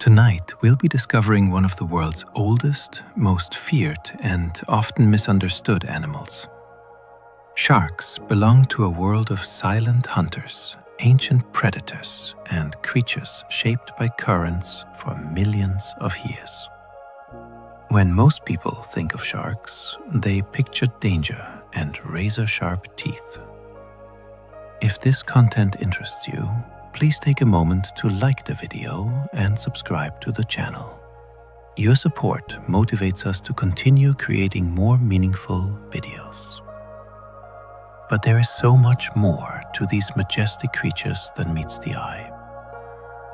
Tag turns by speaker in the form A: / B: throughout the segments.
A: Tonight, we'll be discovering one of the world's oldest, most feared, and often misunderstood animals. Sharks belong to a world of silent hunters, ancient predators, and creatures shaped by currents for millions of years. When most people think of sharks, they picture danger and razor-sharp teeth. If this content interests you, please take a moment to like the video and subscribe to the channel. Your support motivates us to continue creating more meaningful videos. But there is so much more to these majestic creatures than meets the eye.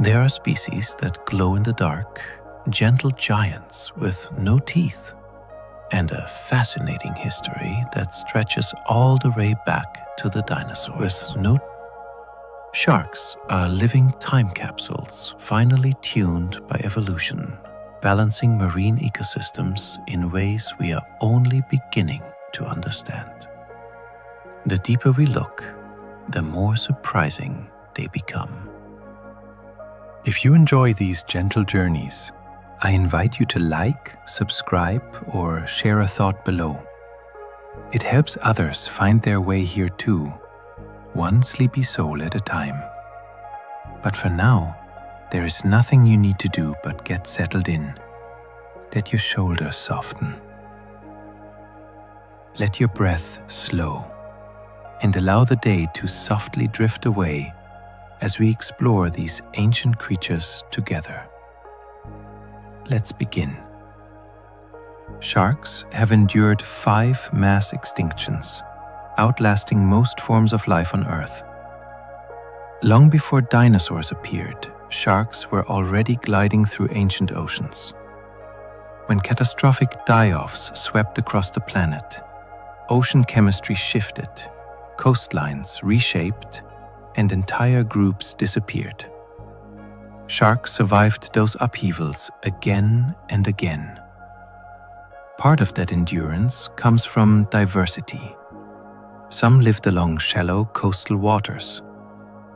A: There are species that glow in the dark, gentle giants with no teeth, and a fascinating history that stretches all the way back to the dinosaurs. Sharks are living time capsules finely tuned by evolution, balancing marine ecosystems in ways we are only beginning to understand. The deeper we look, the more surprising they become. If you enjoy these gentle journeys, I invite you to like, subscribe, or share a thought below. It helps others find their way here too, one sleepy soul at a time. But for now, there is nothing you need to do but get settled in. Let your shoulders soften. Let your breath slow, and allow the day to softly drift away as we explore these ancient creatures together. Let's begin. Sharks have endured 5 mass extinctions, outlasting most forms of life on Earth. Long before dinosaurs appeared, sharks were already gliding through ancient oceans. When catastrophic die-offs swept across the planet, ocean chemistry shifted, coastlines reshaped, and entire groups disappeared. Sharks survived those upheavals again and again. Part of that endurance comes from diversity. Some lived along shallow coastal waters.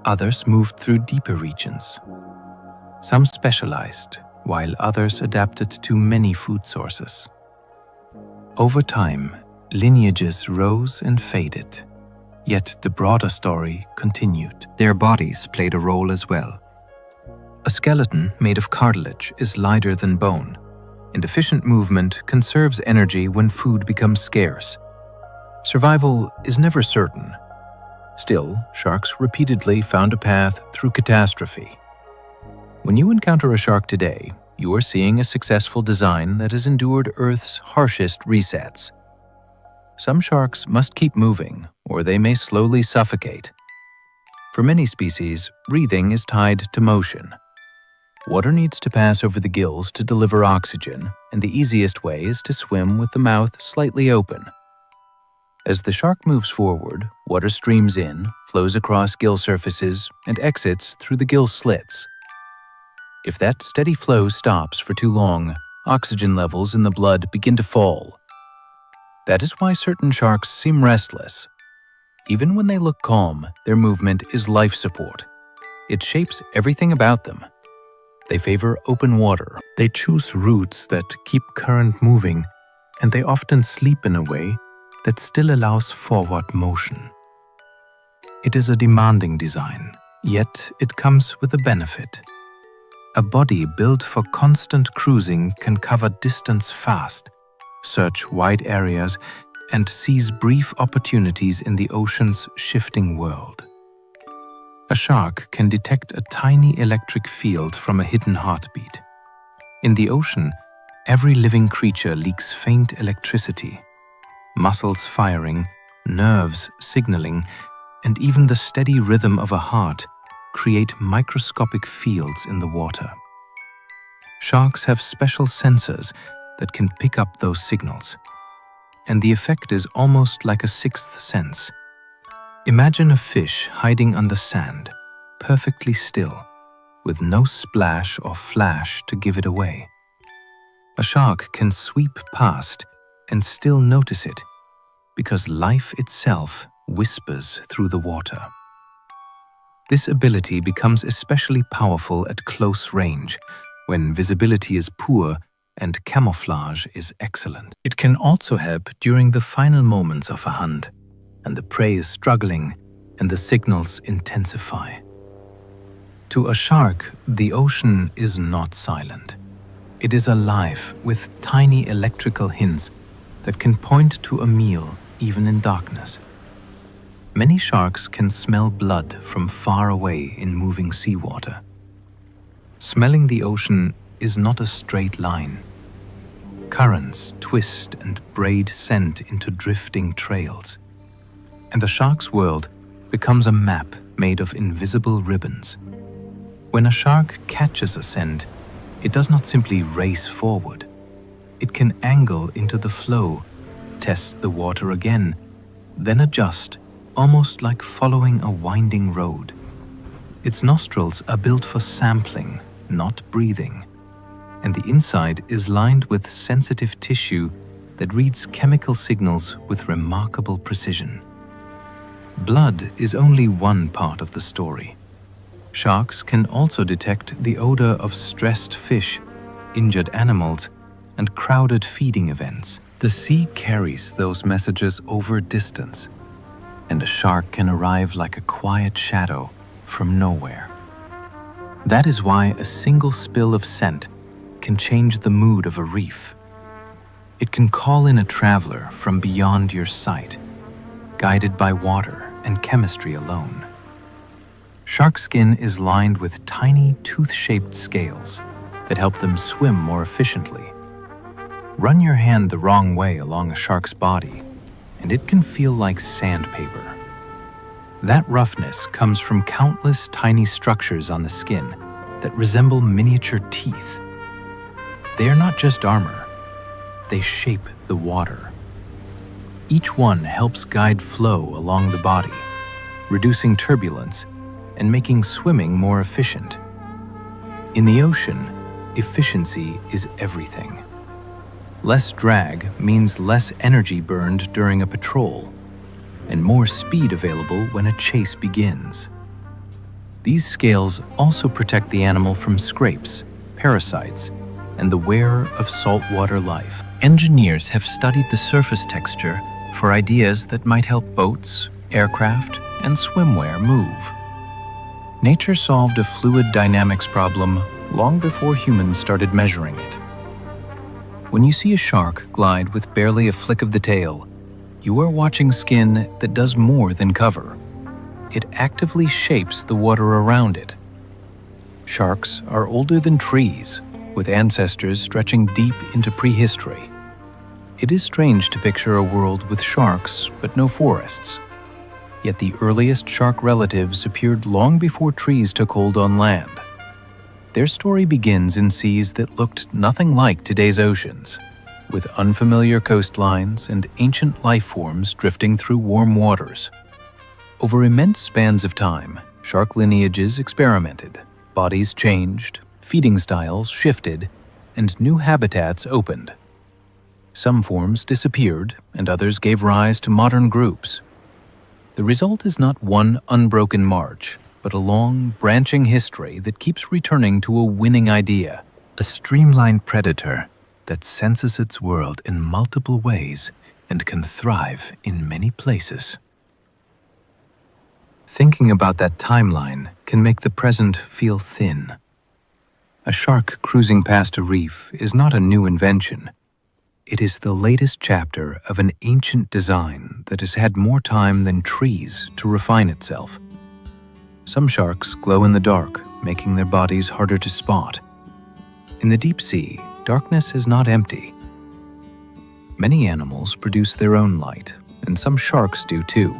A: Others moved through deeper regions. Some specialized, while others adapted to many food sources. Over time, lineages rose and faded, yet the broader story continued. Their bodies played a role as well. A skeleton made of cartilage is lighter than bone, and efficient movement conserves energy when food becomes scarce. Survival is never certain. Still, sharks repeatedly found a path through catastrophe. When you encounter a shark today, you are seeing a successful design that has endured Earth's harshest resets. Some sharks must keep moving, or they may slowly suffocate. For many species, breathing is tied to motion. Water needs to pass over the gills to deliver oxygen, and the easiest way is to swim with the mouth slightly open. As the shark moves forward, water streams in, flows across gill surfaces, and exits through the gill slits. If that steady flow stops for too long, oxygen levels in the blood begin to fall. That is why certain sharks seem restless. Even when they look calm, their movement is life support. It shapes everything about them. They favor open water. They choose routes that keep current moving, and they often sleep in a way that still allows forward motion. It is a demanding design, yet it comes with a benefit. A body built for constant cruising can cover distance fast, search wide areas, and seize brief opportunities in the ocean's shifting world. A shark can detect a tiny electric field from a hidden heartbeat. In the ocean, every living creature leaks faint electricity. Muscles firing, nerves signaling, and even the steady rhythm of a heart create microscopic fields in the water. Sharks have special sensors that can pick up those signals, and the effect is almost like a sixth sense. Imagine a fish hiding under sand, perfectly still, with no splash or flash to give it away. A shark can sweep past and still notice it, because life itself whispers through the water. This ability becomes especially powerful at close range, when visibility is poor and camouflage is excellent. It can also help during the final moments of a hunt, and the prey is struggling and the signals intensify. To a shark, the ocean is not silent. It is alive with tiny electrical hints that can point to a meal even in darkness. Many sharks can smell blood from far away in moving seawater. Smelling the ocean is not a straight line. Currents twist and braid scent into drifting trails, and the shark's world becomes a map made of invisible ribbons. When a shark catches a scent, it does not simply race forward. It can angle into the flow, test the water again, then adjust, almost like following a winding road. Its nostrils are built for sampling, not breathing, and the inside is lined with sensitive tissue that reads chemical signals with remarkable precision. Blood is only one part of the story. Sharks can also detect the odor of stressed fish, injured animals, and crowded feeding events. The sea carries those messages over distance, and a shark can arrive like a quiet shadow from nowhere. That is why a single spill of scent can change the mood of a reef. It can call in a traveler from beyond your sight, guided by water and chemistry alone. Shark skin is lined with tiny tooth-shaped scales that help them swim more efficiently. Run your hand the wrong way along a shark's body, and it can feel like sandpaper. That roughness comes from countless tiny structures on the skin that resemble miniature teeth. They are not just armor, they shape the water. Each one helps guide flow along the body, reducing turbulence and making swimming more efficient. In the ocean, efficiency is everything. Less drag means less energy burned during a patrol, and more speed available when a chase begins. These scales also protect the animal from scrapes, parasites, and the wear of saltwater life. Engineers have studied the surface texture for ideas that might help boats, aircraft, and swimwear move. Nature solved a fluid dynamics problem long before humans started measuring it. When you see a shark glide with barely a flick of the tail, you are watching skin that does more than cover. It actively shapes the water around it. Sharks are older than trees, with ancestors stretching deep into prehistory. It is strange to picture a world with sharks but no forests. Yet the earliest shark relatives appeared long before trees took hold on land. Their story begins in seas that looked nothing like today's oceans, with unfamiliar coastlines and ancient life forms drifting through warm waters. Over immense spans of time, shark lineages experimented, bodies changed, feeding styles shifted, and new habitats opened. Some forms disappeared, and others gave rise to modern groups. The result is not one unbroken march, but a long, branching history that keeps returning to a winning idea, a streamlined predator that senses its world in multiple ways and can thrive in many places. Thinking about that timeline can make the present feel thin. A shark cruising past a reef is not a new invention. It is the latest chapter of an ancient design that has had more time than trees to refine itself. Some sharks glow in the dark, making their bodies harder to spot. In the deep sea, darkness is not empty. Many animals produce their own light, and some sharks do too.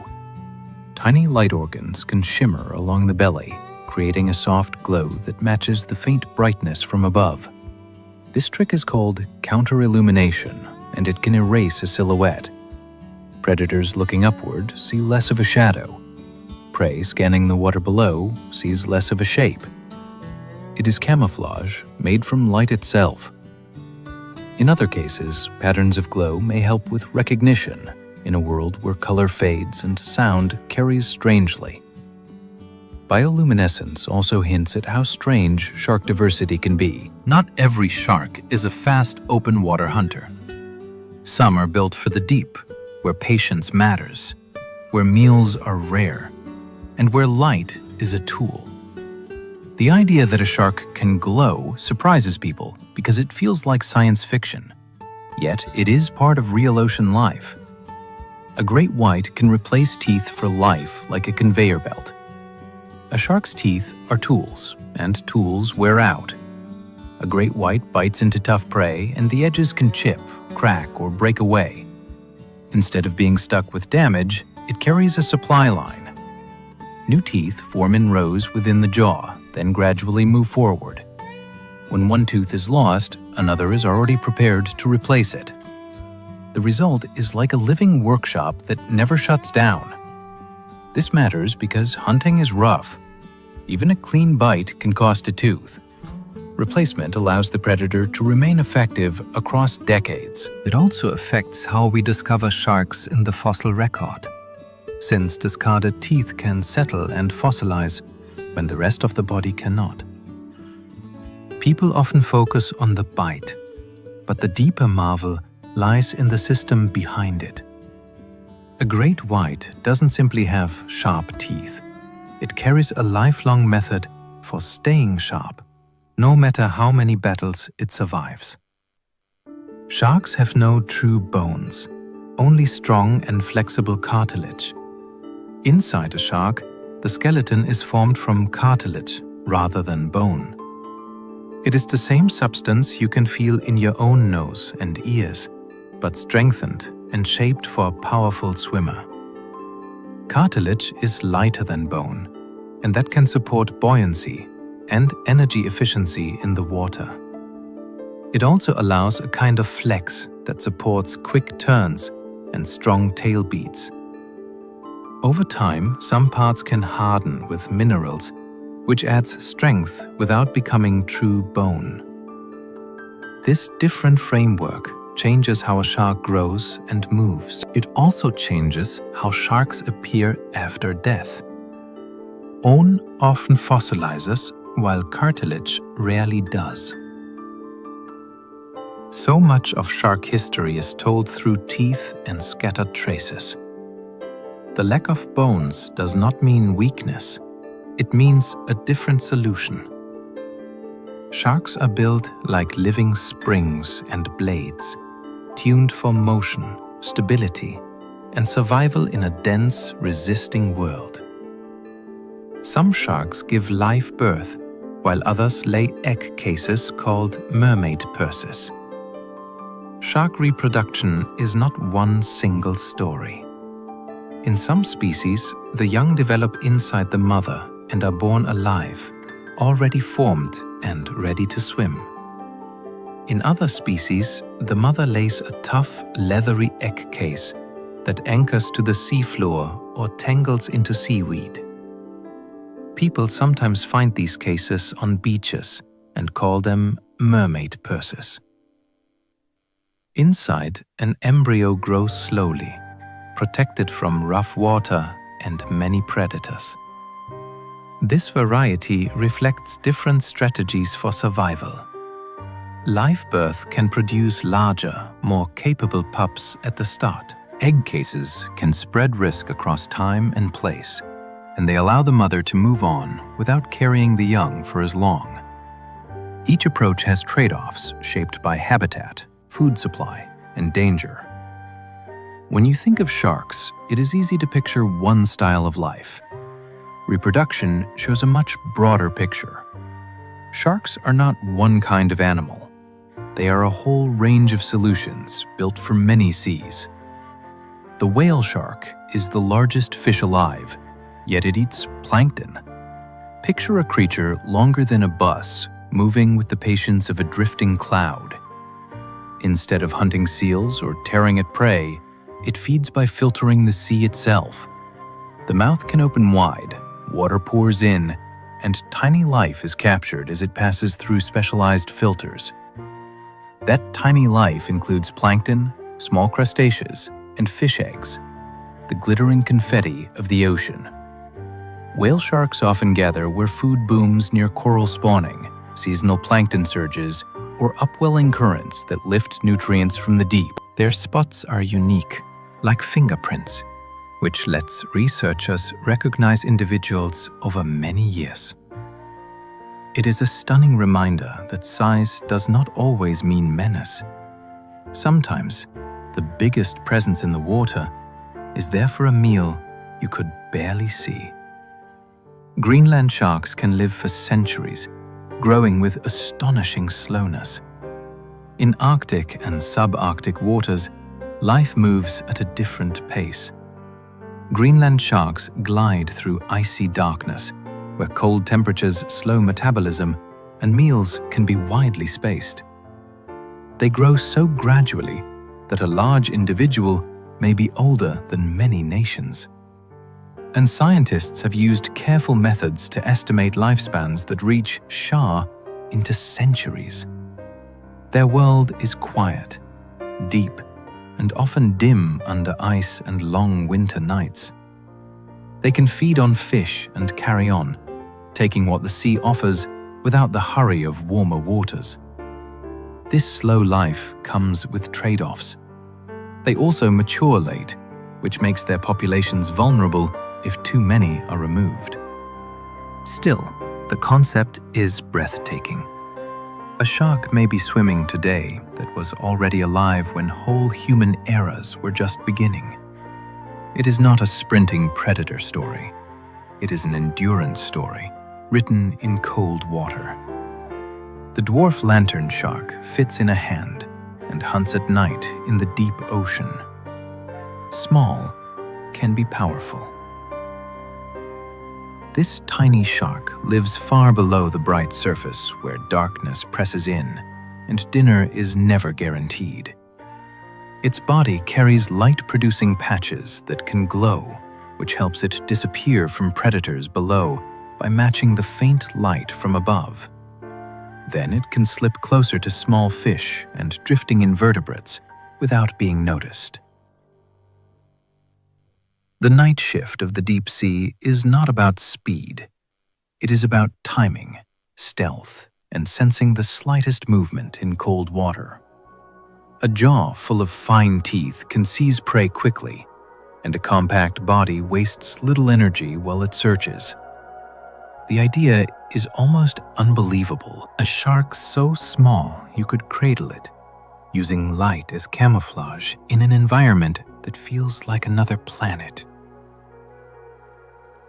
A: Tiny light organs can shimmer along the belly, creating a soft glow that matches the faint brightness from above. This trick is called counter-illumination, and it can erase a silhouette. Predators looking upward see less of a shadow. Prey scanning the water below sees less of a shape. It is camouflage made from light itself. In other cases, patterns of glow may help with recognition in a world where color fades and sound carries strangely. Bioluminescence also hints at how strange shark diversity can be. Not every shark is a fast, open water hunter. Some are built for the deep, where patience matters, where meals are rare, and where light is a tool. The idea that a shark can glow surprises people because it feels like science fiction. Yet it is part of real ocean life. A great white can replace teeth for life like a conveyor belt. A shark's teeth are tools, and tools wear out. A great white bites into tough prey, and the edges can chip, crack, or break away. Instead of being stuck with damage, it carries a supply line. New teeth form in rows within the jaw, then gradually move forward. When one tooth is lost, another is already prepared to replace it. The result is like a living workshop that never shuts down. This matters because hunting is rough. Even a clean bite can cost a tooth. Replacement allows the predator to remain effective across decades. It also affects how we discover sharks in the fossil record, since discarded teeth can settle and fossilize when the rest of the body cannot. People often focus on the bite, but the deeper marvel lies in the system behind it. A great white doesn't simply have sharp teeth. It carries a lifelong method for staying sharp, no matter how many battles it survives. Sharks have no true bones, only strong and flexible cartilage. Inside a shark, the skeleton is formed from cartilage rather than bone. It is the same substance you can feel in your own nose and ears, but strengthened and shaped for a powerful swimmer. Cartilage is lighter than bone, and that can support buoyancy and energy efficiency in the water. It also allows a kind of flex that supports quick turns and strong tail beats. Over time, some parts can harden with minerals, which adds strength without becoming true bone. This different framework changes how a shark grows and moves. It also changes how sharks appear after death. Bone often fossilizes, while cartilage rarely does. So much of shark history is told through teeth and scattered traces. The lack of bones does not mean weakness. It means a different solution. Sharks are built like living springs and blades, tuned for motion, stability, and survival in a dense, resisting world. Some sharks give live birth, while others lay egg cases called mermaid purses. Shark reproduction is not one single story. In some species, the young develop inside the mother and are born alive, already formed and ready to swim. In other species, the mother lays a tough, leathery egg case that anchors to the seafloor or tangles into seaweed. People sometimes find these cases on beaches and call them mermaid purses. Inside, an embryo grows slowly, protected from rough water and many predators. This variety reflects different strategies for survival. Live birth can produce larger, more capable pups at the start. Egg cases can spread risk across time and place, and they allow the mother to move on without carrying the young for as long. Each approach has trade-offs shaped by habitat, food supply, and danger. When you think of sharks, it is easy to picture one style of life. Reproduction shows a much broader picture. Sharks are not one kind of animal. They are a whole range of solutions built for many seas. The whale shark is the largest fish alive, yet it eats plankton. Picture a creature longer than a bus, moving with the patience of a drifting cloud. Instead of hunting seals or tearing at prey, it feeds by filtering the sea itself. The mouth can open wide, water pours in, and tiny life is captured as it passes through specialized filters. That tiny life includes plankton, small crustaceans, and fish eggs, the glittering confetti of the ocean.
B: Whale sharks often gather where food booms near coral spawning, seasonal plankton surges, or upwelling currents that lift nutrients from the deep.
A: Their spots are unique, like fingerprints, which lets researchers recognize individuals over many years. It is a stunning reminder that size does not always mean menace. Sometimes, the biggest presence in the water is there for a meal you could barely see. Greenland sharks can live for centuries, growing with astonishing slowness. In Arctic and subarctic waters, life moves at a different pace. Greenland sharks glide through icy darkness, where cold temperatures slow metabolism and meals can be widely spaced. They grow so gradually that a large individual may be older than many nations. And scientists have used careful methods to estimate lifespans that reach into centuries. Their world is quiet, deep, and often dim under ice and long winter nights. They can feed on fish and carry on, taking what the sea offers without the hurry of warmer waters. This slow life comes with trade-offs. They also mature late, which makes their populations vulnerable if too many are removed. Still, the concept is breathtaking. A shark may be swimming today that was already alive when whole human eras were just beginning. It is not a sprinting predator story. It is an endurance story, written in cold water. The dwarf lantern shark fits in a hand and hunts at night in the deep ocean. Small can be powerful. This tiny shark lives far below the bright surface where darkness presses in and dinner is never guaranteed. Its body carries light-producing patches that can glow, which helps it disappear from predators below by matching the faint light from above. Then it can slip closer to small fish and drifting invertebrates without being noticed. The night shift of the deep sea is not about speed. It is about timing, stealth, and sensing the slightest movement in cold water. A jaw full of fine teeth can seize prey quickly, and a compact body wastes little energy while it searches. The idea is almost unbelievable. A shark so small you could cradle it, using light as camouflage in an environment that feels like another planet.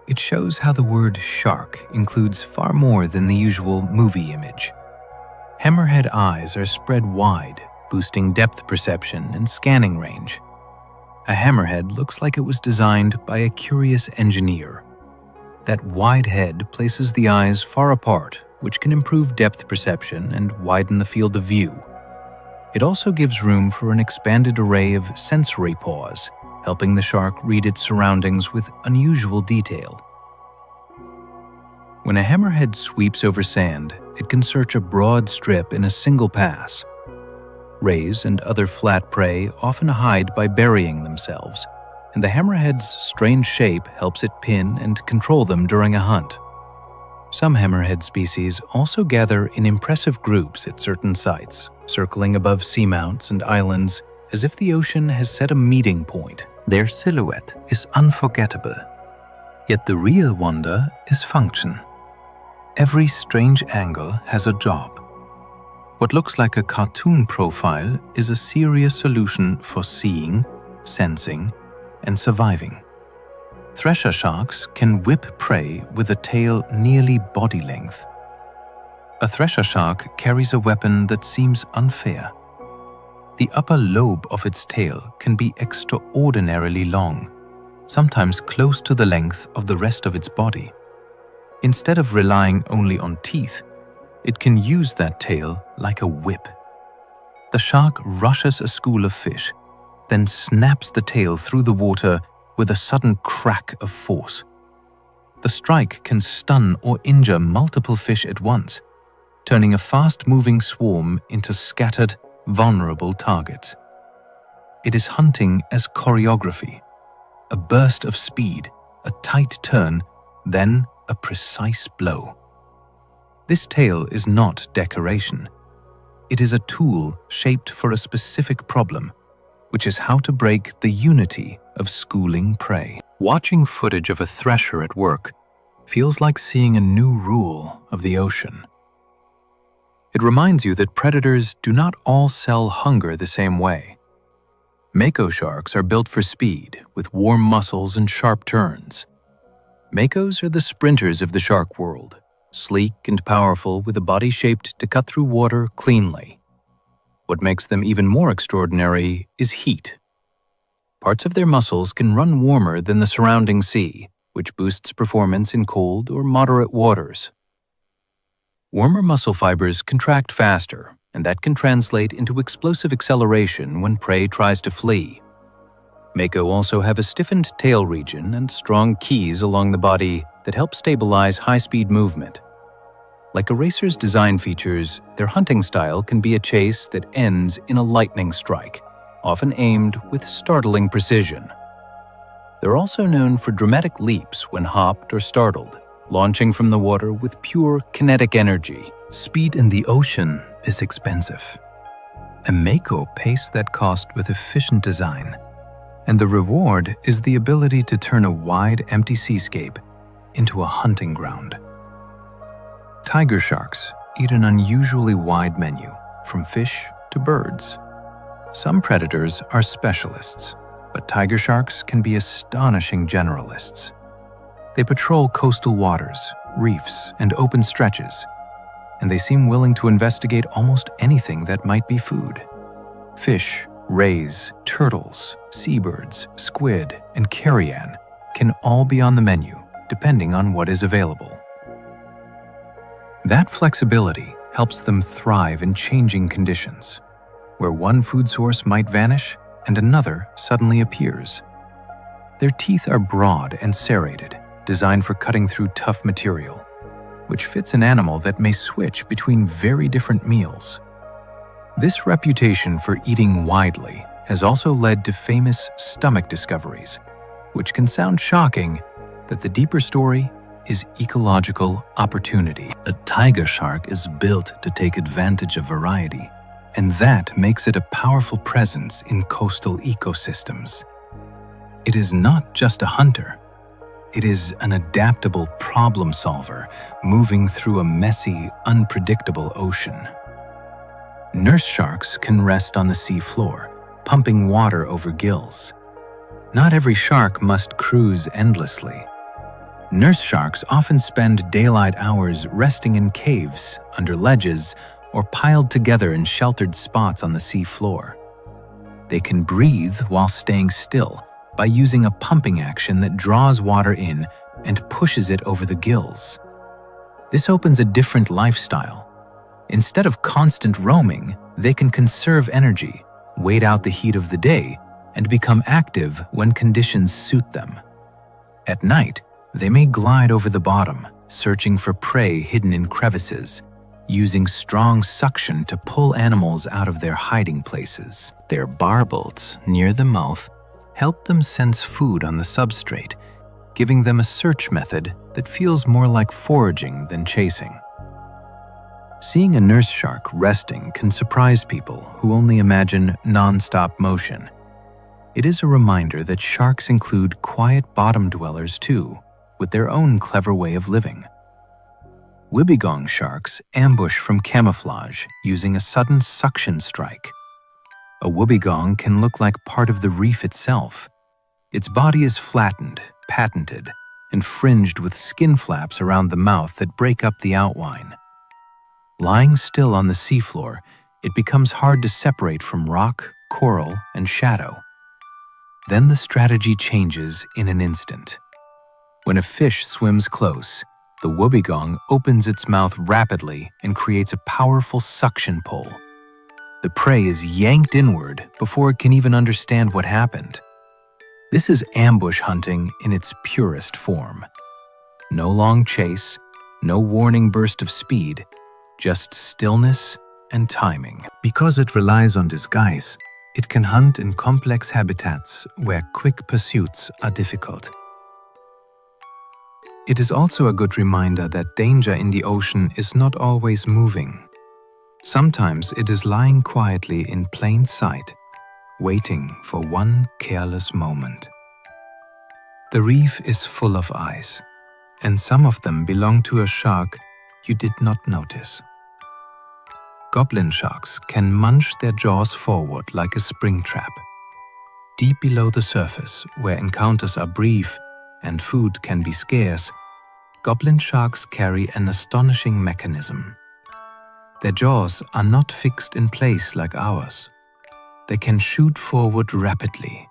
A: It shows how the word shark includes far more than the usual movie image. Hammerhead eyes are spread wide, boosting depth perception and scanning range. A hammerhead looks like it was designed by a curious engineer. That wide head places the eyes far apart, which can improve depth perception and widen the field of view. It also gives room for an expanded array of sensory paws, helping the shark read its surroundings with unusual detail. When a hammerhead sweeps over sand, it can search a broad strip in a single pass. Rays and other flat prey often hide by burying themselves, and the hammerhead's strange shape helps it pin and control them during a hunt. Some hammerhead species also gather in impressive groups at certain sites, circling above seamounts and islands as if the ocean has set a meeting point. Their silhouette is unforgettable, yet the real wonder is function. Every strange angle has a job. What looks like a cartoon profile is a serious solution for seeing, sensing, and surviving. Thresher sharks can whip prey with a tail nearly body length. A thresher shark carries a weapon that seems unfair. The upper lobe of its tail can be extraordinarily long, sometimes close to the length of the rest of its body. Instead of relying only on teeth, it can use that tail like a whip. The shark rushes a school of fish, then snaps the tail through the water with a sudden crack of force. The strike can stun or injure multiple fish at once, turning a fast-moving swarm into scattered, vulnerable targets. It is hunting as choreography, a burst of speed, a tight turn, then a precise blow. This tail is not decoration. It is a tool shaped for a specific problem, which is how to break the unity of schooling prey. Watching footage of a thresher at work feels like seeing a new rule of the ocean. It reminds you that predators do not all sell hunger the same way. Mako sharks are built for speed, with warm muscles and sharp turns. Makos are the sprinters of the shark world, sleek and powerful with a body shaped to cut through water cleanly. What makes them even more extraordinary is heat. Parts of their muscles can run warmer than the surrounding sea, which boosts performance in cold or moderate waters. Warmer muscle fibers contract faster, and that can translate into explosive acceleration when prey tries to flee. Mako also have a stiffened tail region and strong keys along the body that help stabilize high-speed movement. Like a racer's design features, their hunting style can be a chase that ends in a lightning strike, often aimed with startling precision. They're also known for dramatic leaps when hopped or startled, launching from the water with pure kinetic energy. Speed in the ocean is expensive. A Mako pays that cost with efficient design, and the reward is the ability to turn a wide, empty seascape into a hunting ground. Tiger sharks eat an unusually wide menu, from fish to birds. Some predators are specialists, but tiger sharks can be astonishing generalists. They patrol coastal waters, reefs, and open stretches, and they seem willing to investigate almost anything that might be food. Fish, rays, turtles, seabirds, squid, and carrion can all be on the menu, depending on what is available. That flexibility helps them thrive in changing conditions, where one food source might vanish and another suddenly appears. Their teeth are broad and serrated, designed for cutting through tough material, which fits an animal that may switch between very different meals. This reputation for eating widely has also led to famous stomach discoveries, which can sound shocking that the deeper story is ecological opportunity. A tiger shark is built to take advantage of variety, and that makes it a powerful presence in coastal ecosystems. It is not just a hunter. It is an adaptable problem solver moving through a messy, unpredictable ocean. Nurse sharks can rest on the sea floor, pumping water over gills. Not every shark must cruise endlessly. Nurse sharks often spend daylight hours resting in caves, under ledges, or piled together in sheltered spots on the sea floor. They can breathe while staying still by using a pumping action that draws water in and pushes it over the gills. This opens a different lifestyle. Instead of constant roaming, they can conserve energy, wait out the heat of the day, and become active when conditions suit them. At night, they may glide over the bottom, searching for prey hidden in crevices, using strong suction to pull animals out of their hiding places. Their barbels near the mouth help them sense food on the substrate, giving them a search method that feels more like foraging than chasing. Seeing a nurse shark resting can surprise people who only imagine non-stop motion. It is a reminder that sharks include quiet bottom dwellers too, with their own clever way of living. Wobbegong sharks ambush from camouflage using a sudden suction strike. A wobbegong can look like part of the reef itself. Its body is flattened, patented, and fringed with skin flaps around the mouth that break up the outline. Lying still on the seafloor, it becomes hard to separate from rock, coral, and shadow. Then the strategy changes in an instant. When a fish swims close, the wobbegong opens its mouth rapidly and creates a powerful suction pull. The prey is yanked inward before it can even understand what happened. This is ambush hunting in its purest form. No long chase, no warning burst of speed, just stillness and timing. Because it relies on disguise, it can hunt in complex habitats where quick pursuits are difficult. It is also a good reminder that danger in the ocean is not always moving. Sometimes it is lying quietly in plain sight, waiting for one careless moment. The reef is full of eyes, and some of them belong to a shark you did not notice. Goblin sharks can munch their jaws forward like a spring trap. Deep below the surface, where encounters are brief and food can be scarce, goblin sharks carry an astonishing mechanism. Their jaws are not fixed in place like ours. They can shoot forward rapidly,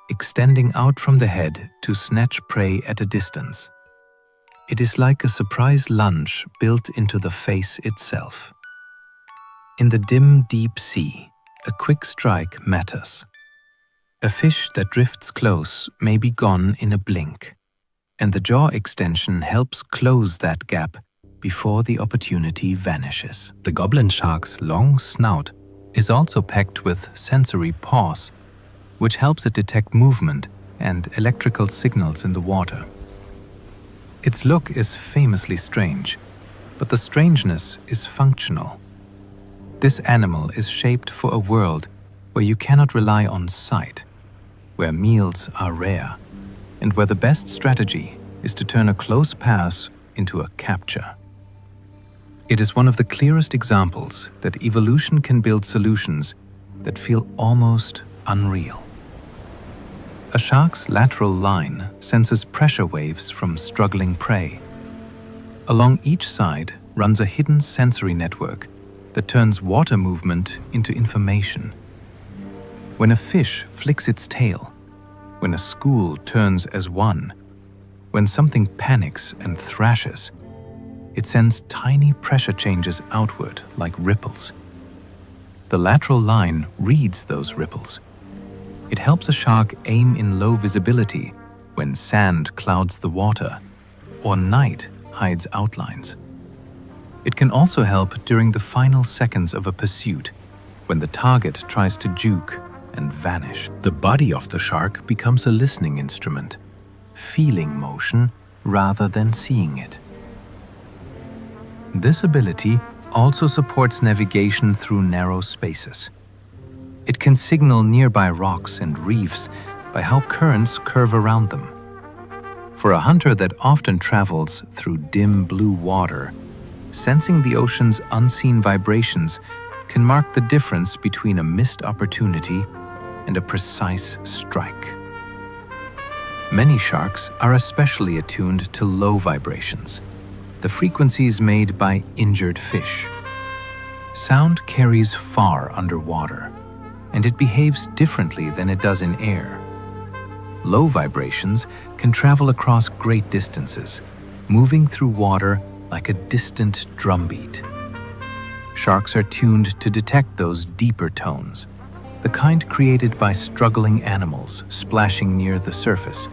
A: extending out from the head to snatch prey at a distance. It is like a surprise lunge built into the face itself. In the dim, deep sea, a quick strike matters. A fish that drifts close may be gone in a blink, and the jaw extension helps close that gap before the opportunity vanishes. The goblin shark's long snout is also packed with sensory pause, which helps it detect movement and electrical signals in the water. Its look is famously strange, but the strangeness is functional. This animal is shaped for a world where you cannot rely on sight, where meals are rare, and where the best strategy is to turn a close pass into a capture. It is one of the clearest examples that evolution can build solutions that feel almost unreal. A shark's lateral line senses pressure waves from struggling prey. Along each side runs a hidden sensory network that turns water movement into information. When a fish flicks its tail, when a school turns as one, when something panics and thrashes, it sends tiny pressure changes outward like ripples. The lateral line reads those ripples. It helps a shark aim in low visibility when sand clouds the water or night hides outlines. It can also help during the final seconds of a pursuit when the target tries to juke and vanish. The body of the shark becomes a listening instrument, feeling motion rather than seeing it. This ability also supports navigation through narrow spaces. It can signal nearby rocks and reefs by how currents curve around them. For a hunter that often travels through dim blue water, sensing the ocean's unseen vibrations can mark the difference between a missed opportunity and a precise strike. Many sharks are especially attuned to low vibrations, the frequencies made by injured fish. Sound carries far underwater, and it behaves differently than it does in air. Low vibrations can travel across great distances, moving through water like a distant drumbeat. Sharks are tuned to detect those deeper tones, the kind created by struggling animals splashing near the surface,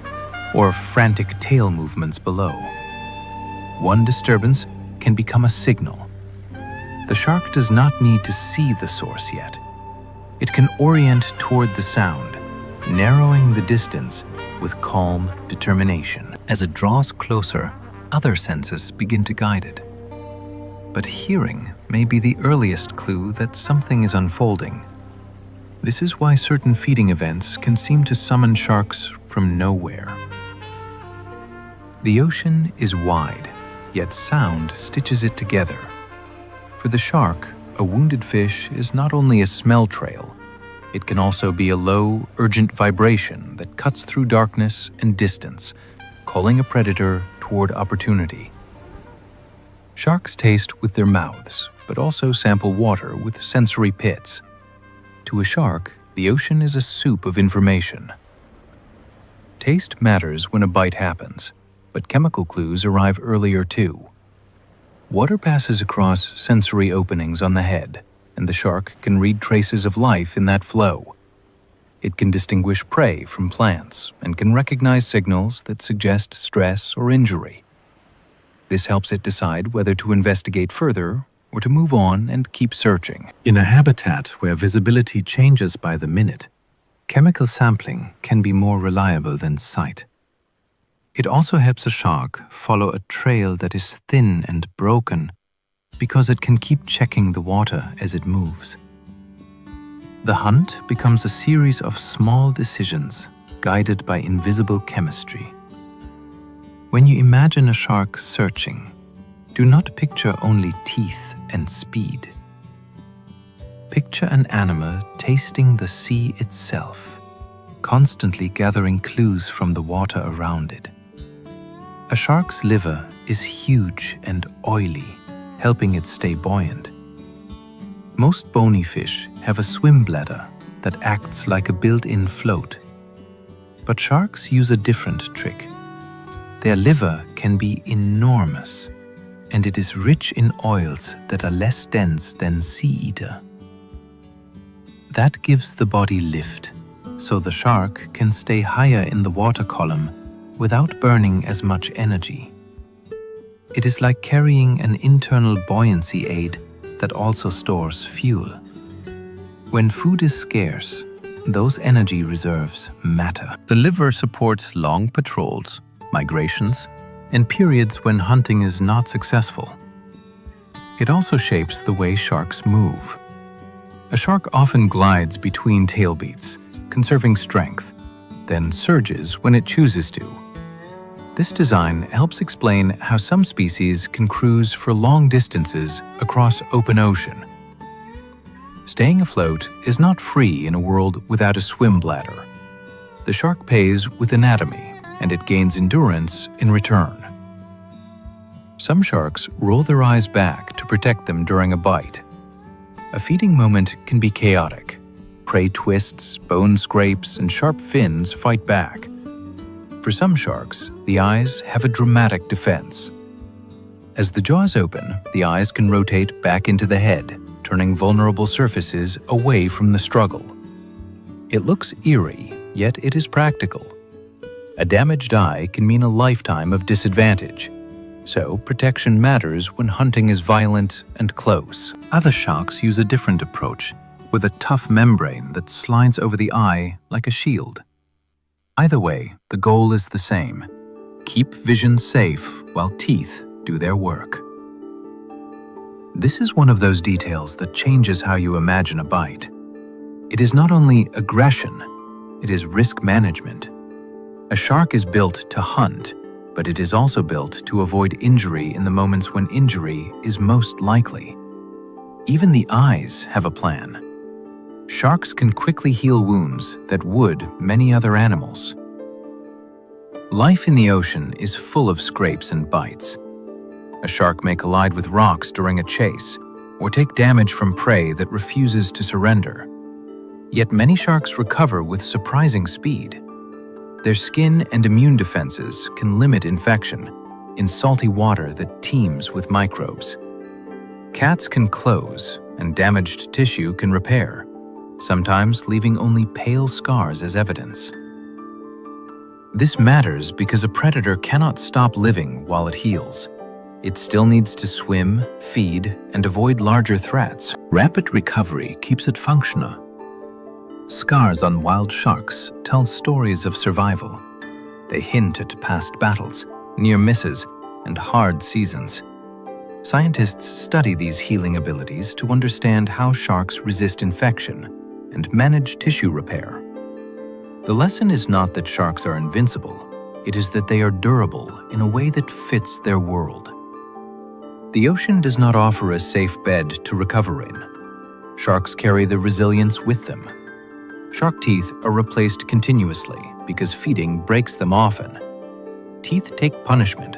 A: or frantic tail movements below. One disturbance can become a signal. The shark does not need to see the source yet. It can orient toward the sound, narrowing the distance with calm determination. As it draws closer, other senses begin to guide it. But hearing may be the earliest clue that something is unfolding. This is why certain feeding events can seem to summon sharks from nowhere. The ocean is wide, yet sound stitches it together. For the shark, a wounded fish is not only a smell trail, it can also be a low, urgent vibration that cuts through darkness and distance, calling a predator toward opportunity. Sharks taste with their mouths, but also sample water with sensory pits. To a shark, the ocean is a soup of information. Taste matters when a bite happens, but chemical clues arrive earlier too. Water passes across sensory openings on the head, and the shark can read traces of life in that flow. It can distinguish prey from plants and can recognize signals that suggest stress or injury. This helps it decide whether to investigate further or to move on and keep searching. In a habitat where visibility changes by the minute, chemical sampling can be more reliable than sight. It also helps a shark follow a trail that is thin and broken because it can keep checking the water as it moves. The hunt becomes a series of small decisions guided by invisible chemistry. When you imagine a shark searching, do not picture only teeth and speed. Picture an animal tasting the sea itself, constantly gathering clues from the water around it. A shark's liver is huge and oily, helping it stay buoyant. Most bony fish have a swim bladder that acts like a built-in float. But sharks use a different trick. Their liver can be enormous, and it is rich in oils that are less dense than sea eater. That gives the body lift, so the shark can stay higher in the water column without burning as much energy. It is like carrying an internal buoyancy aid that also stores fuel. When food is scarce, those energy reserves matter. The liver supports long patrols, migrations, and periods when hunting is not successful. It also shapes the way sharks move. A shark often glides between tailbeats, conserving strength, then surges when it chooses to. This design helps explain how some species can cruise for long distances across open ocean. Staying afloat is not free in a world without a swim bladder. The shark pays with anatomy, and it gains endurance in return. Some sharks roll their eyes back to protect them during a bite. A feeding moment can be chaotic. Prey twists, bone scrapes, and sharp fins fight back. For some sharks, the eyes have a dramatic defense. As the jaws open, the eyes can rotate back into the head, turning vulnerable surfaces away from the struggle. It looks eerie, yet it is practical. A damaged eye can mean a lifetime of disadvantage, so protection matters when hunting is violent and close. Other sharks use a different approach, with a tough membrane that slides over the eye like a shield. Either way, the goal is the same: keep vision safe while teeth do their work. This is one of those details that changes how you imagine a bite. It is not only aggression, it is risk management. A shark is built to hunt, but it is also built to avoid injury in the moments when injury is most likely. Even the eyes have a plan. Sharks can quickly heal wounds that would many other animals. Life in the ocean is full of scrapes and bites. A shark may collide with rocks during a chase, or take damage from prey that refuses to surrender. Yet many sharks recover with surprising speed. Their skin and immune defenses can limit infection in salty water that teems with microbes. Cats can close, and damaged tissue can repair, sometimes leaving only pale scars as evidence. This matters because a predator cannot stop living while it heals. It still needs to swim, feed, and avoid larger threats. Rapid recovery keeps it functional. Scars on wild sharks tell stories of survival. They hint at past battles, near misses, and hard seasons. Scientists study these healing abilities to understand how sharks resist infection and manage tissue repair. The lesson is not that sharks are invincible, it is that they are durable in a way that fits their world. The ocean does not offer a safe bed to recover in. Sharks carry the resilience with them. Shark teeth are replaced continuously because feeding breaks them often. Teeth take punishment.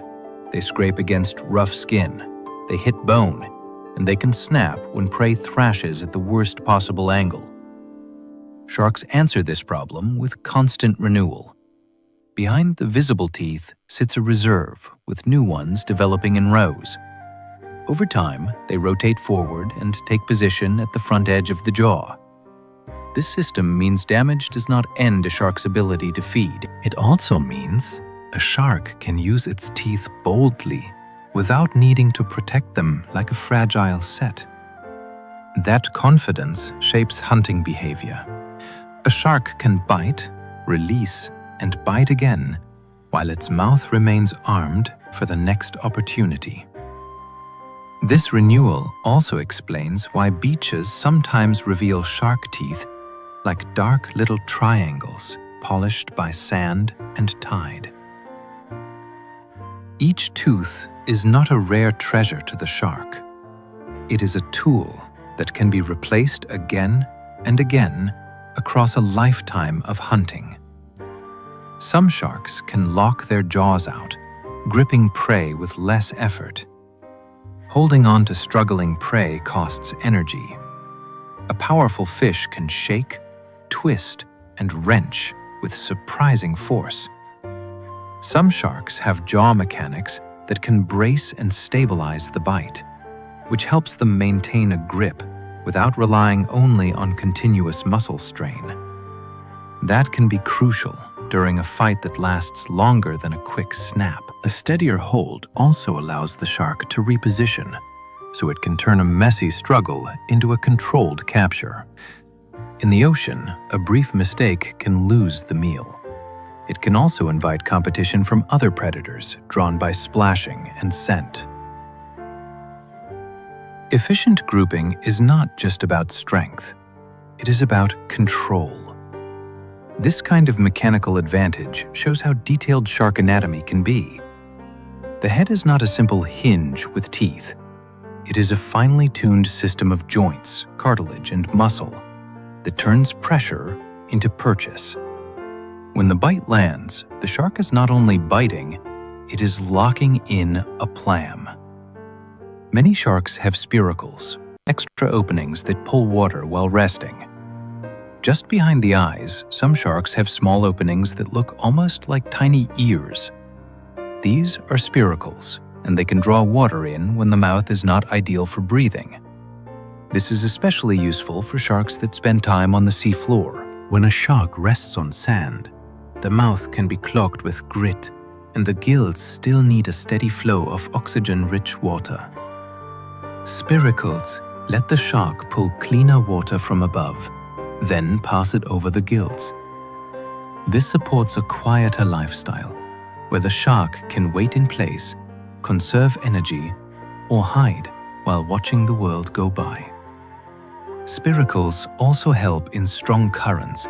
A: They scrape against rough skin, they hit bone, and they can snap when prey thrashes at the worst possible angle. Sharks answer this problem with constant renewal. Behind the visible teeth sits a reserve, with new ones developing in rows. Over time, they rotate forward and take position at the front edge of the jaw. This system means damage does not end a shark's ability to feed. It also means a shark can use its teeth boldly without needing to protect them like a fragile set. That confidence shapes hunting behavior. A shark can bite, release, and bite again, while its mouth remains armed for the next opportunity. This renewal also explains why beaches sometimes reveal shark teeth like dark little triangles polished by sand and tide. Each tooth is not a rare treasure to the shark. It is a tool that can be replaced again and again across a lifetime of hunting. Some sharks can lock their jaws out, gripping prey with less effort. Holding on to struggling prey costs energy. A powerful fish can shake, twist, and wrench with surprising force. Some sharks have jaw mechanics that can brace and stabilize the bite, which helps them maintain a grip without relying only on continuous muscle strain. That can be crucial during a fight that lasts longer than a quick snap. A steadier hold also allows the shark to reposition, so it can turn a messy struggle into a controlled capture. In the ocean, a brief mistake can lose the meal. It can also invite competition from other predators, drawn by splashing and scent. Efficient grouping is not just about strength. It is about control. This kind of mechanical advantage shows how detailed shark anatomy can be. The head is not a simple hinge with teeth. It is a finely tuned system of joints, cartilage, and muscle that turns pressure into purchase. When the bite lands, the shark is not only biting, it is locking in a plam. Many sharks have spiracles, extra openings that pull water while resting. Just behind the eyes, some sharks have small openings that look almost like tiny ears. These are spiracles, and they can draw water in when the mouth is not ideal for breathing. This is especially useful for sharks that spend time on the sea floor. When a shark rests on sand, the mouth can be clogged with grit, and the gills still need a steady flow of oxygen-rich water. Spiracles let the shark pull cleaner water from above, then pass it over the gills. This supports a quieter lifestyle, where the shark can wait in place, conserve energy, or hide while watching the world go by. Spiracles also help in strong currents,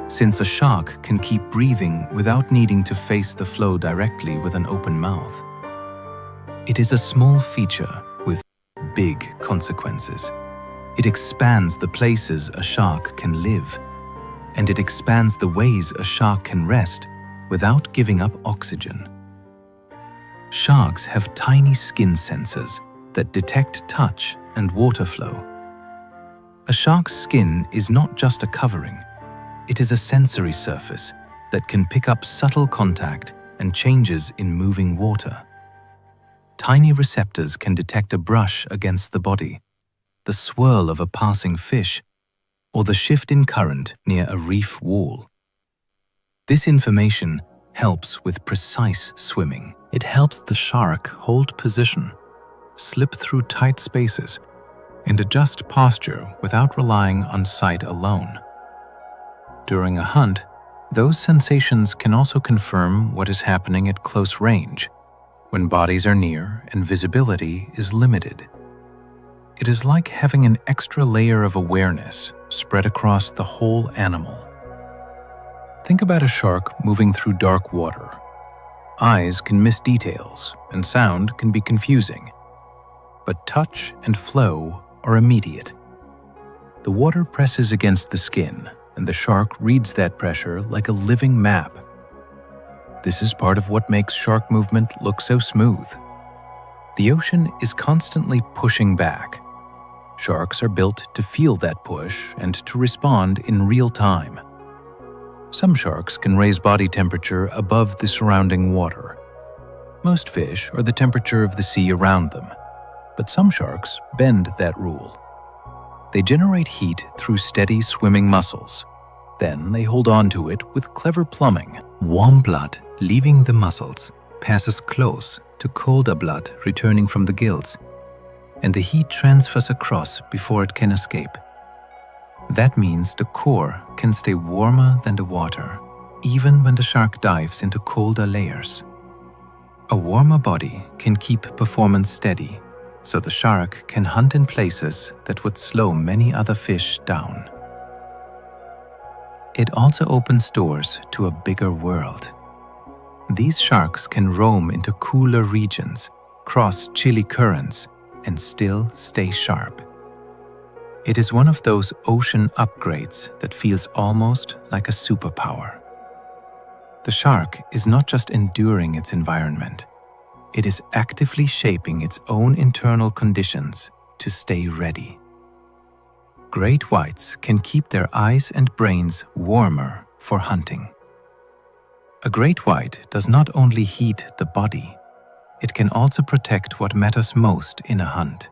A: since a shark can keep breathing without needing to face the flow directly with an open mouth. It is a small feature with big consequences. It expands the places a shark can live, and it expands the ways a shark can rest without giving up oxygen. Sharks have tiny skin sensors that detect touch and water flow. A shark's skin is not just a covering, it is a sensory surface that can pick up subtle contact and changes in moving water. Tiny receptors can detect a brush against the body, the swirl of a passing fish, or the shift in current near a reef wall. This information helps with precise swimming. It helps the shark hold position, slip through tight spaces, and adjust posture without relying on sight alone. During a hunt, those sensations can also confirm what is happening at close range, when bodies are near and visibility is limited. It is like having an extra layer of awareness spread across the whole animal. Think about a shark moving through dark water. Eyes can miss details, and sound can be confusing. But touch and flow are immediate. The water presses against the skin, and the shark reads that pressure like a living map. This is part of what makes shark movement look so smooth. The ocean is constantly pushing back. Sharks are built to feel that push and to respond in real time. Some sharks can raise body temperature above the surrounding water. Most fish are the temperature of the sea around them, but some sharks bend that rule. They generate heat through steady swimming muscles. Then they hold on to it with clever plumbing. Warm blood leaving the muscles passes close to colder blood returning from the gills, and the heat transfers across before it can escape. That means the core can stay warmer than the water, even when the shark dives into colder layers. A warmer body can keep performance steady, so the shark can hunt in places that would slow many other fish down. It also opens doors to a bigger world. These sharks can roam into cooler regions, cross chilly currents, and still stay sharp. It is one of those ocean upgrades that feels almost like a superpower. The shark is not just enduring its environment, it is actively shaping its own internal conditions to stay ready. Great whites can keep their eyes and brains warmer for hunting. A great white does not only heat the body, it can also protect what matters most in a hunt: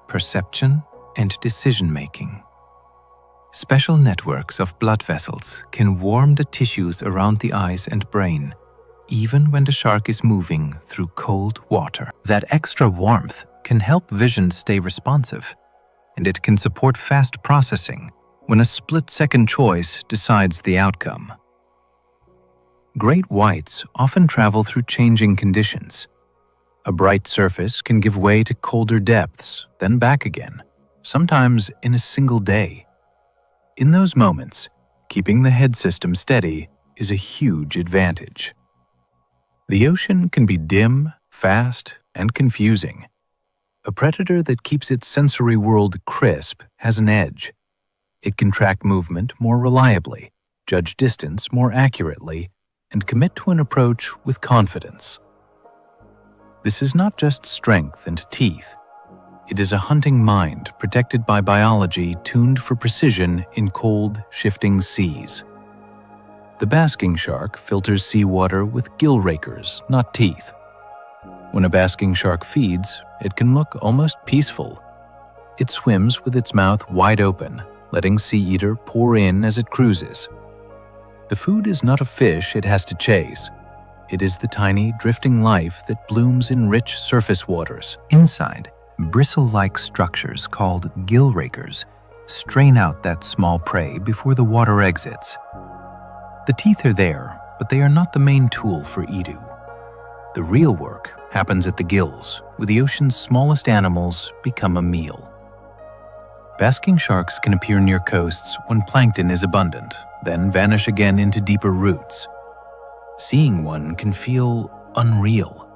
A: perception and decision-making. Special networks of blood vessels can warm the tissues around the eyes and brain, even when the shark is moving through cold water. That extra warmth can help vision stay responsive, and it can support fast processing when a split-second choice decides the outcome. Great whites often travel through changing conditions. A bright surface can give way to colder depths, then back again, sometimes in a single day. In those moments, keeping the head system steady is a huge advantage. The ocean can be dim, fast, and confusing. A predator that keeps its sensory world crisp has an edge. It can track movement more reliably, judge distance more accurately, and commit to an approach with confidence. This is not just strength and teeth. It is a hunting mind protected by biology tuned for precision in cold, shifting seas. The basking shark filters seawater with gill rakers, not teeth. When a basking shark feeds, it can look almost peaceful. It swims with its mouth wide open, letting sea eater pour in as it cruises. The food is not a fish it has to chase. It is the tiny, drifting life that blooms in rich surface waters.
C: Inside, bristle-like structures called gill rakers strain out that small prey before the water exits. The teeth are there, but they are not the main tool for Edu. The real work happens at the gills, where the ocean's smallest animals become a meal. Basking sharks can appear near coasts when plankton is abundant, then vanish again into deeper roots. Seeing one can feel unreal.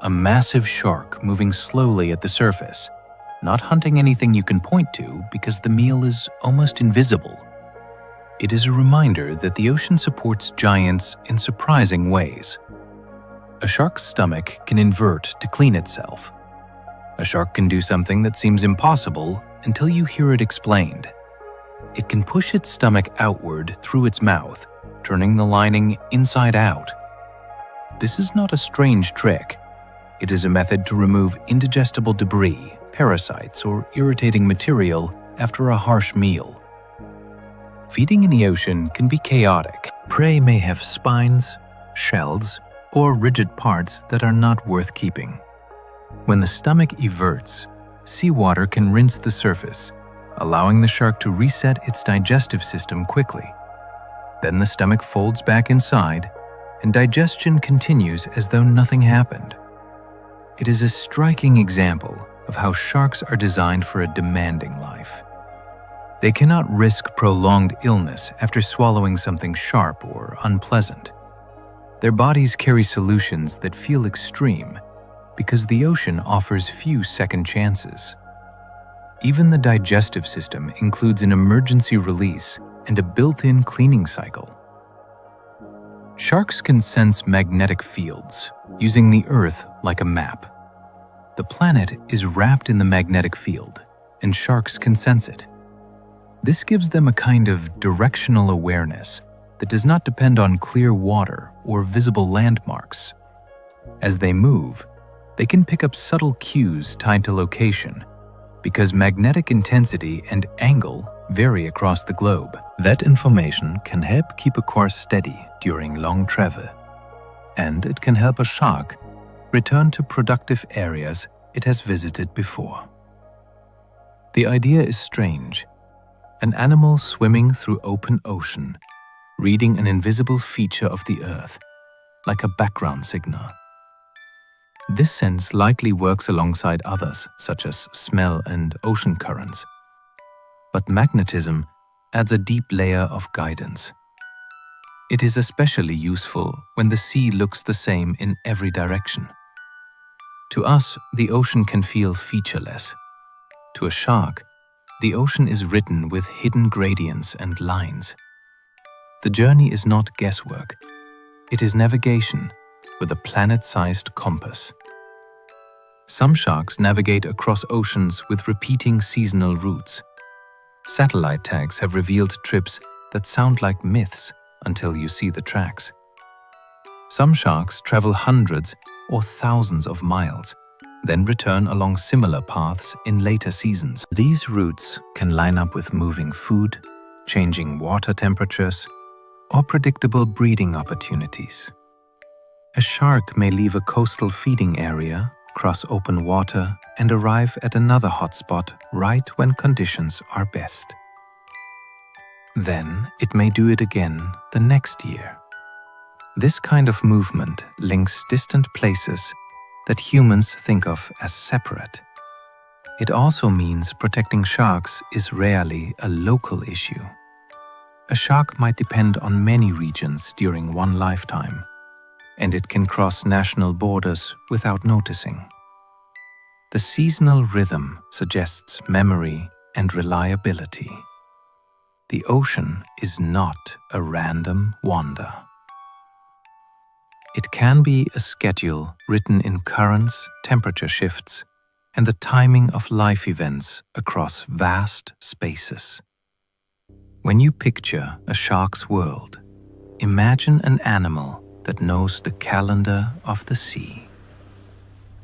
C: A massive shark moving slowly at the surface, not hunting anything you can point to because the meal is almost invisible. It is a reminder that the ocean supports giants in surprising ways. A shark's stomach can invert to clean itself. A shark can do something that seems impossible until you hear it explained. It can push its stomach outward through its mouth, turning the lining inside out. This is not a strange trick. It is a method to remove indigestible debris, parasites, or irritating material after a harsh meal. Feeding in the ocean can be chaotic.
A: Prey may have spines, shells, or rigid parts that are not worth keeping. When the stomach everts, seawater can rinse the surface, allowing the shark to reset its digestive system quickly. Then the stomach folds back inside, and digestion continues as though nothing happened. It is a striking example of how sharks are designed for a demanding life. They cannot risk prolonged illness after swallowing something sharp or unpleasant. Their bodies carry solutions that feel extreme because the ocean offers few second chances. Even the digestive system includes an emergency release and a built-in cleaning cycle. Sharks can sense magnetic fields, using the Earth like a map. The planet is wrapped in the magnetic field, and sharks can sense it. This gives them a kind of directional awareness that does not depend on clear water or visible landmarks. As they move, they can pick up subtle cues tied to location, because magnetic intensity and angle vary across the globe.
C: That information can help keep a course steady during long travel, and it can help a shark return to productive areas it has visited before. The idea is strange. An animal swimming through open ocean
A: reading an invisible feature of the Earth, like a background signal. This sense likely works alongside others, such as smell and ocean currents. But magnetism adds a deep layer of guidance. It is especially useful when the sea looks the same in every direction. To us, the ocean can feel featureless. To a shark, the ocean is written with hidden gradients and lines. The journey is not guesswork. It is navigation with a planet-sized compass. Some sharks navigate across oceans with repeating seasonal routes. Satellite tags have revealed trips that sound like myths until you see the tracks. Some sharks travel hundreds or thousands of miles, then return along similar paths in later seasons. These routes can line up with moving food, changing water temperatures, or predictable breeding opportunities. A shark may leave a coastal feeding area, cross open water, and arrive at another hotspot right when conditions are best. Then it may do it again the next year. This kind of movement links distant places that humans think of as separate. It also means protecting sharks is rarely a local issue. A shark might depend on many regions during one lifetime, and it can cross national borders without noticing. The seasonal rhythm suggests memory and reliability. The ocean is not a random wander. It can be a schedule written in currents, temperature shifts, and the timing of life events across vast spaces. When you picture a shark's world, imagine an animal that knows the calendar of the sea.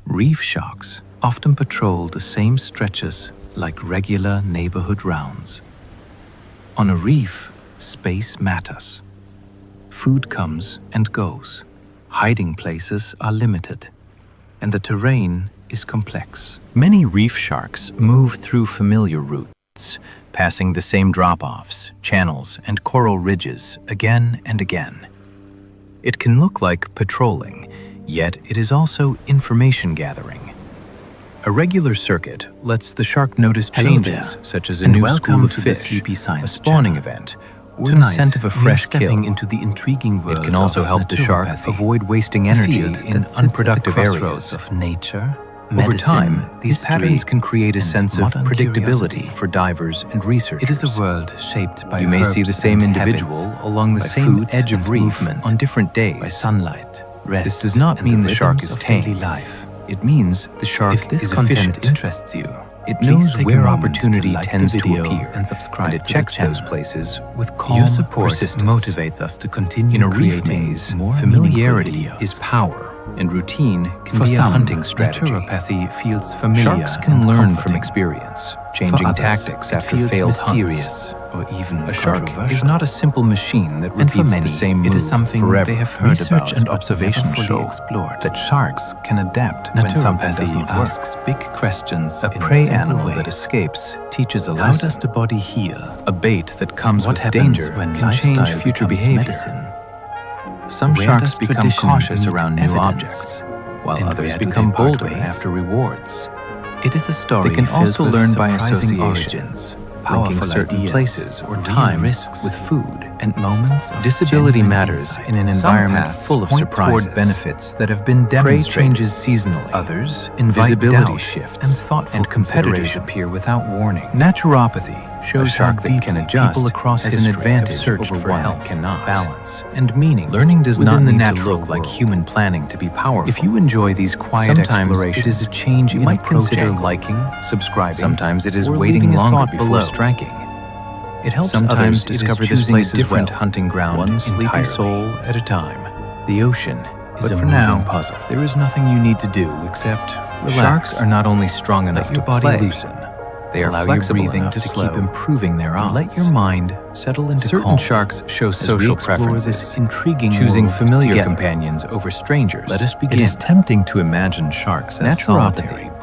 A: Reef sharks often patrol the same stretches like regular neighborhood rounds. On a reef, space matters. Food comes and goes. Hiding places are limited, and the terrain is complex.
B: Many reef sharks move through familiar routes, passing the same drop-offs, channels, and coral ridges again and again. It can look like patrolling, yet it is also information gathering. A regular circuit lets the shark notice changes, such as a new school of fish, a spawning event, or the scent of a fresh kill.
A: Into the intriguing world
B: it can also help the shark avoid wasting energy in unproductive areas
A: of nature.
B: Over time, these patterns can create a sense of predictability for divers and researchers.
A: It is a world shaped by
B: You may see the
A: herbs
B: same
A: and
B: individual
A: habits,
B: along the
A: by
B: same
A: food
B: edge of
A: and
B: reef
A: movement,
B: on different days.
A: by sunlight, rest,
B: This does not
A: and
B: mean the shark
A: rhythms
B: is
A: of daily
B: tame.
A: life.
B: It means the shark
A: If this
B: is
A: content
B: efficient.
A: interests you,
B: It
A: please
B: knows
A: take a
B: where
A: moment to
B: opportunity
A: like the
B: tends to
A: video
B: appear,
A: and subscribe
B: and it
A: to the
B: checks those
A: channel.
B: places with calm
A: Your support
B: persistence.
A: motivates us to continue
B: In a reef
A: creating
B: maze,
A: more
B: familiarity
A: meaningful videos.
B: is power, and routine can
A: For
B: be a
A: some,
B: hunting strategy.
A: naturopathy feels familiar
B: Sharks can
A: and
B: learn from
A: comforting.
B: experience,
A: For
B: changing
A: others,
B: tactics
A: it
B: after
A: feels
B: failed hunts.
A: mysterious or even
B: A shark
A: controversial.
B: is not a simple machine that
A: And for
B: repeats
A: many,
B: the same
A: it
B: move
A: is something
B: forever.
A: they have heard
B: Research
A: about
B: and
A: but
B: observation
A: never fully
B: show
A: explored.
B: that sharks can adapt when something
A: Naturopathy
B: doesn't work.
A: asks big questions
B: A
A: in
B: prey
A: simple
B: animal
A: ways.
B: that escapes teaches a
A: How
B: lesson.
A: does the body heal?
B: A bait that comes
A: What
B: with
A: happens
B: danger
A: when
B: can change
A: lifestyle
B: future
A: becomes
B: behavior.
A: medicine? Some
B: Where
A: sharks
B: does
A: become
B: tradition
A: cautious
B: meet
A: around new
B: evidence?
A: objects, while
B: And
A: others
B: where do
A: become
B: they part
A: bolder
B: ways?
A: after rewards. It is a story
B: They can
A: filled
B: also
A: with
B: learn by
A: surprising
B: association,
A: origins,
B: linking
A: powerful
B: certain
A: ideas,
B: places or
A: real
B: times
A: risks
B: with food.
A: and moments of
B: Disability
A: genuine
B: matters
A: insight.
B: in an
A: Some
B: environment
A: paths
B: full of
A: point
B: surprises.
A: toward benefits that have been
B: Prey
A: demonstrated.
B: changes seasonally.
A: Others invite
B: Visibility
A: doubt
B: shifts,
A: and thoughtful
B: and competitors
A: consideration.
B: appear without warning.
A: Naturopathy shows
B: A shark
A: how
B: that can
A: deeply
B: adjust
A: people across
B: has an
A: history
B: advantage
A: have searched
B: over
A: for
B: one
A: health,
B: that cannot.
A: balance, and meaning.
B: Learning does
A: within
B: not
A: the
B: need to
A: natural
B: look like
A: world.
B: human planning to be powerful.
A: If you enjoy these quiet
B: Sometimes
A: explorations,
B: it is a change
A: you
B: in
A: might
B: approach
A: consider
B: angle.
A: liking, subscribing.
B: Sometimes it is
A: or
B: waiting
A: leaving a
B: longer
A: thought
B: before
A: below.
B: striking.
A: It helps
B: Sometimes
A: others
B: it is
A: discover this
B: choosing
A: place
B: a different
A: as well,
B: hunting ground
A: one sleepy
B: entirely.
A: soul at a time.
B: The ocean is
A: But
B: a
A: for
B: moving
A: now,
B: puzzle.
A: there is nothing you need to do except relax.
B: Sharks are not only strong enough
A: Let your
B: to
A: body
B: play,
A: loosen.
B: they are
A: Allow
B: flexible
A: your breathing
B: enough
A: to
B: to
A: slow.
B: keep improving their
A: And
B: odds.
A: let your mind settle into
B: Certain
A: calm.
B: sharks show
A: As we
B: social
A: explore
B: preferences,
A: this intriguing
B: choosing
A: world
B: familiar
A: together.
B: companions over strangers.
A: Let us
B: It
A: begin.
B: is tempting to imagine sharks as
A: Naturopathy
B: solitary,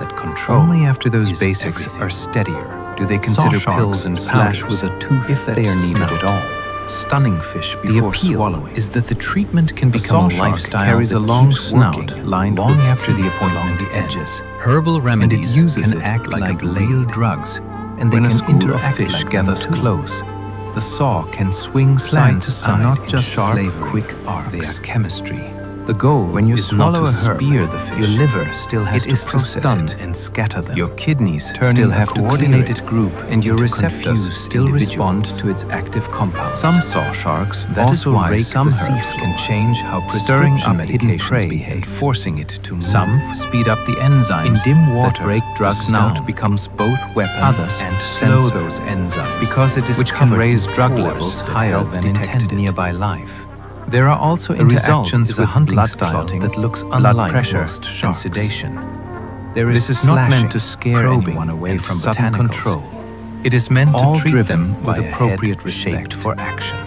B: that control
C: Only after those
B: is
C: basics
B: everything.
C: are steadier do they consider
B: Saw
C: pills
B: sharks
C: and
B: slash
C: powders
B: with a tooth
C: if
B: that
C: they are needed
B: snout.
C: at all.
A: stunning fish
C: The
A: before
C: appeal
A: swallowing.
C: is that the treatment can
A: The
C: become a
A: saw shark
C: lifestyle
A: carries
C: that
A: a long
C: keeps
A: snout
C: working
A: lined
C: long
A: with
C: after the
A: teeth
C: appointment
A: along the
C: ends.
A: edges.
C: Herbal remedies
A: uses
C: can
A: it
C: act
A: like a
C: like
A: blade.
C: real drugs, and they
A: When a
C: can
A: school of
C: interact
A: fish
C: like
A: gathers
C: them too.
A: close, the saw can swing side
C: Plants
A: to
C: are
A: side
C: not
A: in
C: just
A: sharp,
C: flavoring,
A: quick arcs.
C: they are chemistry.
A: The goal
C: When you
A: is not
C: swallow
A: to
C: a herb,
A: spear the fish.
C: your liver still has
A: It
C: to
A: is to
C: process
A: stun
C: it.
A: and scatter them.
C: Your kidneys
A: Turning
C: still
A: a
C: have to clear
A: coordinated
C: it,
A: group
C: and your
A: into
C: receptors
A: confused
C: still respond
A: individuals.
C: to its active compounds.
A: Some saw sharks
C: That is
A: also
C: why
A: rake
C: some
A: the
C: herbs
A: seafloor,
C: can change how
A: stirring
C: prescription
A: up hidden
C: medications
A: prey
C: behave.
A: and forcing it to move.
C: Some speed up the enzymes
A: In dim water,
C: that break drugs
A: the snout
C: down.
A: becomes both weapon
C: Others
A: and
C: slow
A: sensor,
C: those enzymes,
A: because it is
C: which can
A: covered
C: raise
A: with
C: drug
A: pores
C: levels
A: that
C: higher
A: help
C: than
A: detect
C: intended
A: it.
C: nearby life. There are also
A: The result
C: interactions
A: is a
C: with
A: hunting
C: blood
A: style
C: clotting
A: that looks
C: blood
A: unlike
C: pressure
A: most
C: and
A: sharks.
C: sedation. There is
A: This is not
C: slashing,
A: meant to scare
C: probing,
A: anyone away
C: and
A: from
C: sudden
A: botanicals.
C: control.
A: It is meant
C: All
A: to treat
C: driven
A: them with
C: by a
A: appropriate
C: head
A: respect
C: shaped for action.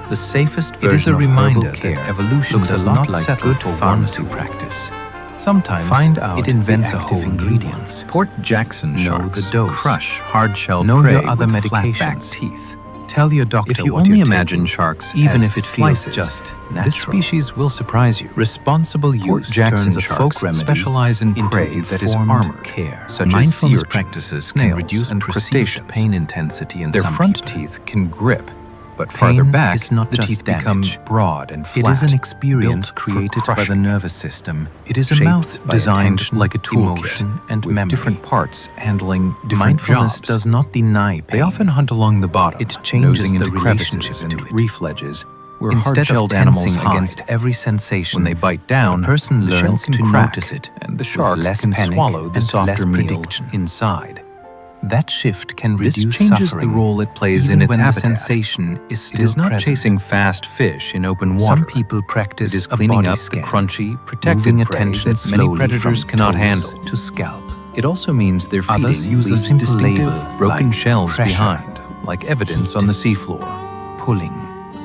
A: The safest
C: It is
A: version
C: a
A: of
C: reminder
A: herbal care
C: that evolution
A: looks
C: does
A: a lot
C: not
A: like
C: settle
A: good
C: for one
A: pharmacy
C: tool.
A: practice. Sometimes
C: Find out
A: it invents
C: the
A: a
C: active
A: whole
C: ingredients.
A: ingredient.
C: Port Jackson
A: Know
C: sharks
A: the dose.
C: crush hard-shell
A: Know
C: prey
A: your other
C: with
A: medications.
C: flat-backed teeth.
A: Tell your doctor
C: If you
A: what
C: only
A: you're
C: imagine
A: taking,
C: sharks
A: even
C: as
A: if it feels
C: slices,
A: just
C: this
A: natural.
C: species will surprise you. Responsible
A: Port
C: use
A: Jackson
C: turns a
A: sharks
C: folk remedy
A: specialize in
C: into
A: prey that is
C: informed
A: armored,
C: care.
A: such as
C: Mindfulness
A: sea urchins,
C: practices
A: snails,
C: can reduce
A: and
C: perceived
A: crustaceans.
C: pain intensity in
A: Their
C: some
A: front
C: people.
A: teeth can grip, but
C: Pain
A: farther back,
C: is not
A: the
C: just
A: teeth
C: damage.
A: become broad and flat.
C: It is an experience
A: built for
C: created by the
A: crushing.
C: nervous system.
A: It is a
C: shaped
A: mouth
C: by
A: designed
C: attention,
A: like a toolkit,
C: emotion, and
A: with
C: memory.
A: different parts handling different
C: Mindfulness
A: jobs.
C: does not deny pain.
A: They often hunt along the bottom,
C: It changes
A: nosing
C: the
A: into
C: relationship
A: crevices
C: to
A: and
C: it.
A: reef ledges, where
C: Instead
A: hard-shelled
C: of
A: animals
C: tensing
A: hide.
C: against every sensation,
A: When they bite down,
C: a person
A: the shell
C: learns
A: can
C: to
A: crack,
C: notice it,
A: and the
C: with
A: shark
C: less
A: can
C: panic
A: swallow the
C: and
A: softer
C: less
A: meal
C: prediction.
A: inside.
C: That shift can
A: This
C: reduce
A: changes
C: suffering,
A: the role it plays
C: even
A: in its
C: when
A: habitat.
C: the sensation is still
A: It is not
C: present.
A: chasing fast fish in open water.
C: Some people practice
A: It is
C: a
A: cleaning
C: body
A: up
C: scan,
A: the crunchy, protected
C: moving
A: prey
C: attention
A: that many
C: slowly
A: predators
C: from
A: cannot
C: toes
A: handle.
C: to scalp.
A: It also means their feeding
C: Others use a
A: leaves
C: simple
A: distinctive,
C: label
A: broken
C: like
A: shells
C: pressure,
A: behind, like evidence on the seafloor.
C: pulling.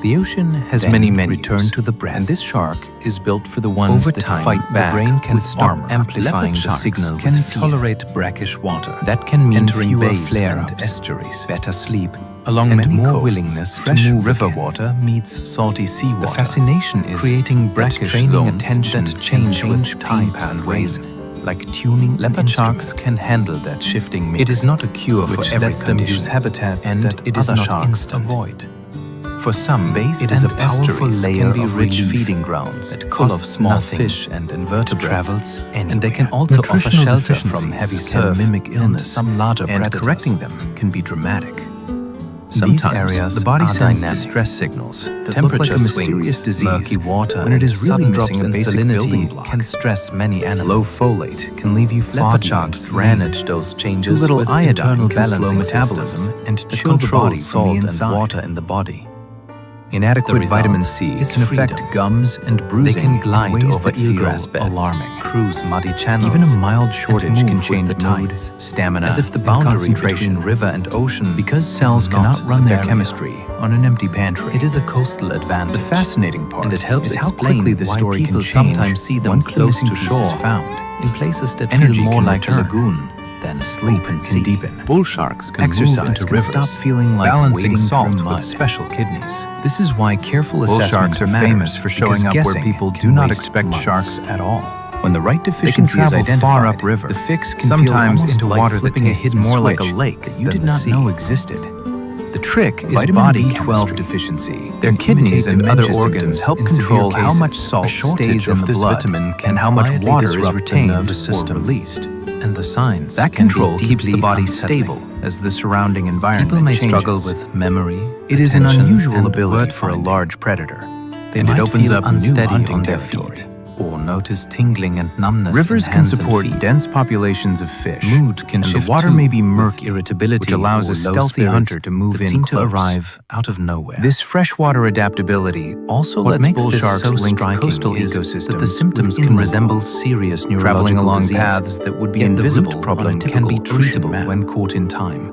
A: The ocean has
C: Then
A: many menus.
C: return to the breath.
A: And this shark is built for the ones
C: Over
A: that
C: time,
A: fight
C: the
A: back
C: brain can
A: with
C: stop
A: armor.
C: amplifying
A: Leopard
C: the
A: sharks
C: signal
A: can
C: with fear.
A: tolerate brackish water.
C: That can mean
A: entering
C: fewer
A: bays
C: flare-ups,
A: and estuaries,
C: better sleep,
A: along
C: and
A: many
C: more
A: coasts,
C: willingness to
A: fresh
C: move
A: river
C: again.
A: water meets salty seawater.
C: The fascination is
A: creating
C: that
A: brackish
C: training
A: zones
C: attention
A: that
C: to
A: change with
C: pain
A: tides and
C: pathways,
A: rain.
C: like tuning an
A: Leopard
C: instrument.
A: sharks can handle that shifting mix.
C: It is not a cure for
A: which
C: every
A: lets them
C: condition,
A: use habitats
C: and
A: that
C: it is
A: other
C: not
A: sharks
C: instant.
A: avoid.
C: For some,
A: Bays
C: it is a
A: and
C: powerful
A: estuaries
C: layer
A: can be
C: of
A: rich
C: relief
A: feeding grounds
C: that
A: full of
C: costs
A: small
C: nothing
A: fish and invertebrates,
C: travels
A: and they can
C: anywhere.
A: also offer
C: Nutritional
A: shelter
C: deficiencies
A: from heavy
C: can
A: surf
C: mimic
A: and
C: illness,
A: some larger
C: and
A: predators.
C: correcting them can be dramatic.
A: Sometimes
C: These areas
A: the body
C: are
A: sends
C: dynamic.
A: distress signals that
C: Temperature
A: look like a
C: swings,
A: mysterious disease,
C: murky water,
A: when it is really
C: sudden drops
A: missing a
C: in
A: basic
C: salinity
A: building block.
C: can stress many animals.
A: Low folate can leave you foggy.
C: Leopard sharks
A: and
C: manage those changes
A: Too little
C: with
A: iodine
C: internal
A: can slow
C: balancing
A: metabolism
C: systems
A: and
C: that
A: chill the
C: control
A: body
C: salt
A: from the
C: and
A: inside.
C: water in the body.
A: Inadequate
C: The result
A: vitamin C
C: is
A: can affect
C: freedom.
A: gums and bruising.
C: They can glide
A: in ways
C: over
A: that feel
C: eelgrass beds,
A: alarming.
C: cruise muddy channels,
A: Even a mild shortage
C: move
A: can
C: with
A: change
C: the
A: mood,
C: tides,
A: stamina,
C: as if the
A: and
C: boundary
A: concentration
C: between
A: river and ocean, because
C: is
A: cells
C: not
A: cannot run
C: a
A: their
C: barrier.
A: chemistry on an empty pantry.
C: It is a coastal advantage.
A: The fascinating part,
C: and it helps
A: is how
C: explain
A: quickly the
C: why
A: story
C: people
A: can change
C: sometimes see them
A: once the
C: close
A: missing
C: to
A: piece
C: shore,
A: is found.
C: in places that
A: Energy
C: feel more
A: can
C: like
A: return.
C: a lagoon than
A: Sleep
C: open
A: can
C: sea.
A: deepen. Bull sharks can
C: Exercise
A: move into
C: can
A: rivers,
C: stop feeling like
A: balancing
C: wading
A: salt
C: through mud.
A: with special kidneys.
C: This is why careful
A: Bull
C: assessment
A: sharks are
C: matters,
A: famous for showing up
C: because
A: where
C: guessing
A: people
C: can
A: do not
C: waste
A: expect
C: months.
A: sharks at all. When the right
C: They
A: deficiency
C: can
A: is
C: travel
A: identified,
C: far upriver.
A: the fix can
C: sometimes
A: feel
C: into
A: almost like
C: water that
A: flipping a
C: tastes
A: hidden
C: more
A: switch
C: like a lake that you
A: than
C: did
A: the
C: not
A: sea.
C: know existed. The trick is
A: Vitamin
C: body
A: B12
C: chemistry.
A: deficiency.
C: Their
A: can
C: kidneys
A: imitate
C: and other
A: dementia
C: organs
A: symptoms
C: help
A: in
C: control
A: severe
C: how much
A: cases.
C: salt
A: A shortage
C: stays in
A: of
C: the
A: this
C: blood
A: vitamin can
C: and how much
A: quietly
C: water is
A: disrupt the
C: retained
A: nervous
C: or
A: system.
C: released. And the signs
A: That
C: can
A: control
C: be
A: keeps the
C: deeply
A: body
C: unsettling.
A: stable as the surrounding environment
C: People may
A: changes.
C: struggle with memory.
A: It is an
C: attention,
A: unusual
C: and
A: ability
C: word
A: for a
C: finding.
A: large predator,
C: They
A: and
C: might
A: it opens
C: feel
A: up new
C: unsteady
A: hunting
C: on their
A: territory.
C: feet, or notice tingling and numbness
A: Rivers
C: in
A: can
C: hands and
A: support
C: feet.
A: dense populations of fish.
C: Mood can
A: and
C: shift
A: the water
C: too,
A: may be
C: with
A: murky,
C: irritability,
A: which allows
C: or
A: a
C: low
A: stealthy
C: spirits
A: hunter to move
C: that
A: in
C: seem
A: close.
C: to arrive out of nowhere.
A: This freshwater adaptability also
C: What
A: lets
C: makes
A: bull
C: this
A: sharks
C: so
A: link
C: striking
A: coastal
C: is
A: ecosystems
C: that the symptoms
A: with
C: can
A: inland
C: resemble
A: ones.
C: serious neurological
A: Traveling along
C: disease.
A: paths that would be
C: Yet the root
A: invisible
C: problem
A: on a
C: can be
A: typical ocean
C: treatable
A: map.
C: when caught in time.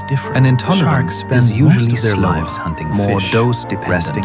A: is different.
C: An intolerant
A: Sharks spend
C: is usually
A: most of their
C: slower,
A: lives hunting
C: more
A: fish,
C: dose-dependent,
A: resting,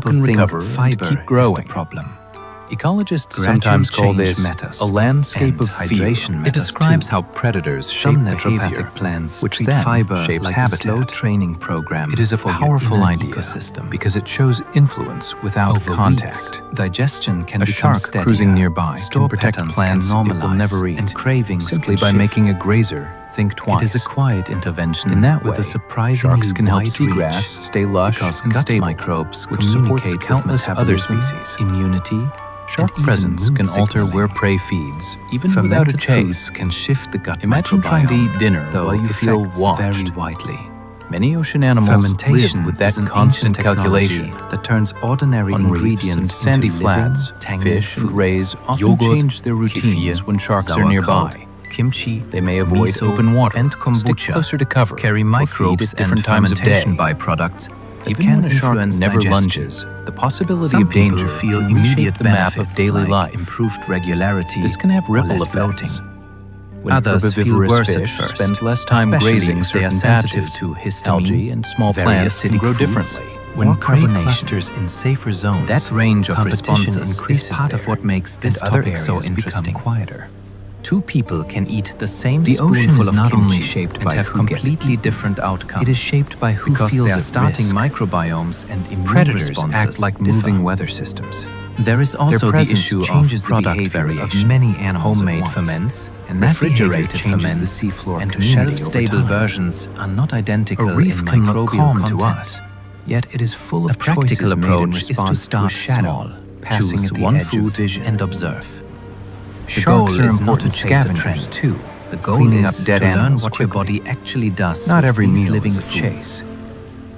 C: People
B: can
C: think
B: recover and
C: fiber
B: keep
C: is
B: growing.
C: the problem.
B: Ecologists
C: Gradual
B: sometimes call
C: change
B: this
C: metas
B: a landscape
C: and
B: of
C: hydration
B: fear.
C: metas
B: It describes
C: too.
B: how predators shape
C: Some
B: behavior,
C: naturopathic plants
B: which
C: treat
B: then
C: fiber
B: shapes
C: like
B: habitat.
C: a slow training program.
B: It is a
C: for your
B: powerful
C: inner
B: idea
C: ecosystem.
B: because it shows influence without
C: Over
B: contact.
C: weeks, digestion can
B: A
C: become
B: shark
C: steadier.
B: cruising nearby
C: Store
B: can protect
C: patterns
B: plants
C: can
B: it will
C: normalize,
B: never eat,
C: and cravings
B: simply
C: can
B: by
C: shift.
B: making a grazer think twice.
C: It is a quiet intervention
B: In that
C: with
B: way,
C: a surprisingly
B: sharks can help
C: wide
B: seagrass
C: reach,
B: stay lush
C: because
B: and
C: gut
B: stable,
C: microbes
B: which supports
C: communicate
B: countless
C: with
B: other
C: metabolism,
B: species.
C: immunity,
B: Shark
C: and even
B: presence
C: mood
B: can alter
C: signaling.
B: where prey feeds, even without a
C: Fermented
B: chase.
C: foods can shift the gut
B: Imagine
C: microbiome,
B: trying to eat dinner
C: though
B: while you feel
C: effects
B: watched.
C: vary widely.
B: Many ocean animals
C: Fermentation
B: live with that
C: is an
B: constant
C: ancient technology
B: calculation.
C: that turns ordinary
B: On reefs
C: ingredients
B: and sandy
C: into
B: flats,
C: living, tangy
B: fish and
C: foods.
B: rays often
C: Yogurt,
B: change their routines
C: kefir,
B: when sharks are
C: sauerkraut,
B: nearby.
C: kimchi,
B: They may avoid
C: miso,
B: open water
C: and
B: stick
C: kombucha
B: closer to cover,
C: carry
B: or
C: microbes
B: feed at different
C: and
B: times of day.
C: fermentation byproducts that
B: Even
C: can
B: when a shark
C: influence
B: never
C: digestion.
B: lunges, the possibility
C: Some
B: of danger
C: people feel
B: can reshape
C: immediate
B: the map
C: benefits
B: of daily
C: like
B: life.
C: improved regularity.
B: This can have
C: or
B: ripple
C: less
B: effects.
C: bloating.
B: When
C: Others feel
B: herbivorous
C: worse at
B: fish
C: first,
B: spend less time
C: especially
B: grazing
C: if they are
B: certain
C: sensitive
B: patches,
C: to histamine,
B: algae and small
C: very
B: plants can
C: acidic
B: grow
C: foods,
B: differently.
C: When
B: Or
C: prey
B: carbonation.
C: clusters in safer zones, that range of
B: Competition
C: responses
B: increases
C: is part of
B: there,
C: what makes this
B: and other
C: topic so
B: areas become
C: interesting.
B: quieter.
C: Two people can eat the same
B: The ocean
C: spoonful
B: is
C: of
B: not
C: kimchi
B: only shaped
C: and
B: by
C: have
B: who gets
C: completely
B: eaten.
C: different outcomes.
B: It is shaped by who
C: because
B: feels
C: their
B: at
C: starting
B: risk.
C: microbiomes and immune
B: Predators
C: responses
B: act like
C: differ.
B: moving weather systems.
C: There is also the
B: presence
C: issue
B: changes
C: of
B: the
C: product
B: behavior of
C: variation.
B: many animals at
C: Homemade
B: once.
C: ferments and that
B: Refrigerated
C: refrigerated
B: changes
C: ferments
B: the seafloor
C: and
B: community
C: shelf-stable
B: over time.
C: versions are not identical
B: A reef
C: in
B: can look
C: microbial
B: calm
C: content.
B: to us, yet it is full of
C: A practical
B: choices made in
C: approach is to
B: response
C: start
B: a shadow
C: small,
B: passing
C: choose
B: at the
C: one
B: edge
C: food
B: of vision.
C: and observe. The
B: Sharks
C: goal
B: are
C: is not to
B: important
C: chase a
B: scavengers
C: trend.
B: too.
C: The goal
B: cleaning
C: is
B: up dead
C: to learn
B: animals
C: what your
B: quickly.
C: body actually does.
B: Not
C: with
B: every
C: these
B: meal
C: living
B: is a
C: foods.
B: chase.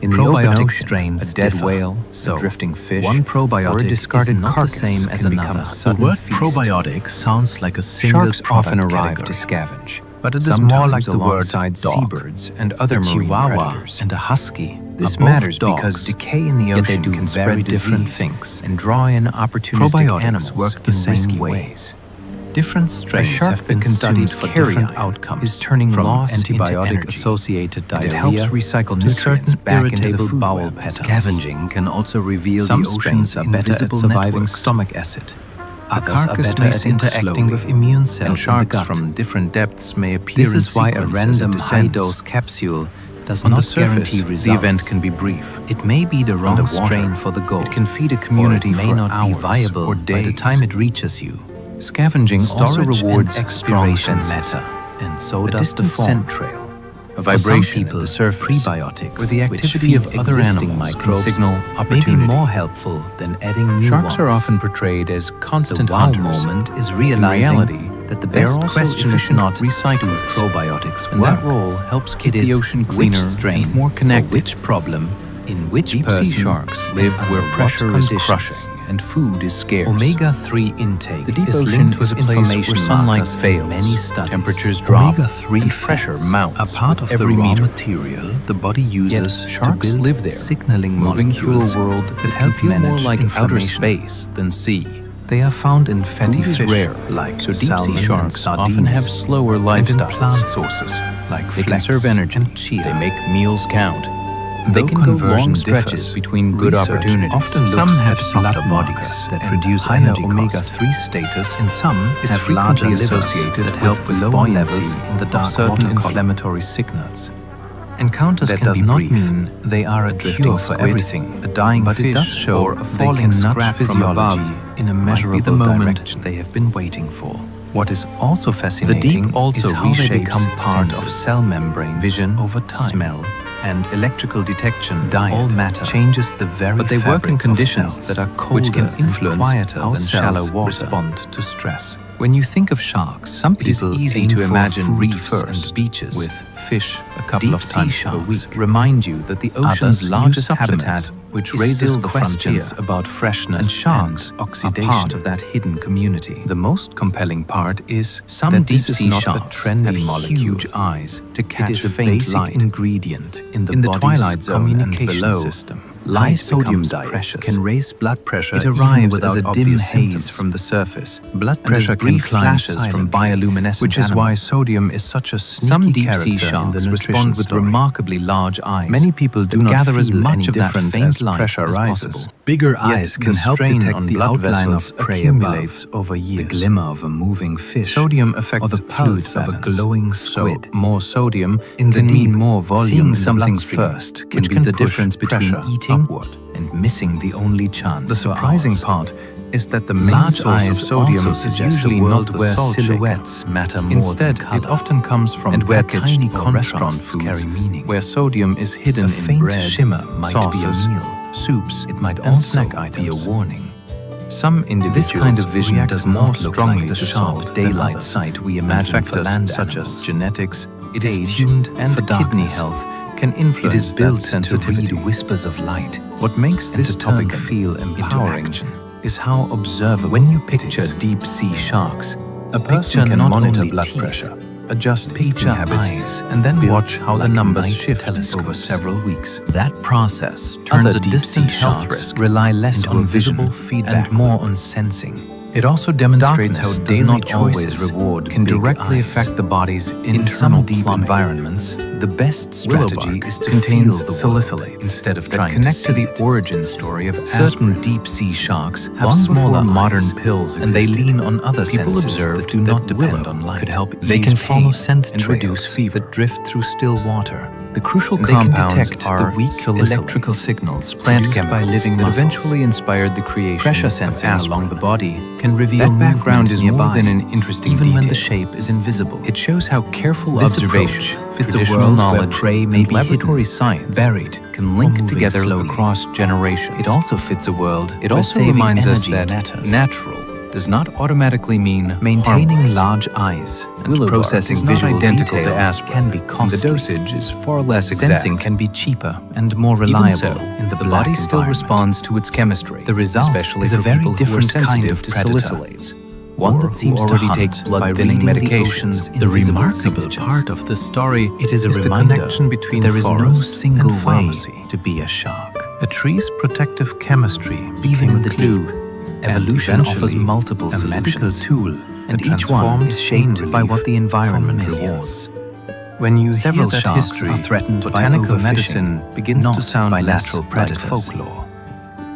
B: In the open
C: Probiotic
B: ocean,
C: strains
B: a dead
C: differ.
B: whale,
C: So,
B: a drifting fish,
C: one
B: or a
C: probiotic
B: discarded
C: is not
B: carcass
C: the same as
B: can become
C: another.
B: a sudden
C: The word
B: feast.
C: probiotic sounds like a single
B: Sharks often
C: product
B: arrive
C: category.
B: to scavenge,
C: But it is
B: sometimes
C: more like the word
B: alongside
C: dog,
B: seabirds and other
C: a
B: marine
C: chihuahua
B: predators.
C: and a husky.
B: This
C: are both
B: matters
C: dogs,
B: because decay in the
C: yet they
B: ocean
C: do
B: can
C: very
B: spread
C: different
B: disease
C: things.
B: and draw in opportunistic
C: Probiotics
B: animals
C: work the
B: in
C: same
B: risky
C: way.
B: ways.
C: Different
B: A
C: strains
B: shark
C: have been
B: that
C: studied
B: consumes
C: for
B: carrion
C: different outcomes,
B: is turning
C: from
B: loss into energy,
C: antibiotic-associated
B: and
C: diarrhea
B: it helps recycle
C: to
B: nutrients
C: certain
B: back into the
C: irritable
B: food
C: bowel
B: web.
C: patterns.
B: Scavenging can also reveal
C: Some
B: the ocean's
C: strains are better at
B: invisible
C: surviving
B: networks.
C: stomach acid.
B: A
C: Others
B: carcass
C: are better
B: may
C: at
B: sink
C: interacting
B: slowly,
C: with immune cells
B: and
C: in the
B: sharks
C: gut.
B: from different depths may appear
C: This
B: in
C: is why a
B: sequence as it
C: random
B: descends.
C: high-dose capsule does
B: On
C: not
B: the surface,
C: guarantee results.
B: the event can be brief.
C: It may be the wrong
B: Underwater,
C: strain for the goal.
B: It can feed a community
C: or it may
B: for
C: not
B: hours
C: be viable
B: or
C: by the
B: days.
C: time it reaches you.
B: Scavenging also
C: Storage
B: rewards
C: and
B: strong
C: expiration
B: senses.
C: matter, and so
B: A
C: does the
B: distant
C: form.
B: scent trail, a
C: For some
B: vibration
C: people,
B: at the surface,
C: prebiotics,
B: or the
C: which
B: activity of
C: feed
B: other
C: existing
B: animals
C: microbes,
B: can signal
C: may
B: opportunity.
C: be more helpful than adding new
B: Sharks
C: ones.
B: are often portrayed as
C: The
B: constant
C: wow
B: hunters.
C: moment is
B: In
C: realizing
B: reality,
C: that the
B: they are
C: best
B: also
C: question is
B: efficient
C: not
B: recyclers.
C: do probiotics
B: And
C: work.
B: that role helps keep
C: It is
B: the ocean cleaner
C: which strain
B: and more connected.
C: for which problem in which
B: Deep
C: person
B: sea sharks live
C: and
B: where
C: under what
B: pressure is
C: conditions.
B: crushing and food is scarce.
C: Omega-3 intake
B: The deep
C: is
B: ocean
C: linked
B: is
C: with
B: a place
C: information
B: where sunlight
C: markers in
B: fails,
C: many studies.
B: temperatures drop,
C: Omega-3
B: and pressure
C: fats
B: mounts
C: are part
B: with
C: of the
B: every
C: raw
B: meter.
C: material the body uses
B: Yet
C: to
B: sharks
C: build
B: live there,
C: signaling
B: moving through
C: molecules
B: a world that can
C: help
B: feel more
C: manage
B: like outer
C: inflammation.
B: space than sea.
C: They are found in fatty
B: Food is
C: fish,
B: rare,
C: like
B: so deep
C: salmon
B: sea sharks
C: and
B: often
C: sardines,
B: have slower
C: and in
B: lifestyles.
C: plant sources, like
B: They
C: flax
B: conserve energy,
C: and chia.
B: they make meals count. They
C: Though
B: can go
C: conversion
B: long stretches
C: differs,
B: between good
C: research
B: opportunities.
C: often looks
B: Some have
C: at
B: softer
C: blood
B: bodies
C: markers
B: that
C: and
B: reduce
C: higher
B: energy
C: omega-3 status,
B: and some
C: is
B: have
C: frequently
B: larger
C: associated
B: that
C: with
B: help with
C: lower
B: buoyancy
C: levels in the
B: of
C: dark
B: certain
C: water column.
B: inflammatory signals.
C: Encounters
B: That
C: can
B: does
C: be
B: not
C: brief.
B: mean they are a
C: Drifting
B: cure for
C: squid,
B: everything.
C: a dying
B: but
C: fish,
B: it does show
C: or a
B: they
C: falling
B: can nudge
C: scrap from
B: physiology
C: above
B: in a
C: might be
B: measurable
C: the moment
B: direction.
C: they have been waiting for.
B: What is also
C: The
B: fascinating
C: deep also
B: is how they
C: reshapes
B: become part of
C: senses,
B: cell membranes,
C: vision,
B: over time.
C: smell, and electrical detection.
B: Diet
C: all matter.
B: changes the very
C: But they work in
B: fabric of
C: conditions
B: cells,
C: that are
B: which can
C: colder and
B: influence
C: quieter
B: how
C: than
B: cells
C: shallow water.
B: respond to stress.
C: When you think of sharks,
B: Some
C: it is
B: people
C: easy
B: aim
C: to
B: for
C: imagine
B: food
C: reefs
B: first,
C: and beaches.
B: with fish a couple
C: Deep
B: of
C: sea
B: times per
C: sharks
B: week.
C: remind you that the ocean's
B: Others
C: largest
B: use
C: habitat,
B: supplements, which
C: is
B: raises
C: still the
B: questions
C: frontier,
B: about freshness
C: and sharks
B: and
C: are
B: oxidation.
C: part of that hidden community.
B: The most compelling part is
C: Some
B: that
C: deep
B: this is
C: sea
B: not
C: sharks
B: a trendy
C: have
B: molecule.
C: huge
B: eyes to catch
C: It is a
B: faint
C: basic
B: light
C: ingredient in the
B: in the
C: body's
B: twilight zone and
C: communication
B: below.
C: system. High sodium
A: becomes
C: diets
A: precious.
C: can raise blood pressure.
A: It
C: even
A: arrives
C: without
A: as a dim
C: obvious
A: haze
C: symptoms.
A: from the surface.
C: Blood pressure can
A: brief
C: climb
A: flashes from
C: silently,
A: bioluminescent
C: which is why
A: animals.
C: sodium is such a sneaky
A: Some deep-sea
C: character in
A: sharks
C: the
A: respond with
C: story.
A: remarkably large eyes.
C: Many people do
A: that
C: not
A: gather as
C: feel
A: much
C: any
A: of that
C: different
A: faint
C: as
A: light
C: pressure
A: as
C: rises.
A: possible.
C: Bigger
A: Yet
C: eyes
A: the
C: can help
A: strain
C: detect
A: on
C: the
A: blood
C: outline
A: vessels
C: of prey
A: accumulates
C: above,
A: over years.
C: the glimmer of a moving fish,
A: Sodium affects
C: or the
A: fluid
C: pulse of a
A: balance.
C: glowing squid.
A: So more sodium
C: In the
A: can
C: deep,
A: mean more volume
C: seeing
A: in the
C: something
A: bloodstream,
C: first can
A: which
C: be
A: can
C: the
A: push
C: difference between
A: pressure
C: eating
A: upward.
C: and missing the only chance.
A: The
C: for
A: surprising
C: ours.
A: part is that the main
C: Large
A: source of
C: eyes
A: sodium
C: also
A: is
C: suggest
A: usually
C: a world
A: not the
C: where
A: salt shaker.
C: silhouettes matter more
A: Instead,
C: than color.
A: it often comes from
C: and where
A: packaged
C: tiny
A: or restaurant
C: contrasts
A: foods,
C: carry meaning.
A: where sodium is hidden
C: A
A: in
C: faint
A: bread,
C: shimmer might
A: sauces,
C: be a meal.
A: soups,
C: It might
A: and
C: also
A: snack items.
C: be a warning.
A: Some individuals
C: This kind of vision
A: react
C: does
A: more
C: not look
A: strongly
C: like the
A: to
C: sharp
A: salt than
C: daylight
A: others.
C: sight we imagine
A: And
C: for
A: factors
C: land
A: such
C: animals.
A: as genetics,
C: It is
A: age,
C: tuned
A: and
C: for
A: kidney
C: darkness.
A: health can
C: It
A: influence
C: is built
A: that
C: to
A: sensitivity.
C: read whispers of light.
A: What makes
C: and
A: this
C: to turn
A: topic
C: them
A: feel
C: into
A: empowering
C: action.
A: is how observable
C: When you
A: it
C: picture
A: is.
C: deep-sea sharks,
A: A
C: picture
A: person can
C: not
A: monitor
C: only
A: blood
C: teeth,
A: pressure, adjust
C: picture
A: eating habits,
C: eyes,
A: and then
C: built
A: watch how the
C: like
A: numbers
C: night
A: shift over
C: telescopes.
A: several weeks.
C: That process turns
A: Other
C: a
A: deep-sea
C: distant health
A: sharks
C: risk
A: rely less
C: into
A: on
C: a
A: visible
C: vision
A: feedback
C: and more on sensing.
A: It also demonstrates how
C: Darkness does
A: daily
C: not always
A: choices
C: reward
A: can
C: big
A: directly
C: eyes.
A: affect the body's
C: In
A: internal
C: some deep
A: plumbing.
C: environments, the best strategy
A: Willowbark
C: is to
A: contains
C: feel the
A: salicylates
C: world instead of
A: that
C: trying
A: connect
C: to
A: to
C: see
A: the
C: it.
A: origin story of
C: Certain
A: aspirin.
C: deep-sea sharks have
A: Long
C: smaller
A: before modern
C: eyes,
A: pills
C: and they
A: existed,
C: lean on other
A: people
C: senses
A: observed
C: that do not depend
A: willow
C: on light.
A: could help
C: They
A: ease
C: can follow
A: pain
C: scent
A: and
C: trails
A: reduce fever
C: that drift through still water.
A: The crucial
C: And they can
A: compounds
C: detect
A: are
C: the weak
A: salicylates,
C: electrical signals
A: plant
C: produced by
A: chemicals
C: living
A: that
C: muscles.
A: eventually inspired the creation
C: Pressure
A: of
C: sensing
A: aspirin.
C: along the body can reveal
A: That background
C: movement
A: is
C: nearby,
A: more than an interesting
C: even
A: detail.
C: when the shape is invisible.
A: It shows how careful
C: This
A: observation,
C: approach fits a
A: traditional
C: world where
A: knowledge,
C: prey may
A: and
C: be
A: laboratory
C: hidden,
A: science
C: buried,
A: can
C: or
A: link
C: moving
A: together
C: slowly.
A: across generations.
C: It also fits a world
A: It
C: where
A: also
C: saving
A: reminds us
C: energy
A: that
C: matters.
A: natural does not automatically mean
C: Maintaining
A: harmless.
C: large eyes and
A: Willowbark
C: processing
A: is not
C: visual
A: identical
C: detail
A: to aspirin.
C: can be
A: The
C: costly.
A: dosage is far less exact.
C: Sensing can be cheaper and more
A: Even
C: reliable
A: so,
C: in the
A: the
C: black
A: body still
C: environment.
A: responds to its chemistry.
C: The result
A: especially
C: is a
A: for
C: very
A: people
C: different
A: who are
C: kind
A: sensitive
C: of
A: to
C: predator.
A: salicylates.
C: One
A: or
C: that
A: who
C: seems to
A: already
C: hunt
A: take
C: by
A: blood-thinning
C: reading the
A: medications.
C: ocean's
A: The
C: invisible
A: remarkable
C: signatures.
A: part of the story
C: It is a
A: is the
C: reminder
A: connection between
C: there is no
A: forest
C: single
A: and
C: way
A: pharmacy.
C: to be a shark.
A: A tree's protective chemistry
C: Even
A: became
C: in
A: a
C: the
A: clue.
C: deep,
A: and
C: evolution offers
A: eventually
C: multiple
A: a medical
C: solutions,
A: tool
C: and
A: that
C: each one
A: transformed
C: is shaped
A: pain
C: by
A: relief
C: what the environment
A: for
C: rewards.
A: When you
C: Several
A: hear that
C: sharks
A: history,
C: are threatened by
A: botanical
C: overfishing,
A: medicine begins
C: not
A: to sound
C: by
A: less
C: natural
A: like
C: predators.
A: folklore.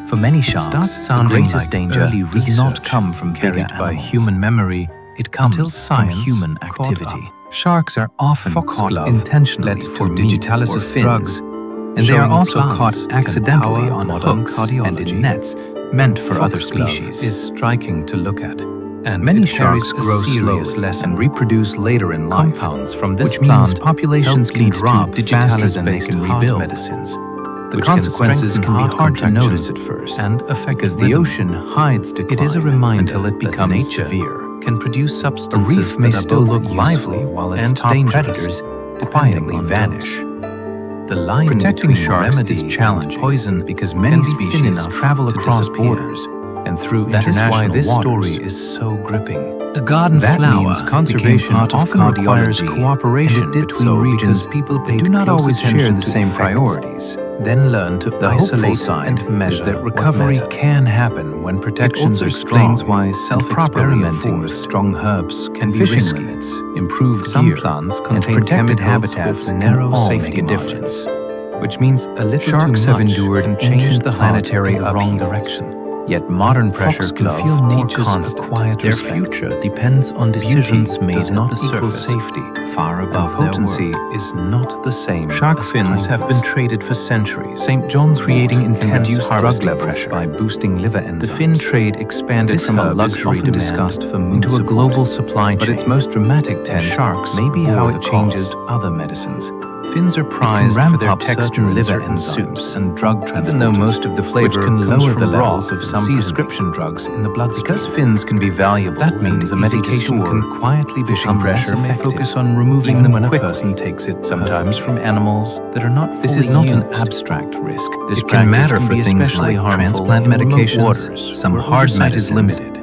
C: For many
A: It
C: sharks,
A: starts
C: the
A: sounding
C: greatest
A: like
C: danger
A: early
C: does not
A: research
C: come from bigger
A: carried by
C: animals.
A: human memory.
C: It comes
A: until
C: from
A: science
C: human
A: caught
C: activity.
A: up.
C: Sharks are often caught
A: Foxglove
C: intentionally
A: led to
C: for meat
A: digitalysis
C: or fins,
A: drugs,
C: and they are
A: showing
C: also
A: plants
C: caught
A: can
C: accidentally
A: power
C: on
A: modern
C: hooks and
A: cardiology.
C: in nets meant for other
A: Foxglove
C: species.
A: is striking to look at, and
C: Many
A: it carries
C: sharks
A: a
C: grow
A: serious
C: slowly
A: lesson.
C: and reproduce later in life,
A: Compounds from this
C: which means
A: plant
C: populations
A: help
C: can
A: lead
C: drop
A: to
C: faster than they
A: digitalysis-based
C: can
A: heart
C: rebuild.
A: medicines.
C: The
A: which
C: consequences
A: can
C: can be
A: heart
C: hard to
A: contraction
C: notice at first,
A: and affect
C: because the
A: rhythm.
C: ocean hides decline
A: It is a reminder
C: until it becomes
A: that nature
C: severe.
A: can produce
C: A
A: substances
C: reef may
A: that are
C: still
A: both
C: look
A: useful
C: lively while its
A: and
C: top
A: dangerous,
C: predators
A: depending
C: quietly
A: on
C: vanish.
A: dose. The line
C: Protecting
A: between
C: sharks
A: remedy
C: is
A: and
C: challenging
A: poison
C: because
A: can
C: many
A: be thin
C: species
A: enough
C: travel
A: to
C: across
A: disappear.
C: borders,
A: and through
C: that is why
A: international
C: this
A: waters
C: story
A: is so gripping.
C: The garden
A: That
C: flower
A: means conservation
C: became part of
A: often requires
C: cardiology,
A: cooperation
C: and it did
A: between
C: so
A: regions
C: because people
A: that
C: paid
A: do not
C: close
A: always share
C: attention
A: the
C: to
A: same
C: effects.
A: priorities. Then learn to
C: The hopeful
A: isolate
C: side
A: and measure
C: is that
A: what
C: recovery
A: matter.
C: can happen when protections
A: also
C: are
A: explains
C: strong,
A: why
C: and
A: self-experimenting with
C: enforced.
A: strong herbs can be
C: Fishing
A: risky.
C: limits, improved
A: Some
C: gear,
A: plants
C: and
A: contain
C: protected
A: chemicals
C: habitats
A: with
C: can
A: narrow
C: all
A: safety
C: make a
A: margins,
C: difference.
A: which means a little
C: Sharks
A: too
C: have
A: much
C: endured
A: can change
C: ancient
A: the
C: planetary
A: planetary in the wrong
C: upheavals.
A: direction.
C: Yet modern pressure can
A: Foxglove
C: feel more
A: teaches
C: constant.
A: a quiet
C: Their
A: respect.
C: future depends on decisions made
A: does
C: at
A: not
C: the
A: equal
C: surface,
A: safety,
C: far
A: and
C: above their
A: potency
C: world.
A: is not the same.
C: Shark
A: as
C: fins have
A: kindness.
C: been traded for centuries,
A: St. John's
C: creating
A: wort can
C: intense
A: reduce
C: drug
A: harvesting
C: levels
A: pressure
C: by boosting liver enzymes.
A: The fin trade expanded
C: This
A: from a
C: herb is
A: luxury
C: often
A: demand
C: discussed for mood
A: into a
C: support,
A: global supply chain.
C: but its most dramatic
A: And
C: tend
A: sharks
C: may be
A: bore
C: how
A: the
C: it changes
A: cost.
C: other medicines.
A: Fins are
C: It can
A: prized for
C: ramp
A: their
C: up
A: texture
C: certain
A: in
C: liver
A: certain
C: enzymes
A: soups,
C: and drug transporters,
A: even though most of the flavor
C: which can
A: comes
C: lower
A: from
C: the
A: broth
C: levels of
A: and
C: some
A: seasoning.
C: prescription drugs in the bloodstream.
A: Because fins can be valuable,
C: That means a
A: and easy to
C: medication
A: store,
C: can quietly
A: fishing
C: become
A: pressure
C: less
A: may
C: effective,
A: focus on removing
C: even
A: them
C: when a
A: quickly,
C: person takes it
A: sometimes from animals that are not
C: This
A: fully
C: is not an
A: used.
C: abstract risk.
A: This
C: It can
A: practice
C: matter
A: can
C: for
A: be
C: things
A: especially
C: like
A: harmful
C: transplant
A: in remote
C: medications,
A: waters,
C: some
A: where
C: hard
A: oversight is
C: medicines,
A: limited,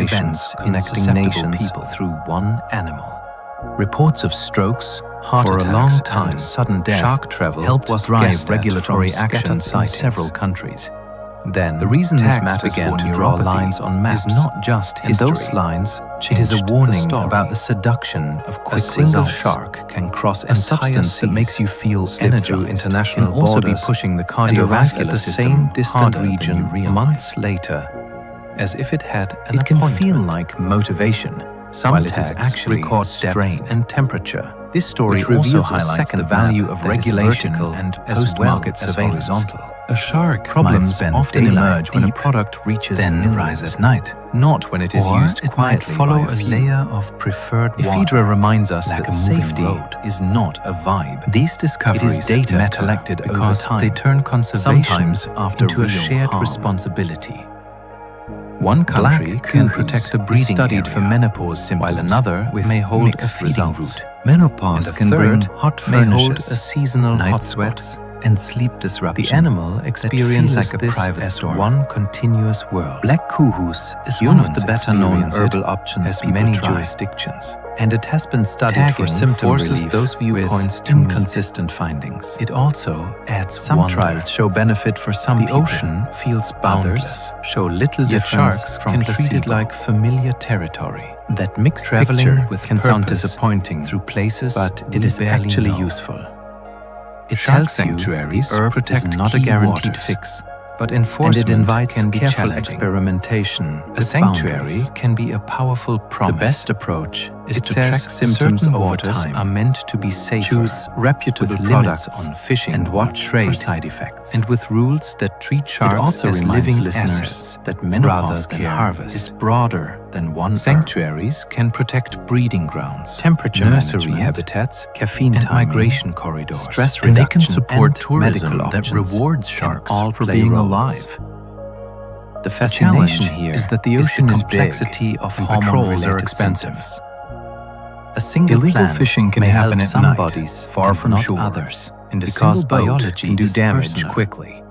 A: events connecting nations through one animal. Reports of strokes, heart attacks, for a long time, sudden death, shark travel helped drive regulatory actions in several countries.
C: Then,
A: the reason this
C: text
A: matters
C: began
A: for
C: to draw
A: neuropathy
C: lines on maps
A: is not just history.
C: In those lines, it is a
A: changed the
C: warning
A: story.
C: about the seduction of quick
A: A single
C: results.
A: shark can cross
C: A
A: entire
C: substance that
A: seas,
C: makes you feel
A: slip
C: energized
A: through international
C: can also be
A: borders,
C: pushing the
A: and arrive
C: cardiovascular
A: at the
C: system
A: same distant
C: harder
A: region
C: than you realize.
A: months later, as if it had an
C: It can
A: appointment.
C: feel like motivation,
A: Some
C: while it is
A: tags
C: actually
A: record
C: strain.
A: depth and temperature.
C: This story
A: which reveals
C: also
A: a
C: highlights the
A: second
C: value
A: map
C: of
A: that is
C: regulation
A: vertical
C: and
A: as
C: post-market
A: well as
C: surveillance.
A: horizontal.
C: A shark
A: Problems
C: might spend
A: often
C: daylight
A: emerge when a
C: deep,
A: product reaches
C: then
A: millions,
C: rise at night,
A: not when it is
C: or
A: used
C: it might
A: quietly
C: follow
A: by
C: a
A: few.
C: layer of preferred water.
A: Ephedra reminds us
C: like
A: that
C: a moving
A: safety
C: road.
A: is not a vibe.
C: These discoveries
A: It is data
C: matter
A: collected over
C: because
A: time.
C: they turn conservation
A: Sometimes after
C: into a
A: real
C: shared
A: harm.
C: responsibility.
A: One country
C: Black
A: can
C: cougars
A: protect a
C: is
A: breeding
C: studied
A: area,
C: for menopause symptoms,
A: while another
C: with
A: may hold a
C: mixed
A: feeding
C: results.
A: route.
C: Menopause
A: And a
C: can
A: third
C: bring hot
A: may hold
C: furnaces,
A: a seasonal
C: night
A: hotspot.
C: sweats, and sleep disruption.
A: The animal experiences
C: like a
A: this
C: private
A: as
C: storm.
A: one continuous world.
C: Black cougars is
A: Humans
C: one of the better-known
A: experience
C: herbal
A: it
C: options
A: as
C: people
A: many
C: try.
A: jurisdictions.
C: And it has been studied
A: Tagging
C: for symptom
A: forces
C: relief
A: those viewpoints
C: with
A: to meet.
C: inconsistent findings.
A: It also adds
C: Some
A: wonder.
C: trials show benefit for some
A: The
C: people.
A: ocean feels
C: Others
A: boundless.
C: show little
A: Yet
C: difference
A: sharks
C: from
A: can treat it
C: placebo.
A: like familiar territory.
C: That mixed
A: Traveling
C: picture
A: with
C: can sound
A: purpose
C: disappointing
A: through places
C: but
A: we
C: it is
A: barely
C: actually
A: know.
C: useful. It
A: Shark
C: tells you
A: sanctuaries
C: the herb
A: protect
C: is not a
A: key
C: guaranteed
A: waters,
C: fix,
A: but
C: and
A: enforcement
C: it invites
A: can be
C: careful
A: challenging.
C: experimentation
A: A
C: with
A: sanctuary
C: boundaries.
A: can be a powerful promise.
C: The best approach is
A: It
C: to
A: says
C: track symptoms
A: certain
C: over
A: waters
C: time.
A: are meant to be safer,
C: Choose reputable
A: with
C: products
A: limits on fishing
C: and
A: or
C: watch
A: trade,
C: for side effects.
A: and with rules that treat
C: it
A: sharks
C: also
A: as
C: reminds
A: living
C: listeners
A: assets
C: that
A: rather
C: menopause
A: than
C: care
A: harvest.
C: is broader than one herb.
A: Sanctuaries can protect breeding grounds,
C: Temperature
A: nursery
C: management,
A: habitats,
C: caffeine
A: and
C: timing,
A: migration corridors.
C: stress
A: and they can
C: reduction,
A: support
C: and
A: tourism
C: medical
A: that
C: options
A: rewards
C: can
A: sharks
C: all
A: for
C: play
A: being
C: roles.
A: alive.
C: The
A: The
C: fascination
A: challenge
C: here
A: is that the ocean
C: the
A: is
C: complexity
A: big
C: of
A: and
C: hormone
A: patrols are
C: related
A: expensive.
C: symptoms. A single
A: Illegal
C: plant
A: fishing can
C: may
A: happen
C: help
A: at
C: some
A: night,
C: bodies
A: far
C: and
A: from
C: not
A: shore,
C: others,
A: and a
C: because
A: single boat
C: biology
A: can do
C: is
A: damage
C: personal.
A: quickly.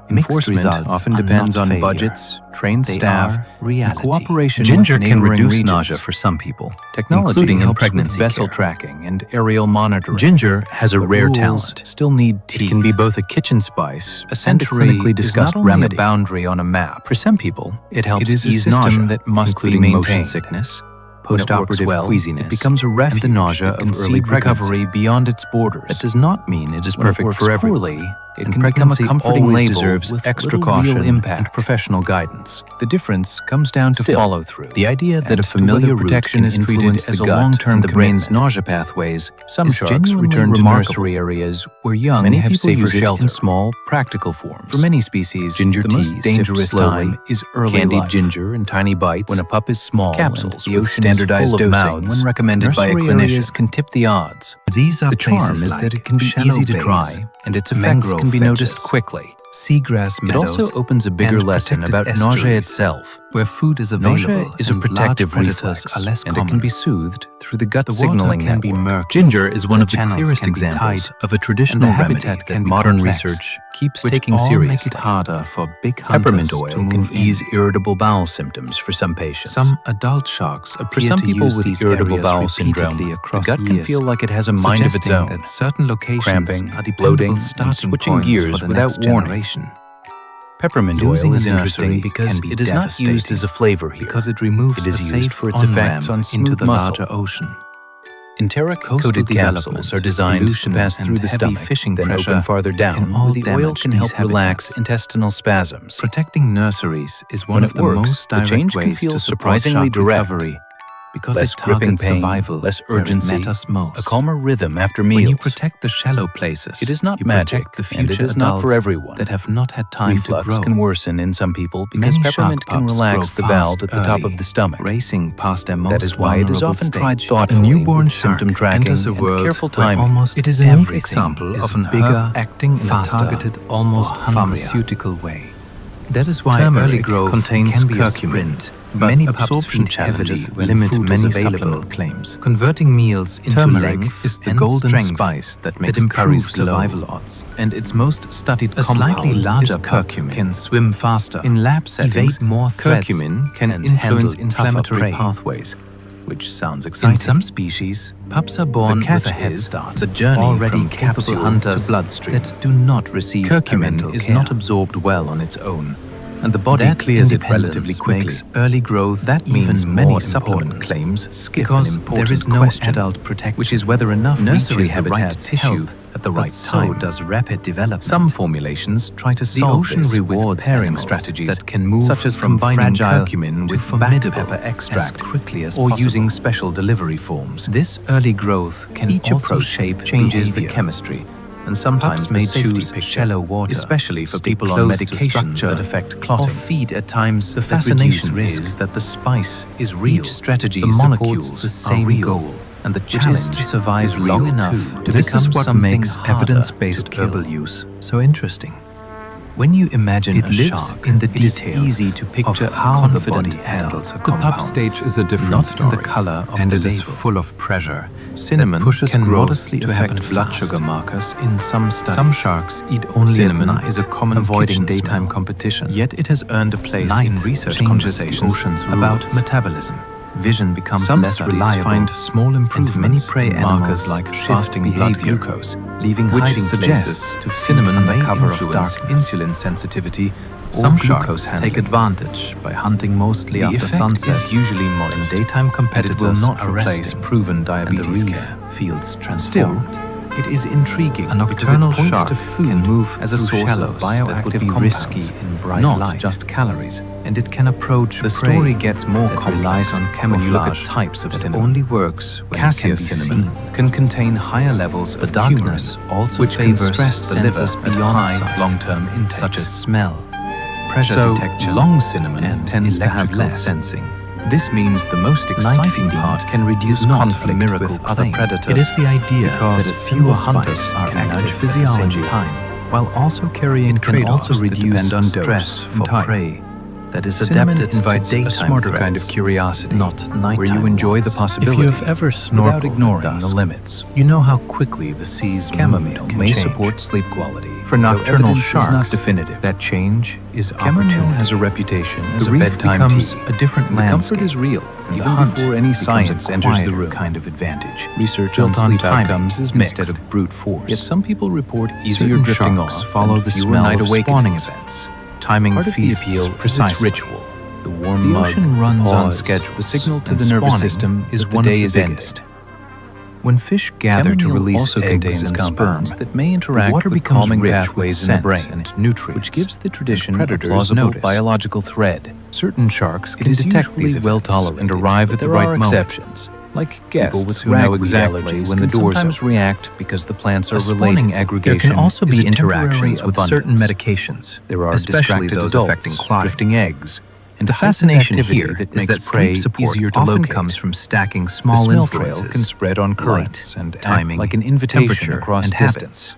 C: Mixed
A: Enforcement
C: results
A: often
C: are
A: depends
C: not
A: on
C: failure.
A: budgets, trained
C: They
A: staff,
C: are
A: and
C: reality.
A: cooperation
C: Ginger
A: with
C: can
A: neighboring
C: reduce
A: regions.
C: nausea for some people.
A: Technology
C: including in
A: helps
C: pregnancy
A: with vessel
C: care.
A: tracking and aerial monitoring.
C: Ginger has a
A: But
C: rare
A: rules
C: talent.
A: still need teeth.
C: It can be both a kitchen spice
A: A
C: and a
A: sanctuary
C: clinically
A: is
C: discussed
A: not only
C: remedy.
A: a boundary on a map.
C: For some people, it helps
A: It is a
C: ease
A: system
C: nausea,
A: that must be
C: including motion
A: maintained.
C: sickness,
A: When it works
C: post-operative
A: well,
C: queasiness,
A: it becomes a refuge
C: and the nausea
A: that
C: of
A: can
C: early
A: seed recovery
C: pregnancy.
A: beyond its borders.
C: That does not mean it is
A: When it
C: perfect
A: works
C: for everyone.
A: poorly, it
C: And
A: can become a
C: pregnancy
A: comforting
C: always
A: label
C: deserves
A: with
C: extra
A: little
C: caution
A: real impact
C: and professional guidance.
A: The difference comes down to
C: Still,
A: follow-through.
C: The idea that
A: and
C: a
A: to
C: familiar
A: whether
C: route
A: protection
C: can
A: is treated
C: influence
A: as
C: the
A: a
C: gut
A: long-term
C: and the brain's
A: commitment.
C: nausea pathways.
A: Some
C: is
A: sharks
C: genuinely
A: return to
C: remarkable.
A: nursery areas where young
C: Many
A: have
C: people
A: safer
C: use it
A: shelter.
C: in small, practical forms.
A: For many species,
C: Ginger
A: the
C: tea,
A: most
C: sipped
A: dangerous
C: slowly,
A: time is early
C: candied
A: life.
C: ginger in tiny bites,
A: When a pup is small,
C: capsules
A: and the
C: with
A: ocean is
C: standardized
A: full of
C: dosing
A: mouths,
C: when recommended by a
A: nursery
C: clinician.
A: areas can tip the odds.
C: These are
A: The charm
C: places
A: is
C: like
A: that it can be
C: shallow
A: easy to
C: bays,
A: try, and its effects
C: mangrove
A: can be noticed
C: fetches,
A: quickly.
C: seagrass
A: It
C: meadows,
A: also opens a bigger
C: and
A: lesson
C: protected
A: about nausea
C: estuaries,
A: itself.
C: where food is available.
A: Nausea is a
C: and
A: protective
C: large
A: reflex,
C: predators are less
A: and
C: common.
A: it can be soothed through the gut
C: The water
A: signaling
C: can be
A: network.
C: murky.
B: Ginger is one
C: The
B: of the
C: channels
B: clearest
C: can be
B: examples
C: tight,
B: of a traditional
C: and the
B: remedy
C: habitat
B: that
C: can be
B: modern
C: complex,
B: research keeps
C: which
B: taking
C: all
B: seriously.
C: make it harder for big
B: Peppermint
C: hunters
B: oil
C: to
B: can
C: move in.
B: ease irritable bowel symptoms for some patients.
C: Some adult sharks
B: For
C: appear
B: some
C: to
B: people
C: use
B: with
C: these
B: irritable
C: areas
B: bowel syndrome,
C: repeatedly
B: the
C: across
B: gut can
C: years,
B: feel like it has a mind of its
C: suggesting
B: own,
C: that certain locations
B: cramping,
C: are dependable
B: bloating, and
C: starting
B: switching
C: points
B: gears
C: for the
B: without
C: next
B: warning.
C: generation.
B: Peppermint
C: Losing
B: oil
C: a
B: is interesting
C: nursery
B: because
C: can be
B: it is not used as a flavor here.
C: because it removes
B: It is
C: a
B: used
C: safe
B: for its effects
C: on-ramp
B: on smooth
C: into the
B: muscle.
C: larger ocean.
B: Enteric-coated capsules are designed to
C: pollution,
B: pass through
C: and
B: the
C: heavy
B: stomach,
C: fishing
B: then
C: pressure
B: open farther
C: can
B: down,
C: all
B: where the oil
C: damage
B: can
C: these
B: help relax
C: habitats.
B: intestinal spasms.
C: Protecting nurseries is one
B: When
C: of
B: it
C: the
B: works,
C: most
B: the
C: direct
B: change can
C: ways
B: feel
C: to support
B: surprisingly
C: shark
B: direct.
C: recovery, because
B: Less
C: it
B: gripping
C: targets
B: pain,
C: survival
B: less
C: where it
B: urgency,
C: matters most.
B: a calmer rhythm after meals.
C: When you protect the shallow places,
B: It is not
C: you
B: magic,
C: protect the
B: and
C: future
B: it is not for
C: adults
B: everyone.
C: that have not had time
B: Reflux
C: to grow.
B: can worsen in some people because
C: Many
B: peppermint
C: shark
B: can
C: pups
B: relax
C: grow
B: the valve
C: fast
B: at the top
C: early,
B: of the stomach.
C: racing past their most
B: That is why it is
C: vulnerable
B: often tried
C: stage.
B: thoughtfully,
C: A newborn
B: with
C: shark
B: symptom tracking
C: enters a
B: and
C: world
B: careful
C: where
B: timing.
C: almost
A: It is a neat
C: everything
A: example
C: is
A: of an
C: bigger,
A: herb acting in a
C: faster,
A: targeted, almost
C: or hungrier.
A: pharmaceutical way.
C: That is why
A: Turmeric
C: early growth
A: contains
C: can be a
A: curcumin,
C: sprint,
A: but
C: many
A: absorption
C: absorption challenges
A: heavily when
C: limit
A: food is
C: many
A: available.
C: supplement claims. Converting meals into
A: Turmeric
C: length
A: is the
C: and
A: golden
C: strength
A: spice that makes
C: improves
A: curries glow,
C: survival odds.
A: and its most studied
C: A
A: compound
C: slightly larger
A: is
C: curcumin can swim faster,
A: In lab settings,
C: evade more threats,
A: curcumin can
C: and
A: influence
C: handle tougher
A: inflammatory
C: prey.
A: pathways,
C: which sounds exciting. In some species, pups are born with a head start, the journey already from capable hunters to bloodstream that do not receive curcumin is not absorbed well on its own, and the body clears it relatively quickly. Early growth that means many supplement claims skip an important there is no adult protection, which is whether enough nursery habitats tissue at the right time. So does rapid development. Some formulations try to solve this with pairing strategies that can move such as from fragile curcumin with bat pepper extract quickly as or using special delivery forms. This early growth can also shape changes the chemistry, and sometimes may choose shallow water, especially for people on medications that affect clotting. Or feed at times. The fascination is that the spice is real. Each strategy supports the same goal, and the challenge to survive long enough to become something evidence-based herbal use so interesting. When you imagine a shark, in the details, it is easy to picture how the body handles a compound.
A: The pup stage is a different story,
C: in the color of
A: and
C: the
A: it is
C: label.
A: full of pressure. Cinnamon can modestly affect blood sugar markers in some studies. Some sharks eat only cinnamon at night, is a common avoiding daytime smell. Competition. Yet it has earned a place in research conversations about metabolism. Vision becomes less reliable, find small improvements and many prey animals like fasting blood glucose, leaving hiding places to cinnamon under cover of dark insulin sensitivity. Some sharks take advantage by hunting mostly after sunset. Is usually modest. Daytime competitors will not replace proven diabetes care. Fields transformed. It is intriguing. A nocturnal shark to food can move as a source of bioactive compounds in bright light, not just calories, and it can approach the story gets more complex on when you look at types of cinnamon. Only works when Cassius cinnamon can contain higher levels of darkness, also which can stress the liver at high long-term intake, such as smell, pressure detection. Long cinnamon tends to have less sensing. This means the most exciting part can reduce conflict with other predators. It is the idea that fewer hunters are active physiology time, while also carrying trade-offs that depend on stress for prey. That is adapted invites a smarter kind of curiosity, not nighttime, where you enjoy the possibility. If you have ever snorkeled without ignoring the limits, you know how quickly the sea's chamomile may support sleep quality. For nocturnal sharks, not definitive. That change is chamomile has a reputation as a bedtime tea. A different landscape. The comfort is real, even before any science enters the room. Kind of advantage. Research on sleep outcomes is mixed instead of brute force. Yet some people report easier drifting off, follow the smell night of spawning events. Timing part feasts of the appeal is its ritual. The warm mug, ocean runs on schedule. The signal to the nervous system is one of the biggest. When fish gather to release eggs and compounds that may interact with calming pathways in the brain and nutrients, which gives the tradition a plausible biological thread. Certain sharks can detect these well tolerated and arrive at the right moment. Like guests who know exactly when the doors sometimes react because the plants are relating aggregation. There can also be interactions with certain medications. There are especially those affecting drifting eggs. And the fascination here is that sleep support often comes from stacking small influences. Trail can spread on currents and timing, like an invitation across distance.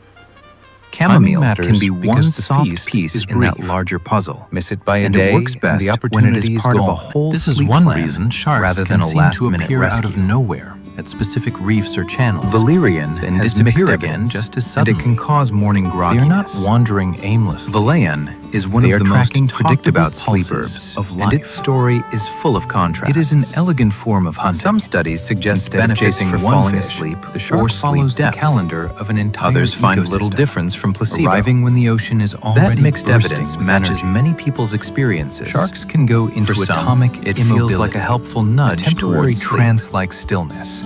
A: Chamomile can be one soft piece in that larger puzzle. Miss it by a day, and it works best when it is part of a whole. This is one reason sharks rather than a last-minute rescue out of nowhere at specific reefs or channels. Valerian has disappeared again just as suddenly, and it can cause morning grogginess. They are not wandering aimlessly. Valayan is one of the most predicted about sleep herbs, and its story is full of contrasts. It is an elegant form of hunting. Some studies suggest benefits for falling asleep. The shark follows the calendar of an entire Others find little difference from placebo. Arriving when the ocean is already that mixed evidence matches many people's experiences. Sharks can go into atomic immobility. It feels like a helpful nudge, a temporary trance-like stillness.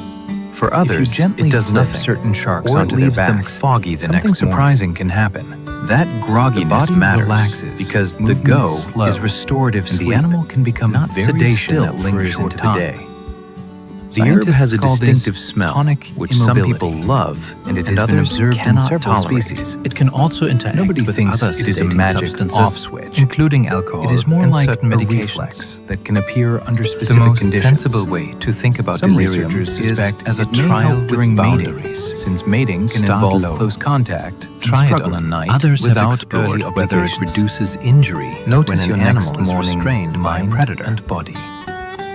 A: For others, it does nothing. Certain sharks or onto leaves their backs. Them foggy the next surprising morning. Can happen. That grogginess matters relaxes because the go is restorative and the animal can become not very sedation that lingers into the day. The herb has a distinctive smell, which some people love, and it has been observed in several species.
D: It can also interact with other
C: it is a magic off switch,
D: including alcohol.
C: It is more like
D: certain
C: medications that can appear under specific conditions. The most sensible way to think about delirium is as a trial during mating, since mating can involve close contact. Try it on a night without early whether it reduces injury. Notice when an animal is restrained by predator and body.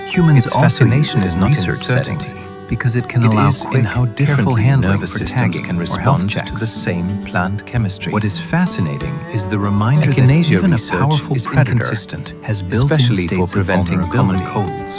C: Humans' fascination is not in settings because it can allow quick, how careful handling for tagging can respond to the same plant chemistry. What is fascinating is the reminder that even a powerful predator has built-in states for preventing common colds.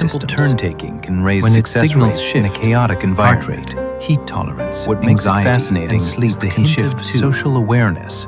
C: systems.
B: Simple turn-taking can raise
C: When its
B: success
C: signals
B: rates in a
C: shift,
B: chaotic
C: heart
B: environment.
C: rate, heat tolerance,
B: What makes it
C: anxiety,
B: fascinating
C: and sleep
B: is the
C: can
B: hint
C: shift
B: of
C: too.
B: social awareness,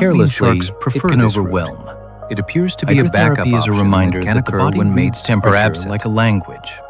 C: Carelessly,
B: sharks prefer
C: it can
B: this
C: overwhelm.
B: It appears to be a
C: Hydrotherapy
B: backup
C: is a
B: option
C: reminder
B: when
C: that the
B: can occur
C: body
B: when
C: reads
B: mates
C: temperature
B: are absent.
C: like a language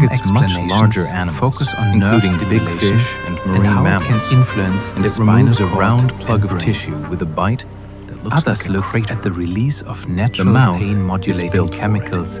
C: targets much larger
A: animals,
C: animals,
A: focus on
C: including
A: nerve
C: big
A: stimulation
C: fish and marine
A: how
C: mammals,
A: it can influence
C: and
A: the
C: it removes a
A: spinal
C: round
A: cord
C: plug
A: and
C: of
A: brain.
C: tissue with a bite that looks
A: Others
C: like a
A: look
C: crater.
A: at the release of natural
C: mouth is
A: pain-modulating
C: built for it.
A: chemicals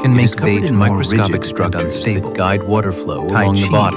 C: can
B: It
C: make
B: is covered
C: veins
B: in
C: more
B: microscopic
C: rigid and
B: structures
C: unstable.
B: that guide water flow
C: Tai
B: along the
C: Chi
B: body.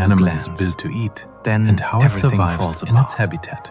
A: pineal
B: animal
A: glands.
B: is built to eat,
A: Then
B: and how it
A: everything
B: survives
A: falls
B: in its
A: apart.
B: habitat.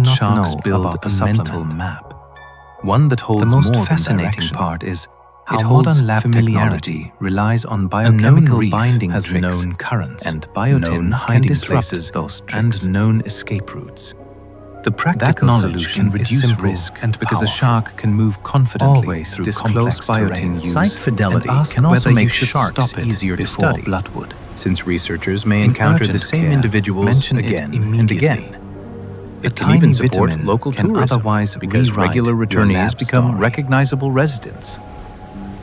A: let
C: not
A: sharks
C: know
A: build
C: about
A: a
C: the mental
A: supplement.
C: map.
A: One that holds
C: The most
A: more
C: fascinating
A: than direction.
C: part is how
A: It holds
C: modern lab
A: familiarity,
C: technology relies on
A: A known
C: biochemical
A: reef
C: binding
A: has
C: tricks
A: known currents,
C: and biotin
A: known
C: can
A: hiding
C: disrupt
A: places,
C: those tricks.
A: and known escape routes.
C: The practical
A: knowledge
C: solution
A: can
C: is
A: reduce
C: simple
A: risk
C: and
A: because a
C: powerful.
A: shark can move confidently
C: Always
A: through
C: disclose
A: complex
C: biotin
A: terrain.
C: use
B: Site fidelity
C: and ask
B: can also
C: whether
B: make
C: you should
B: sharks
C: stop it
B: easier to
C: before
B: study,
C: bloodwood.
B: since researchers may
C: In
B: encounter the
C: urgent
B: same
C: care,
B: individuals
C: mention it
B: again and
C: immediately.
B: again.
C: A
B: It can
C: tiny
B: even support
C: vitamin
B: local
C: can
B: tourism
C: otherwise
B: because
C: rewrite
B: regular
C: your
B: returnees
C: lab
B: become
C: story.
B: recognizable residents.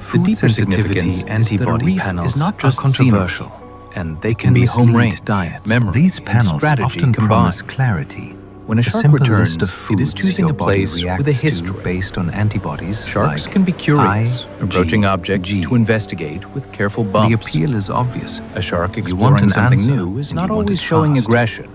C: Food
B: the deeper
C: sensitivity
B: significance is that a
C: antibody
B: reef
C: panels
B: is not
C: are
B: just
C: controversial, and they can
B: be
C: mislead
B: home range,
C: diets.
B: memory,
C: These
B: and
C: panels
B: strategy
C: often
B: combined.
C: promise clarity.
B: When a shark
C: simple
B: returns,
C: list of
B: it is
C: foods
B: choosing
C: your
B: a
C: body
B: place with a
C: reacts to
B: history.
C: based on antibodies.
B: Sharks
C: like
B: can be curious, approaching
C: IgG.
B: objects to investigate with careful bumps.
C: The appeal is obvious.
B: A shark
C: You want
B: exploring
C: an
B: something
C: answer,
B: new is
C: and
B: not
C: you want
B: always
C: it
B: showing
C: fast.
B: aggression.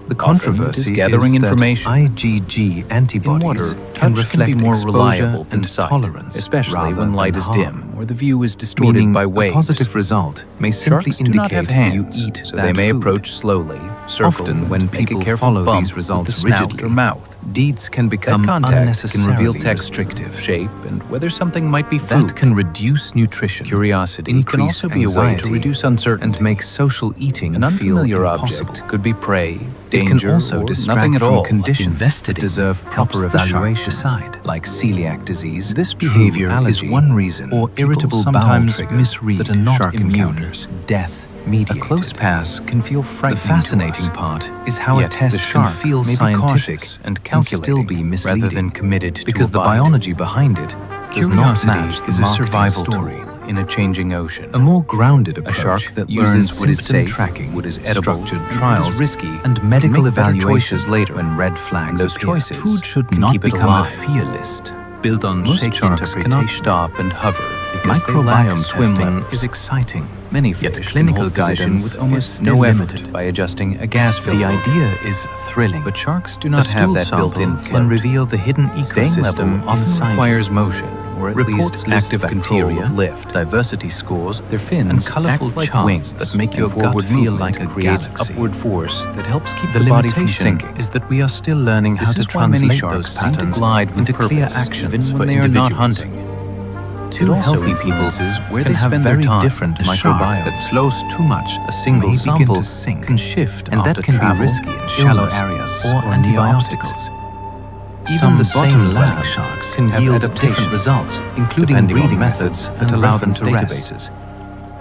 C: The
B: Often
C: controversy
B: it is gathering
C: is
B: information.
C: that IgG antibodies
B: In water,
C: can
B: touch
C: reflect
B: can be more
C: exposure
B: reliable than
C: and
B: sight,
C: tolerance,
B: especially
C: rather
B: when light
C: than
B: is
C: harm.
B: dim or the view is distorted
C: Meaning
B: by
C: a
B: waves.
C: positive result may simply
B: Sharks do not have
C: indicate
B: hands,
C: you eat
B: so
C: that
B: they may
C: food.
B: approach slowly, circle,
C: Often, when
B: and make a
C: people
B: careful
C: follow
B: bump
C: these results
B: with the snout
C: rigidly,
B: or mouth.
C: deeds can become
B: That contact can
C: unnecessarily
B: reveal texture,
C: restrictive.
B: shape, and whether something might be food.
C: That can reduce nutrition,
B: Curiosity can
C: increase
B: also be a way to
C: anxiety,
B: reduce uncertainty.
C: and make social eating
B: An
C: feel
B: unfamiliar
C: impossible.
B: object could be prey,
C: It
B: danger,
C: can also
B: or
C: distract
B: nothing at
C: from
B: all.
C: conditions
B: Invested
C: that
B: in
C: deserve proper
B: helps the shark
C: evaluation,
B: decide.
C: like celiac disease.
A: This
C: true
A: behavior is
C: allergy,
A: one reason
C: or
A: people
C: irritable bowel
A: sometimes
C: triggers
A: misread
C: that are not
A: shark
C: immune.
A: encounters.
C: Death
A: A
C: mediated.
A: close pass can feel
C: The
A: frightening
C: fascinating
A: to us.
C: part is how
A: Yet
C: a test
A: the shark
C: can feel
A: may be
C: scientific
A: cautious
C: and
A: and
C: still
A: calculating
C: be misleading,
B: rather than committed to
C: because the
B: abide.
C: biology behind it does not
A: Curiosity
C: match the
A: is a
C: marketing
A: survival
C: story.
A: tool
B: in a changing ocean.
C: A more grounded
B: A
C: approach
B: shark that
C: uses
B: learns what is
C: symptom
B: safe,
C: tracking,
B: what is edible,
C: structured
B: and
C: trials,
B: what is risky,
C: and
B: can
C: medical
B: make better
C: evaluations
B: choices later.
C: when red flags
B: And those
C: appear.
B: choices
C: Food should
B: can
C: not
B: keep it
C: become
B: alive.
C: a fear list built on
B: Most
C: shaky
B: sharks cannot
C: interpretation.
B: stop and hover because they lack
C: Microbiome
B: swim
C: testing
B: levels.
C: is exciting. Many
B: Yet
C: fish
B: clinical
C: can hold position
B: guidance
C: with
B: is
C: almost
B: no
C: no
B: effort
C: effort.
B: by adjusting a gas filter.
C: The idea is thrilling,
B: But sharks do not
C: a
B: have
C: stool
B: that built-in
C: sample
B: float.
C: can reveal the hidden
B: Staying level
C: ecosystem
B: often
C: inside
B: requires
C: you.
B: motion, or at
C: Reports
B: least
C: list
B: active
C: bacteria,
B: control of lift.
C: diversity scores,
B: Their fins
C: and colorful
B: act like
C: charts
B: wings
C: that make your
B: and
C: gut
B: forward
C: feel
B: movement
C: like a
B: creates
C: galaxy.
B: upward force that helps keep
C: The
B: the body from
C: limitation
B: sinking.
C: is that we are still learning how
B: This
C: to
B: is why many
C: translate
B: sharks
C: those
B: seem to
C: patterns
B: glide with
C: into clear
B: purpose,
C: actions
B: even
C: for
B: when they are not
C: individuals.
B: hunting.
C: Two
B: It also
C: healthy people
B: influences where
C: can
B: they
C: have
B: spend their
C: very
B: time.
C: different
B: A shark
C: microbiomes.
B: that slows too much, a single
C: may
B: sample
C: begin to sink,
B: can shift
C: and
B: after
C: that can
B: travel,
C: be risky in shallow
B: illness,
C: areas
B: or
C: near
B: antibiotics.
C: obstacles.
B: Even
C: Some
B: the same
C: bottom-dwelling
B: lab
C: sharks
B: can
C: have
B: yield
C: adaptations,
B: different results,
C: including
B: depending on
C: breathing
B: methods
C: methods
B: that
C: and
B: allow them
C: reference
B: to rest.
C: databases.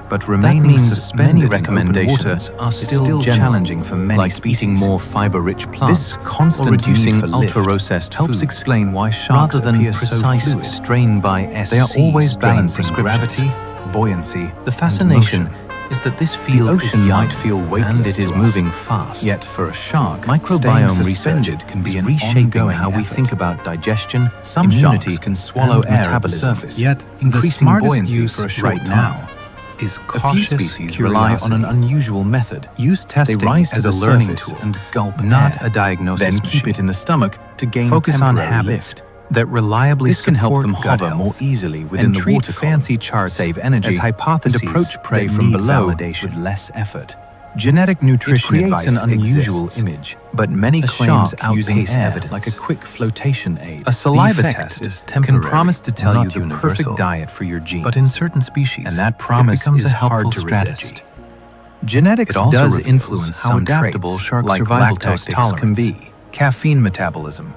C: But
B: That
C: remaining
B: means
C: suspended
B: many
C: in open
B: recommendations
C: water are
B: is
C: still
B: general,
C: challenging for many
B: like
C: species.
B: eating more fiber-rich plants,
C: This constant
B: or reducing
C: need for lift
B: ultra-processed
C: helps
B: foods.
C: explain why sharks
B: Rather than
C: appear
B: precise
C: so fluid.
B: strain by SC
C: They are always
B: strain
C: balancing
B: prescriptions.
C: gravity, buoyancy.
B: The fascination
C: and motion.
B: is that this field
C: The
B: is
C: ocean
B: young
C: might feel weightless
B: and it is
C: to us.
B: moving fast.
C: Yet for a shark,
B: Microbiome
C: staying
B: research
C: suspended can be
B: is
C: an
B: reshaping
C: ongoing
B: how we
C: effort.
B: think about digestion,
C: Some
B: immunity,
C: sharks can swallow
B: and
C: air at the
B: metabolism.
C: surface,
B: Yet
C: increasing
B: the smartest
C: buoyancy
B: use
C: for a short
B: right
C: time.
B: now is
C: A few
B: cautious
C: species rely on an
B: curiosity.
C: unusual method.
B: Use testing
C: They rise to
B: as
C: the
B: a learning
C: surface
B: tool
C: and gulp
B: not
C: air,
B: a diagnosis
C: then keep it in the stomach to gain
B: Focus on
C: temporary
B: habits
C: lift.
B: that reliably
C: This can help
B: support
C: them
B: gut
C: hover
B: health
C: more easily within
B: and
C: the
B: treat
C: water column,
B: fancy charts
C: save energy,
B: as hypotheses
C: and approach prey
B: that
C: from
B: need
C: below
B: validation.
C: with less effort.
B: Genetic
C: It
B: nutrition
C: creates
B: advice
C: an unusual
B: exists,
C: image,
B: but many
C: a
B: claims
C: shark using
B: outpace
C: air
B: evidence.
C: like a quick flotation aid.
B: A saliva
C: The effect
B: test
C: is
B: can
C: temporary,
B: promise to tell
C: not
B: you the
C: universal.
B: perfect diet for your genes,
C: But in certain species,
B: and that promise
C: it becomes
B: is
C: a helpful
B: hard to
C: strategy.
B: resist. Genetics
C: It also
B: does
C: reveals
B: influence
C: how
B: some
C: adaptable
B: traits,
C: shark
B: like
C: survival
B: lactose
C: tactics
B: tolerance,
C: can be.
B: caffeine metabolism,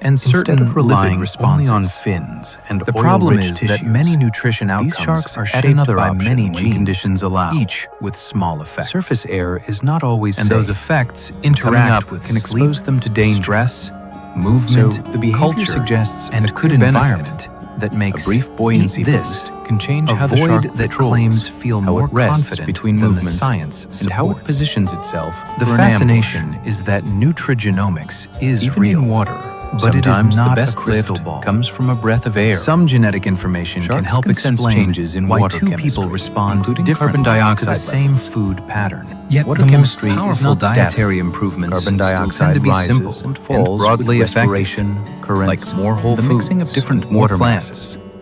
B: and
C: Instead
B: certain
C: of
B: lipid
C: relying
B: responses.
C: only on fins and
B: The problem
C: oil-rich
B: is that
C: tissues,
B: many nutrition outcomes
C: these sharks are
B: are
C: shaped
B: shaped another
C: by
B: option
C: many
B: when
C: genes,
B: conditions allow,
C: each
B: with small effects.
C: Surface
B: air is not always
C: and
B: safe,
C: those
B: effects
C: coming
B: interact
C: up
B: with
C: can
B: sleep,
C: expose them to danger.
B: stress, movement,
C: So the behavior
B: culture,
C: suggests
B: and
C: a
B: a good
C: clear
B: environment that makes
C: A brief buoyancy
B: eat this
C: boost
B: can change how the
C: avoid
B: shark
C: that
B: patrols,
C: claims feel
B: how
C: more
B: it rests
C: confident
B: between
C: than the
B: movements,
C: science
B: and how it
C: supports.
B: positions itself.
C: The
B: for an
C: fascination
B: ambush is that nutrigenomics is
C: Even
B: real.
C: in water,
B: But it is
C: sometimes
B: not
C: the best
B: a crystal
C: lift
B: ball.
C: comes from a breath of air.
B: Some genetic information can
C: Sharks
B: help
C: can sense
B: explain
C: changes in
B: why
C: water
B: two
C: chemistry,
B: people respond
C: including
B: differently
C: carbon dioxide
B: to the same
C: levels.
B: food pattern.
C: Yet
B: Water
C: the most
B: chemistry is
C: powerful
B: not
C: dietary
B: static.
C: improvements
B: Carbon
C: still
B: dioxide
C: tend to be
B: rises
C: simple
B: and falls
C: broadly
B: with
C: effective.
B: respiration, currents,
C: like more whole
B: the mixing of
C: foods
B: different
C: and more
B: water
C: plants.
B: masses.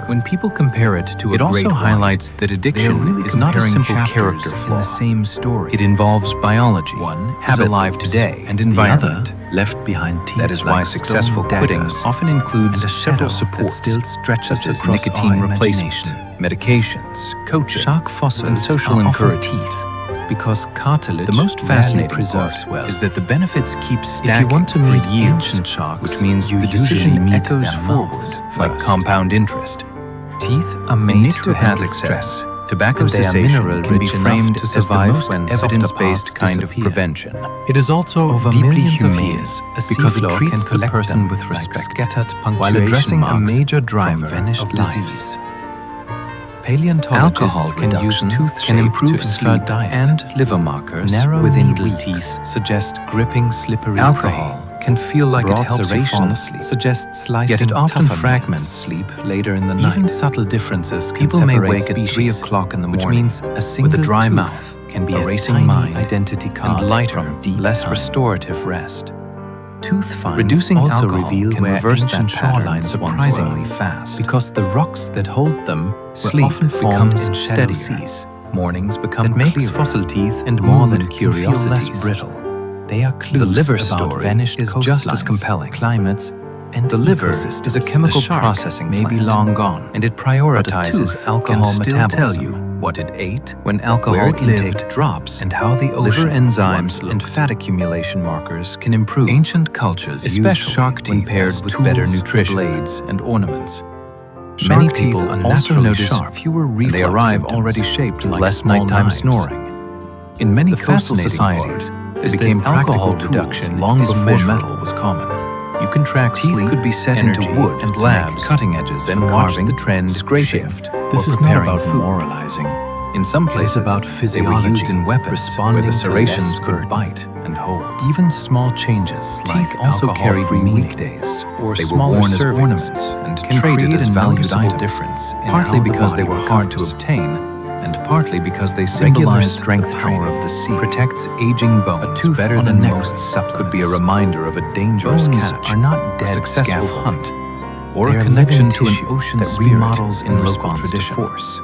C: deeper.
B: When people compare it to a
C: It also
B: great
C: highlights
B: white,
C: that
B: they are
C: addiction
B: really
C: is not a
B: comparing
C: simple
B: chapters
C: character
B: in
C: flaw.
B: the same story.
C: It involves biology,
B: One
C: habit
B: alive
C: loops,
B: today,
C: and
B: the
C: environment.
D: other left behind teeth
C: That is why
D: like
C: successful
D: stone
C: quitting
D: daggers,
C: often includes
D: and a
C: several
D: shadow that
C: supports,
D: still stretches
C: such as
D: across
C: nicotine
D: our
C: replacement,
D: imagination.
C: medications,
B: coaching,
C: Shark fossils
B: and social
C: are often
B: encouragement.
C: teeth, because cartilage
B: The most
C: rarely
B: fascinating
C: preserves
B: part
C: well.
B: is that the benefits keep
C: If
B: stacking
C: you want to
B: for
C: meet
B: years,
C: ancient sharks,
B: which means
C: you
B: the
C: usually
B: decision
C: meet
B: echoes
C: their
B: forward
C: mouths
B: like
C: first.
B: compound interest.
C: Teeth are
B: In
C: made
B: nature
C: to handle
B: handling
C: stress.
B: stress, tobacco
C: and they are
B: cessation
C: mineral
B: can be
C: rich enough
B: framed
C: to
B: as the
C: survive
B: most
C: when softer
B: evidence-based
C: parts
B: kind of
C: disappear.
B: prevention.
C: It is also
A: Over
C: deeply
A: millions of
C: humane
A: years, a
C: because it
A: seafloor
C: treats
A: can
C: the
A: collect
C: person
A: them
C: with
A: like
C: respect
A: scattered
C: while
A: punctuation
C: addressing a
A: marks
C: major
A: from
C: driver
A: vanished
C: of
A: lives.
C: disease.
A: Paleontologists
C: Alcohol
A: can use
C: reduction
A: tooth
C: can
A: shape
C: improve
A: to infer
C: sleep
A: diet.
C: and liver markers
A: Narrow
C: within
A: needle
C: weeks.
A: teeth suggest gripping slippery
C: Alcohol can feel like it
A: Broad
C: helps you fall
A: serrations
C: asleep,
A: suggest slicing
C: yet it often
A: tougher
C: fragments
A: meats.
C: sleep later in the
A: Even
C: night.
A: subtle differences can
C: People may
A: separate
C: wake at 3
A: species,
C: o'clock in the
A: which
C: morning
A: means a single
C: with a dry
A: tooth
C: mouth,
A: can be
C: a
A: a
C: racing
A: tiny
C: mind,
A: identity card
C: and lighter,
A: from deep
C: less
A: time.
C: restorative rest.
A: Tooth finds
C: Reducing
A: also
C: alcohol
A: reveal
C: can
A: where
C: reverse
A: ancient
C: that pattern
A: shorelines
C: surprisingly
A: once were,
C: fast, because the rocks that hold them
A: Sleep
C: often
A: becomes
C: formed in
A: steadier.
C: shallow seas.
A: Mornings become
C: That makes
A: clearer,
C: fossil teeth
A: and
C: more
A: mood
C: than
A: can feel
C: curiosities
A: less brittle. They are clues
C: The liver
A: about
C: story
A: vanished
C: is just as
A: coastlines,
C: compelling.
A: climates, and
C: The liver
A: ecosystems.
C: is a chemical
A: The shark
C: processing
A: may be
C: plant,
A: long gone,
C: and it
A: but a
C: prioritizes
A: tooth
C: alcohol
A: can still
C: metabolism.
A: tell you what it ate,
C: When
A: where
C: alcohol
A: it
C: intake
A: lived,
C: drops,
A: and how the
C: liver
A: ocean
C: enzymes
A: once
C: and
A: and fat accumulation markers can improve.
C: ancient cultures used
A: especially
C: shark
A: when
C: teeth
A: paired
C: as
A: with
C: tools,
A: better nutrition,
C: blades, and ornaments.
A: Shark
C: Many
A: teeth
C: people
A: are
C: also
A: naturally
C: notice
A: sharp,
C: fewer
A: and
C: reflux
A: they arrive
C: symptoms
A: already shaped
C: and
A: like
C: less
A: small
C: nighttime
A: knives.
C: snoring. In many
A: The
C: coastal
A: fascinating
C: societies,
A: part
C: it
A: is
C: became
A: that alcohol
C: practical
A: reduction
C: tools long
A: is
C: before
A: measurable.
C: metal was common.
A: You can track
C: Teeth
A: sleep,
C: could be set
A: energy,
C: into wood
A: and
C: to
A: labs,
C: make cutting edges
A: then
C: for
A: watch
C: carving,
A: the trend
C: scraping,
A: shift.
C: or
A: This is not
C: preparing
A: about
C: food.
A: moralizing.
C: In some
A: It is
C: places,
A: about
C: they were
A: physiology,
C: used in weapons
A: responding
C: where the
A: to
C: serrations
A: less
C: could
A: burden.
C: bite and hold.
A: Even small changes
C: Teeth
A: like
C: also carry
A: alcohol-free
C: meaning.
A: weekdays or
C: They were
A: smaller
C: worn as
A: servings
C: ornaments and
A: can
C: traded
A: create
C: as
A: a
C: valued
A: noticeable
C: items,
A: difference in
C: partly
A: how the
C: because they
A: body
C: were hard to
A: recovers.
C: obtain, and partly because they
A: Regular
C: symbolized
A: strength
C: the
A: training
C: power of the sea.
A: protects aging bones
C: A tooth
A: better
C: on
A: than
C: a
A: most
C: necklace
A: supplements.
C: could be a reminder of a dangerous
A: Bones
C: catch,
A: are not
C: a
A: dead
C: successful
A: scaffold,
C: hunt, or
A: They
C: a
A: are
C: connection
A: living
C: to an
A: tissue
C: ocean
A: that
C: spirit
A: remodels in
C: local
A: response to
C: tradition.
A: force.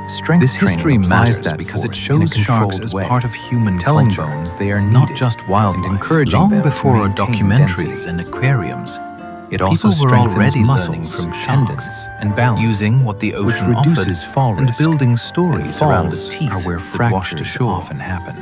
A: Strength
C: This history
A: training
C: matters
A: applies that
C: because it
A: force in a
C: shows sharks
A: controlled
C: as
A: way,
C: part of human
A: telling
C: culture,
A: bones they are
C: not
A: needed,
C: just wildlife,
A: and encouraging
C: long
A: them to
C: before
A: maintain
C: documentaries
A: density.
C: and aquariums. It
A: People
C: also
A: were
C: strengthens
A: already
C: muscles
A: learning from
C: tendons
A: sharks and balance,
C: using what the
A: which
C: ocean
A: reduces
C: offered,
A: fall
C: and
A: risk,
C: building stories
A: and
C: around the
A: falls
C: teeth
A: are where
C: that wash
A: fractures
C: ashore.
A: often happen.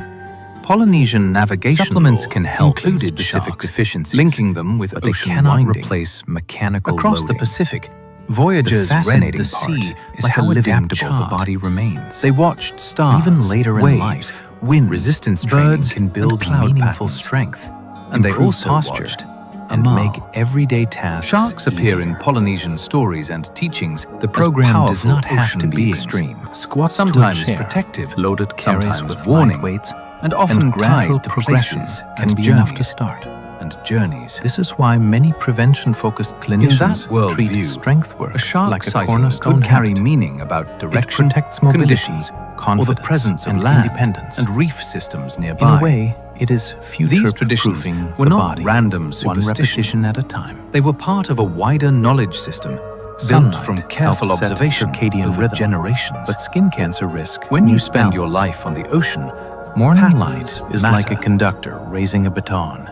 C: Polynesian navigation
A: Supplements
C: lore
A: can help in
C: included
A: specific
C: sharks,
A: deficiencies,
C: linking them with
A: but they
C: ocean
A: cannot
C: winding.
A: replace mechanical
C: Across the
A: loading.
C: Pacific, voyagers
A: The
C: read
A: fascinating
C: the
A: part
C: sea
A: is
C: like
A: how
C: a living
A: adaptable
C: chart.
A: the body remains.
C: They watched stars,
A: Even later in
C: waves,
A: life,
C: winds,
A: resistance training
C: birds,
A: can build
C: and cloud
A: meaningful
C: patterns.
A: strength,
C: And they
A: improve
C: also
A: posture,
C: watched
A: and
C: Amal.
A: make everyday tasks
C: Sharks appear in
A: easier.
C: Polynesian stories and teachings. The
A: program
C: program
A: does
C: does
A: not
C: not
A: have
C: have
A: to be
C: extreme.
A: Squats
C: Sometimes
A: to a chair,
C: protective,
A: loaded carries
C: sometimes
A: with
C: with warning,
A: weights,
C: and often
A: and gradual
C: tied to
A: progression
C: places
A: can
C: and
A: be enough to
C: journeys.
A: start.
C: And journeys.
A: This is why many prevention-focused clinicians
C: world
A: treat
C: view,
A: strength work
C: A shark
A: like a
C: sighting
A: cornerstone
C: could carry
A: habit.
C: meaning about direction,
A: It protects mobility,
C: conditions, or
A: confidence,
C: the presence of
A: and
C: land
A: independence.
C: and reef systems
A: In
C: nearby.
A: a way, it is
C: These traditions
A: future-proofing
C: were
A: the
C: not
A: body,
C: random
A: one
C: superstition.
A: repetition at a time.
C: They were part of a wider knowledge system built
A: Sunlight
C: from careful
A: helps set
C: observation
A: circadian
C: over
A: rhythm,
C: generations.
A: But skin cancer risk
C: when you
A: needs
C: spend your
A: balance.
C: life on the ocean,
A: Morning
C: patterns
A: light is
C: matter.
A: like a conductor raising a baton.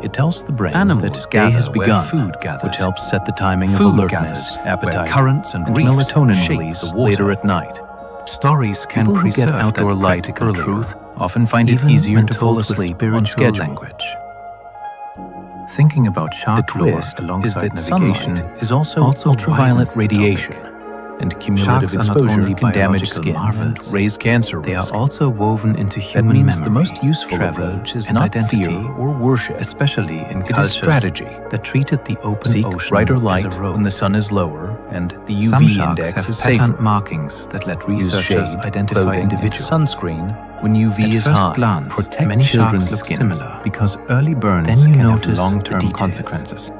A: It tells the brain
C: Animals
A: that day has
C: gather where
A: begun,
C: food gathers.
A: which helps set the timing
C: Food
A: of alertness,
C: gathers
A: appetite,
C: where currents and reefs
A: melatonin
C: shape
A: release
C: the water.
A: later at night.
C: Stories can
A: People who
C: preserve
A: get outdoor
C: that
A: light
C: practical
A: earlier
C: truth often find it
A: even
C: easier
A: when
C: to
A: told
C: fall
A: with
C: asleep
A: spiritual
C: on schedule.
A: language. Thinking about
C: The
A: shark lore
C: twist is
A: alongside
C: that
A: navigation
C: sunlight
A: is also ultraviolet
C: widens the
A: radiation,
C: topic.
A: and cumulative
C: Sharks are not
A: exposure
C: only
A: can damage
C: biological
A: skin
C: marvels,
A: and raise cancer
C: They
A: risk.
C: are also woven into
A: That
C: human
A: means
C: memory,
A: the most useful
C: travel,
A: approach is
C: and
A: not
C: identity,
A: fear or worship,
C: especially in
A: it is
C: cultures
A: strategy
C: that treated the open
A: Seek
C: ocean
A: brighter
C: as
A: light
C: a road.
A: when the sun is lower and the
C: Some
A: UV
C: sharks
A: index
C: have
A: is
C: patterned
A: safer.
C: markings that let
A: Use
C: researchers
A: shade,
C: identify
A: clothing,
C: individuals.
A: and sunscreen when UV
C: At
A: is
C: first
A: high.
C: glance,
A: Protect
C: many
A: children's
C: sharks look
A: skin
C: similar,
A: because early burns
C: Then you
A: can
C: notice
A: have
C: the
A: long-term
C: details.
A: consequences.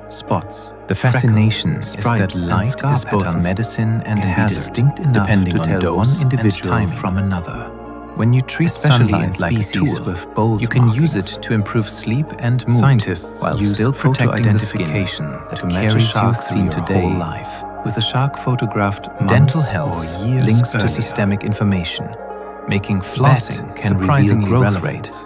A: Spots. The
C: freckles,
A: fascination is
C: stripes,
A: that
C: and
A: light
C: scar
A: is both
C: patterns
A: medicine and
C: can be
A: hazard,
C: distinct enough
A: depending
C: to
A: on
C: tell
A: dose
C: one individual
A: and timing
C: from another.
A: When you treat
C: Especially
A: sunlight
C: in
A: like a
C: species
A: tool,
C: with bold
A: you can use
C: markings.
A: it to improve sleep and mood,
C: Scientists
A: while
C: use
A: still protecting the skin
C: photo-identification
A: that
C: to match a
A: carries
C: shark
A: you
C: seen
A: through your
C: today
A: whole life. With a shark photographed
C: Dental
A: months
C: health
A: or years
C: links to
A: earlier,
C: systemic information, making
A: flossing
C: flossing
A: can reveal
C: surprisingly
A: growth
C: relevant.
A: rates,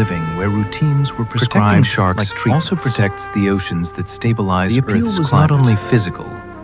B: living where routines were
A: Protecting
B: prescribed
A: sharks
B: like treatments.
A: also protects the oceans that stabilize
B: The appeal
A: Earth's
B: was
A: climate.
B: not only physical,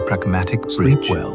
B: a pragmatic
C: Sleep
B: bridge.
C: well.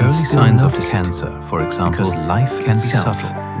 B: early
A: still
B: signs of
A: notice it,
B: cancer, for example,
A: because life
B: can be
A: itself
B: subtle.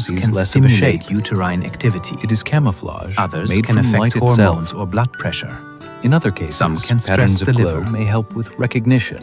C: sees
A: can
C: less of a
A: stimulate
C: shape.
A: uterine activity.
C: It is camouflage
A: Others
C: made
A: can
C: from
A: affect
C: light
A: hormones
C: itself.
A: or blood pressure.
C: In other cases,
A: Some can stress
C: patterns
A: the
C: of glow
A: liver.
C: may help with recognition,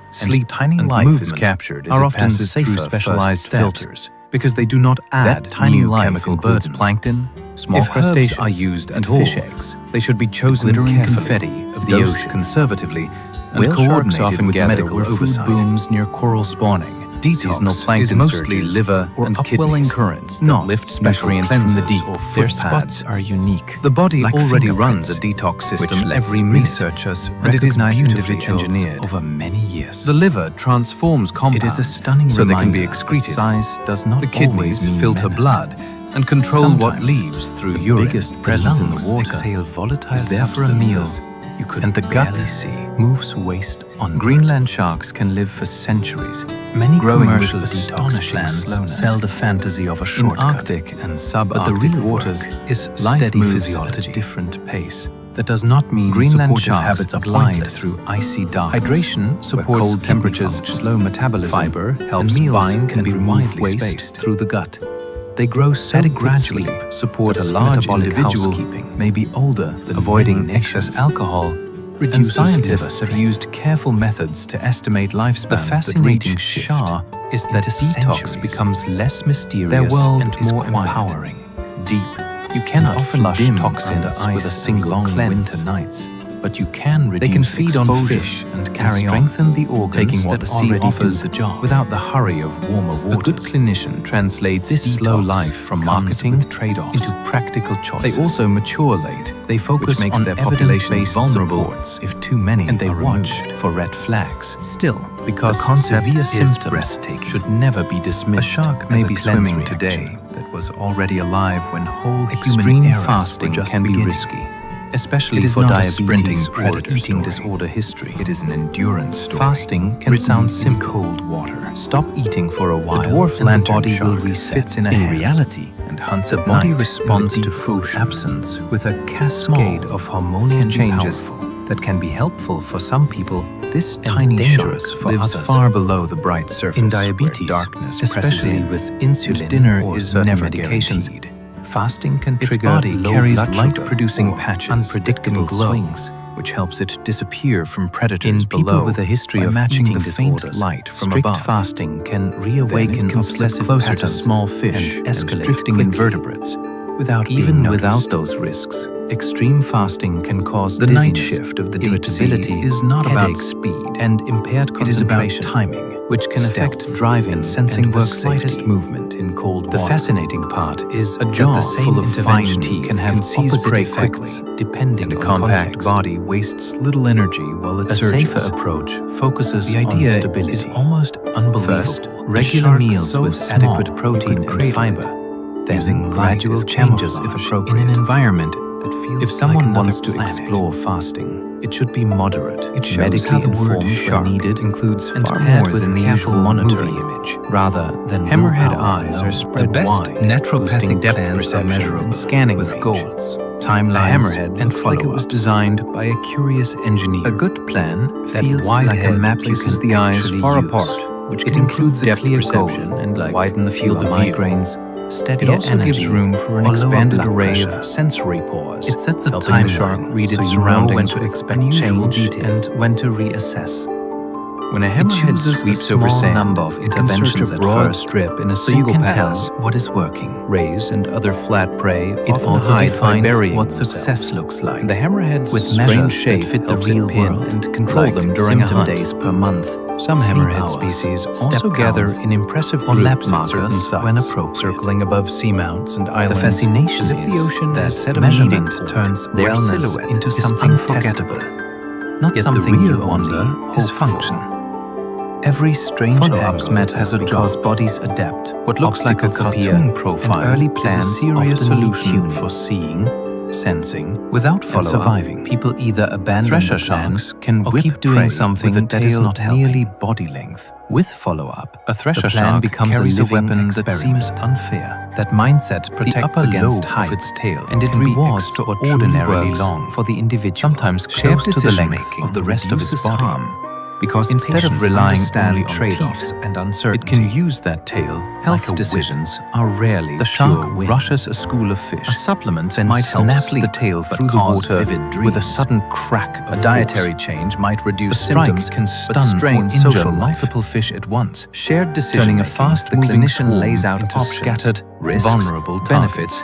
C: Sleep
A: tiny
C: and
A: life
C: movement
A: is captured as
C: are
A: it
C: often
A: passes
C: safer
A: through specialized
C: first steps,
A: filters because they do not add
C: that tiny
A: new
C: life
A: chemical
C: includes
A: burdens.
C: plankton, Small crustaceans are used and fish eggs. They should be chosen carefully, confetti of the ocean conservatively, and coordinated often with medical oversight. Food booms near coral spawning. Seasonal plankton mostly liver or upwelling currents, not lift special nutrients from the deep. Their spots are unique. The body already runs a detox system every minute, researchers and it is beautifully engineered over many years. The liver transforms compounds. It is a stunning so they can be excreted. Size does not the kidneys filter blood and control what leaves through urine. The biggest presence in the water exhale volatile is there for a meal. You could and the gut moves waste on. Greenland sharks can live for centuries. Many commercial detox plans sell the fantasy of a shortcut. In Arctic and subarctic waters, life moves at a different pace. That does not mean Greenland sharks habits are glide through icy darkness. Hydration supports cold temperatures, slow metabolism. Fiber helps bind and remove waste through the gut. They grow so gradually, support a large individual, may be older than avoiding excess alcohol. And scientists have used careful methods to estimate lifespans. The fascinating shift is that detox becomes less mysterious their world and more empowering. Deep. You cannot flush toxins with a single long winter nights. But you can reduce. They can feed on fish and carry on, strengthen the organs, taking what the sea offers the job without the hurry of warmer waters. A good clinician translates this slow life from marketing trade-offs into practical choices. They also mature late. They focus on their populations vulnerable if too many and they watch for red flags. Still, because severe symptoms should never be dismissed. A shark may be swimming today that was already alive when whole extreme fasting can be risky. Especially for diabetes or eating disorder history. It is an endurance story. Fasting can sound simple. Cold water. Stop eating for a while. The dwarf and the body will reset in reality and hunts at night. The body responds to food absence with a cascade of hormonal changes that can be helpful for some people. This tiny dangerous for lives far below the bright surface. In diabetes, darkness, especially with insulin, dinner is never guaranteed. Fasting can trigger carries light-producing patches, unpredictable swings, which helps it disappear from predators below. In people with a history of matching the faint light from above, fasting can reawaken obsessive closer to small fish and escalate drifting invertebrates. Without those risks, extreme fasting can cause the night shift of the irritability is not about speed and impaired concentration. It is about timing, which can affect driving and sensing the slightest movement in cold water. The fascinating part is a jaw full of fine teeth can have opposite effects depending on compact context. Body wastes little energy while it surges. A safer approach focuses on stability. Is almost unbelievable. First, regular meals with adequate protein and fiber. Then gradual changes if appropriate. In an environment that feels if someone wants to explore fasting, it should be moderate. It shows medically informed when needed, includes and far more than the usual monitoring image, rather than hammerhead eyes are spread wide, naturopathic depth perception and scanning with goals. Timelines hammerhead and looks like it was designed by a curious engineer. A good plan feels like a map places the eyes far apart, which it includes depth perception and widen the field of migraines. It also gives room for an expanded array of sensory pause. It sets a time shark read its surroundings when to expect change and when to reassess. When a hammerhead sweeps over sand, number of interventions at broad strip in a single pass what is working. Rays and other flat prey it also defines what success looks like. The hammerheads with strange shape fit the real world and control them during symptom days per month. Some hammerhead species also gather in impressive groups at certain sites when appropriate, circling above seamounts and islands. The fascination as if the ocean that set a measurement turns their silhouette into something unforgettable. Not yet something the real wonder is function. Every strange angle has a job. Bodies adapt. What looks like a cartoon profile, an early plan, serious solution for seeing, sensing, without surviving. People either abandon the plan or keep doing something that is not nearly body length. With follow-up, a thresher shark becomes a weapon that seems unfair. That mindset protects against height of its tail, and it rewards extraordinarily long for the individual. Sometimes close to the length of the rest of its body. Because instead of relying only on trade-offs and uncertainty, it can use that tail. Health decisions are rarely the shark rushes a school of fish. A supplement then might snap the tail through the water with a sudden crack. A dietary change might reduce symptoms, can stun or injure multiple fish at once. Shared decision, turning a fast the clinician lays out into scattered, risks, vulnerable benefits,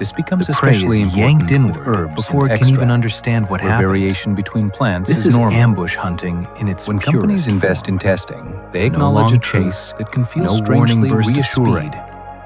C: This becomes
B: The prey
C: especially
B: is
C: important
B: yanked
C: with
B: inward
C: herbs
B: before
C: and
B: it can even
C: extracts,
B: understand what
C: where
B: happened.
C: variation between plants
B: This is
C: normal.
B: ambush hunting in its
C: When
B: purest
C: companies invest
B: form.
C: in testing, they
B: No
C: acknowledge
B: long
C: a chase
B: truce,
C: that can feel
B: no
C: strangely
B: warning burst of
C: reassuring.
B: speed,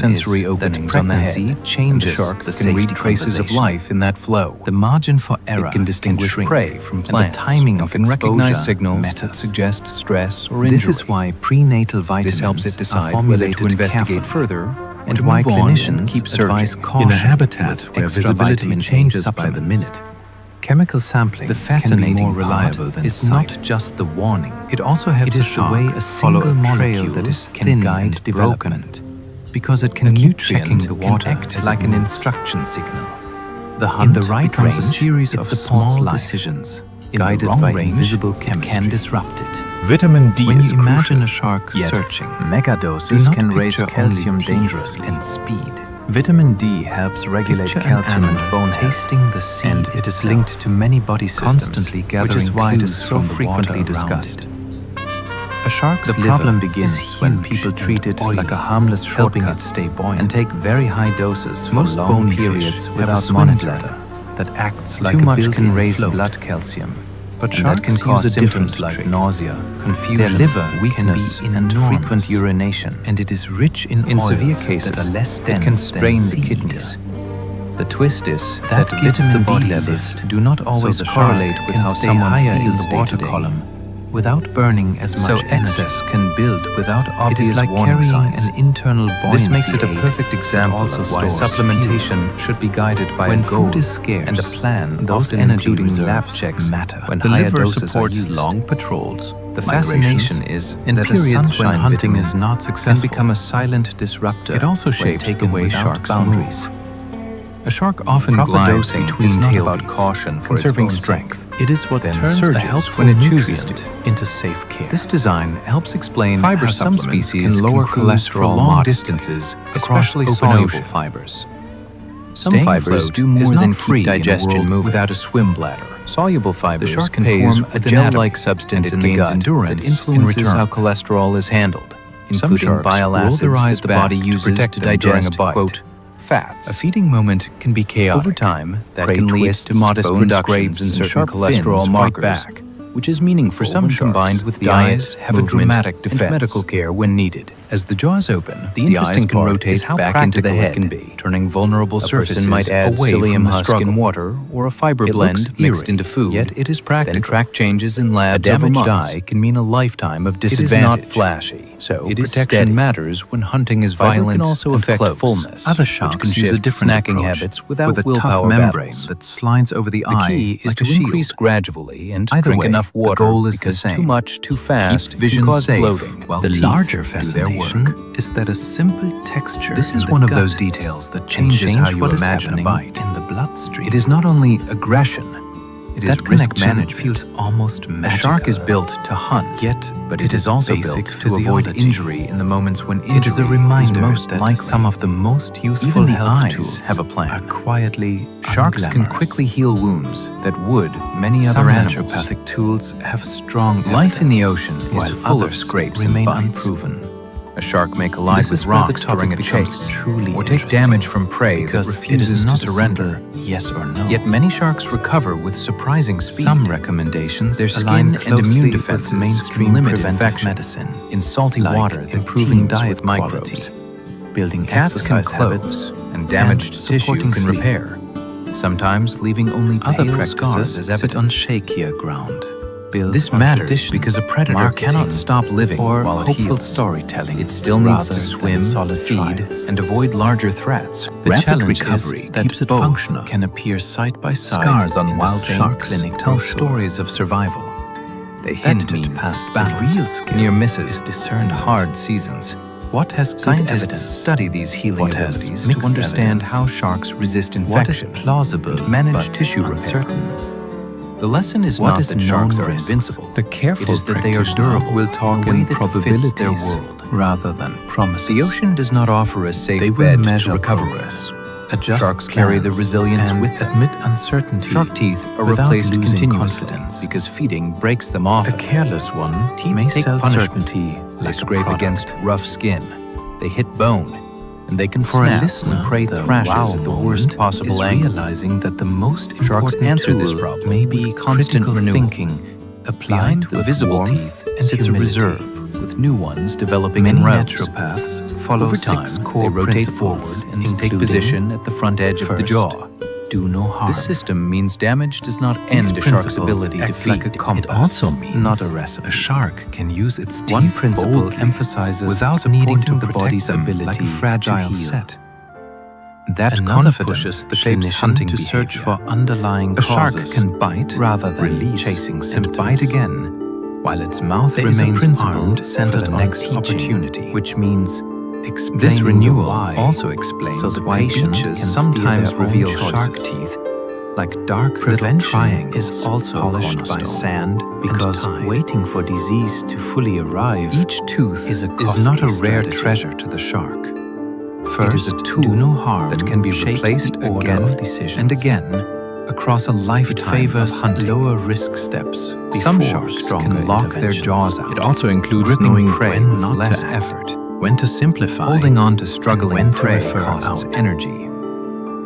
B: sensory
C: is that
B: openings on the head.
C: pregnancy changes
B: The shark
C: the
B: can read
C: safety
B: traces of
C: conversation.
B: life in that flow.
C: The margin for error
B: It can distinguish
C: shrink,
B: prey from
C: and the
B: plants.
C: timing
B: It
C: of
B: can recognize
C: exposure
B: signals
C: matters.
B: that suggest stress or
C: This
B: injury.
C: is why prenatal vitamins
B: This helps it
C: are
B: decide whether
C: formulated
B: to investigate
C: carefully
B: further
C: and why clinicians keep advise caution
E: in a habitat
C: with
E: where
C: extra
E: visibility
C: vitamin A
E: changes by the
C: supplements.
E: minute.
B: Chemical sampling
C: The
B: can be
C: fascinating
B: more reliable
C: part
B: than
C: is
B: sight.
C: not just the warning.
B: It also helps
C: It
B: a
C: is the way
B: shark
C: a
B: follow
C: single
B: a trail
C: molecule
B: that is
C: can
B: thin
C: guide
B: and broken,
C: development.
B: because it
C: A
B: can keep checking
C: nutrient
B: the
C: can
B: water
C: act
B: as
C: like
B: it
C: an
B: moves.
C: instruction signal.
B: The
C: In
B: hunt
C: the right
B: becomes
C: range,
B: a series
C: it
B: of
C: supports
B: small
C: life.
B: decisions,
C: In
B: guided
C: the wrong
B: by
C: range,
B: invisible
C: it
B: chemistry.
C: can disrupt it.
E: Vitamin D
B: When
E: is
B: you imagine
E: crucial.
B: a shark
C: Yet,
B: searching,
C: do
B: megadoses
C: not
B: can raise
C: picture only
B: calcium
C: teeth
B: dangerously.
C: and speed.
B: Vitamin D helps regulate
C: Picture an
B: calcium and
C: animal
B: bone health,
C: tasting the sea
B: and it is
C: itself,
B: linked to many body systems,
C: constantly
B: which
C: gathering
B: is why it is
C: clues
B: so
C: from the
B: frequently
C: water around
B: discussed.
C: it.
B: A shark's
C: The
B: liver
C: problem
B: is
C: begins when
B: huge
C: people
B: and
C: treat it
B: oily,
C: like a harmless
B: helping
C: shortcut
B: it stay buoyant.
C: and take very high doses for
B: Most
C: long
B: bony
C: periods
B: fish
C: without
B: have a swim
C: monitoring.
B: bladder that acts like
C: Too
B: a
C: much
B: built-in
C: can raise
B: float.
C: blood calcium,
B: But
C: and that can
B: sharks
C: cause
B: use a different
C: symptoms like
B: trick.
C: nausea, confusion,
B: Their liver
C: weakness,
B: can be
C: and
B: enormous,
C: frequent urination.
B: and it is rich in
C: In
B: oils
C: severe cases,
B: that are less
C: it
B: dense
C: can strain
B: than
C: the
B: seed.
C: kidneys. The twist is
B: That
C: that
B: gives
C: vitamin
B: the body
C: D levels
B: lift,
C: do not always
B: so the
C: correlate
B: shark
C: with
B: can
C: how
B: stay
C: someone
B: higher in
C: feels
B: the
C: day
B: water
C: to day.
B: column without burning as much
C: So
B: energy.
C: excess can build without
B: It
C: obvious
B: is like
C: warning
B: carrying
C: signs.
B: an internal buoyancy
C: This makes it a
B: aid
C: perfect example
B: also
C: of why
B: stores
C: supplementation should be guided by
B: When
C: a goal
B: food is scarce,
C: and a plan,
B: those
C: often
B: energy
C: including lab
B: reserves
C: checks
B: matter.
C: when
B: The
C: higher
B: liver
C: doses are
B: supports
C: used.
B: long patrols,
C: The
B: migrations,
C: fascination is
B: in
C: that a
B: periods when
C: sunshine
B: hunting
C: vitamin
B: is not
C: can
B: successful.
C: become a silent disruptor.
B: It also
C: when
B: shapes the
C: taken
B: way
C: without
B: sharks
C: boundaries.
B: move. A shark often
C: Proper
B: glides
C: dosing
B: between
C: is not
B: tail
C: about
B: beats,
C: caution for its
B: conserving
C: own sake.
B: strength.
E: It is what
B: Then
E: turns
B: surges
E: a helpful
B: when it chooses
E: nutrient
B: to
E: into safe care.
B: This design helps explain
C: Fiber
B: how some
C: supplements
B: species
C: can lower
B: cruise for
C: cholesterol
B: long
C: modestly,
B: distances across
C: especially
B: open
C: soluble
B: ocean fibers. Some
C: Staying
B: fibers
C: afloat
B: do more
C: is
B: than
C: not free
B: keep
C: in a
B: digestion
C: world
B: moving
C: without
B: without a swim bladder. Soluble fibers
C: shark
B: can
C: pays
B: form a
C: with
B: gel-like
C: anatomy,
B: substance
C: and it
B: in the
C: gains
B: gut
C: endurance
B: that influences
C: in return.
B: how cholesterol is handled,
C: Some
B: including
C: sharks
B: bile
C: roll
B: acids
C: their eyes
B: that the body
C: back to
B: uses
C: protect
B: to
C: them during
B: digest
C: a bite.
B: quote, fats.
C: A feeding moment can be chaotic.
B: Over time, that
C: Prey
B: can lead
C: twists,
B: to modest
C: bone
B: reductions
C: scrapes,
B: in
C: and
B: certain
C: sharp
B: cholesterol
C: fins
B: markers,
C: back,
B: which is meaningful
C: for some
B: when
C: sharks,
B: combined with
C: diet,
B: diet, have a
C: movement,
B: dramatic
C: and
B: defense,
C: medical
B: care when needed. As the jaws open,
C: The
B: eyes
C: interesting
B: can
C: part
B: rotate
C: is how
B: back into the
C: practical it
B: head,
C: can be.
B: turning vulnerable
C: A
B: surfaces
C: person might add
B: away
C: psyllium
B: from the
C: husk
B: struggle.
C: in water
B: or a fiber
C: It
B: blend
C: looks
B: mixed
C: eerie,
B: into food,
C: yet it is practical.
B: Then track changes in labs
C: A
B: over
C: damaged
B: months.
C: eye
B: can mean a lifetime of
C: It is
B: disadvantage.
C: not flashy,
B: so
C: it is
B: protection
C: steady.
B: matters when hunting is
C: Fiber
B: violent
C: can also
B: and
C: affect
B: close.
C: fullness,
B: Other
C: which
B: sharks
C: can
B: use a
C: shift
B: different
C: snacking
B: approach,
C: habits without
B: with a
C: willpower
B: tough membrane
C: battles.
B: that slides over the
C: The
B: eye
C: key is
B: like
C: to
B: a shield.
C: increase gradually and
B: Either
C: drink
B: way,
C: enough
B: the
C: water
B: goal is the
C: because
B: same.
C: too much too fast
B: Keep vision
C: can cause
B: safe,
C: bloating.
B: while
C: The
B: teeth
C: larger
B: do their work.
C: fascination is that a simple texture
B: This
C: in
B: is
C: the
B: one of
C: gut
B: those details that
C: can
B: changes how
C: change
B: you
C: what is
B: imagine a
C: happening
B: bite.
C: in the bloodstream.
B: It is not only aggression, it is
C: that
B: risk
C: connection
B: management.
C: feels almost
B: A
C: magical.
B: shark is built to hunt,
C: Yet,
B: but
C: it
B: it is also
C: basic
B: built to avoid
C: physiology.
B: injury in the moments when injury
C: It is a reminder
B: most
C: that
B: likely.
C: some of the most useful
B: Even the
C: health
B: eyes
C: tools
B: have a plan.
C: are quietly
B: Sharks can
C: unglamorous.
B: quickly heal wounds that would many
C: Some
B: other animals.
C: naturopathic tools have strong
B: Life in the
C: evidence,
B: ocean is
C: while
B: full of
C: others
B: scrapes
C: remain
B: and bites.
C: unproven.
B: A shark may collide
C: This
B: with
C: is where the
B: rocks
C: topic
B: during a
C: becomes
B: chase,
C: truly
B: or take
C: interesting,
B: damage from prey that
C: because
B: refuses
C: it is not
B: to surrender.
C: a simple yes or no.
B: Yet many sharks recover with surprising speed.
C: Some recommendations
B: Their
C: align
B: skin and immune
C: closely
B: defenses
C: with mainstream
B: limit
C: preventive
B: infection
C: medicine,
B: in salty
C: like
B: water that
C: improving
B: teems
C: diet
B: with microbes.
C: quality, building
B: Cats can
C: exercise habits,
B: close, and damaged
C: and
B: tissue
C: supporting
B: can
C: sleep.
B: repair, sometimes leaving only
C: Other
B: pale
C: practices
B: scars as
C: sit on
B: evidence.
C: shakier ground. Built
B: This
C: on
B: matters
C: tradition,
B: because a predator
C: marketing,
B: cannot stop living
C: or
B: while it
C: hopeful
B: heals.
C: storytelling.
B: It still needs
C: rather
B: to
C: than
B: swim,
C: solid
B: feed,
C: trials.
B: and avoid larger threats.
C: The
E: Rapid
C: challenge
E: recovery
C: is that
E: keeps it
C: both
E: functional.
C: can appear side by side.
E: Scars on
C: in the
E: wild
C: same
E: sharks
C: clinic
E: tell
C: brochure.
B: Stories of survival. They
C: That
B: hint
C: means
B: at past
C: the
B: battles,
C: real skill
B: near
C: is
B: misses,
C: discernment.
B: and hard seasons.
C: What has good
B: Scientists
C: evidence?
B: study these healing
C: What has
B: abilities to
C: mixed
B: understand
C: evidence?
B: how sharks resist
C: What is
B: infection
C: plausible
B: and manage
C: but
B: tissue repair.
C: uncertain?
B: The lesson is
C: What
B: not
C: is
B: that sharks
C: known
B: are
C: risks?
B: invincible.
C: The careful
B: It is that they are
C: practitioner
B: durable
C: will talk
B: in a way
C: in
B: that
C: probabilities
B: fits their world.
C: rather than promises.
B: The ocean does not offer a safe
C: They will
B: bed
C: measure
B: to recover.
C: progress, adjust
B: Sharks carry the
C: plans,
B: resilience
C: and
B: with them.
C: admit uncertainty.
B: Shark teeth are
C: without
B: replaced
C: losing
B: continuously
C: confidence.
B: because feeding breaks them
C: A
B: often.
C: careless one
B: Teeth
C: may
B: take
C: sell
B: punishment.
C: certainty
B: They
C: like a
B: scrape
C: product.
B: against rough skin. They hit bone, and they can
C: For a
B: snap
C: listener,
B: when prey
C: the
B: thrashes
C: wow
B: at the
C: moment
B: worst possible
C: is
B: angle.
C: realizing that the most
B: Sharks
C: important
B: answer
C: tool
B: this problem
C: may be
B: with constant
C: critical
B: renewal.
C: thinking, applied
B: Behind the
C: with
B: visible
C: warmth
B: teeth
C: and
B: sits a
C: humility.
B: reserve, with new ones developing
C: Many
B: in rows.
C: naturopaths follow
B: Over time,
C: 6 core
B: they rotate
C: principles,
B: forward and take
C: including
B: position at the front edge of the
C: first,
B: jaw. do no harm.
C: This system means damage does not end a shark's ability to feed.
B: like a compass.
C: It also means
A: not a recipe.
C: a shark can use its teeth
A: One principle
C: boldly
A: emphasizes
C: without
A: supporting
C: needing to
A: the
C: protect
A: body's
C: them
A: ability
C: like a fragile
A: to heal.
C: set. That
A: Another
C: confidence
A: pushes the
C: shapes
A: clinician
C: hunting
A: to
C: behavior.
A: search for underlying
C: A shark
A: causes
C: can bite
A: rather than
C: release,
A: chasing
C: and
A: symptoms.
C: bite again, while its mouth
A: There is a
C: remains
A: principle
C: armed for
A: centered
C: the
A: on
C: next
A: teaching,
C: opportunity.
A: which means explaining
C: This renewal
A: the why,
C: also explains
A: so the
C: why
A: patient
C: beaches
A: can
C: sometimes
A: steer their own
C: reveal shark
A: choices.
C: teeth like dark little
A: Prevention
C: triangles
A: is also
C: polished by
A: cornerstone,
C: sand
A: because
C: and tide.
A: waiting for disease to fully arrive
C: Each tooth
A: is a
C: not a
A: costly
C: rare
A: strategy.
C: treasure to the shark.
A: First,
C: It is a tool
A: do no harm
C: that can be
A: shapes
C: replaced
A: the order
C: again
A: of decisions.
C: and again across a
A: It
C: lifetime
A: favors
C: of hunting.
A: lower risk steps.
C: Some
A: before
C: sharks
A: stronger
C: can lock their
A: interventions.
C: jaws out.
E: It also includes
C: gripping
E: knowing
C: prey
E: when
C: with
E: not
C: less
E: to act.
C: effort, when to simplify,
A: Holding on to
C: and
A: struggling
C: when to
A: prey
C: refer
A: costs
C: out.
A: energy.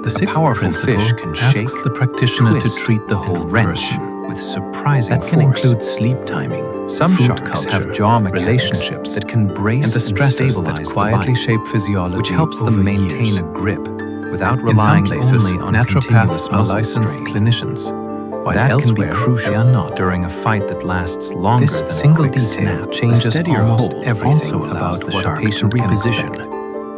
C: The
A: A
C: sixth
A: powerful
C: principle
A: fish can
C: asks
A: shake,
C: the practitioner
A: twist,
C: to treat the
A: and
C: whole
A: wrench
C: person with surprising
A: That can
C: force.
A: include sleep timing.
C: Some
A: food
C: sharks
A: culture,
C: have jaw mechanics
A: relationships
C: that can brace
A: and the stresses
C: stabilize
A: that
C: the
A: quietly
C: body,
A: shape physiology,
C: which helps them
A: over
C: maintain
A: years.
C: a grip without
A: In
C: relying
A: some places,
C: only on
A: naturopaths
C: continuous
A: are
C: muscle
A: licensed
C: strain.
A: clinicians, while
C: That can be
A: elsewhere
C: crucial
A: they are not.
C: during a fight that lasts longer
A: This
C: than
A: single
C: a quick
A: detail
C: snap
A: changes
C: changes almost
A: hold
C: everything
A: also allows
C: about
A: the
C: what a
A: shark to
C: patient can
A: reposition.
C: expect.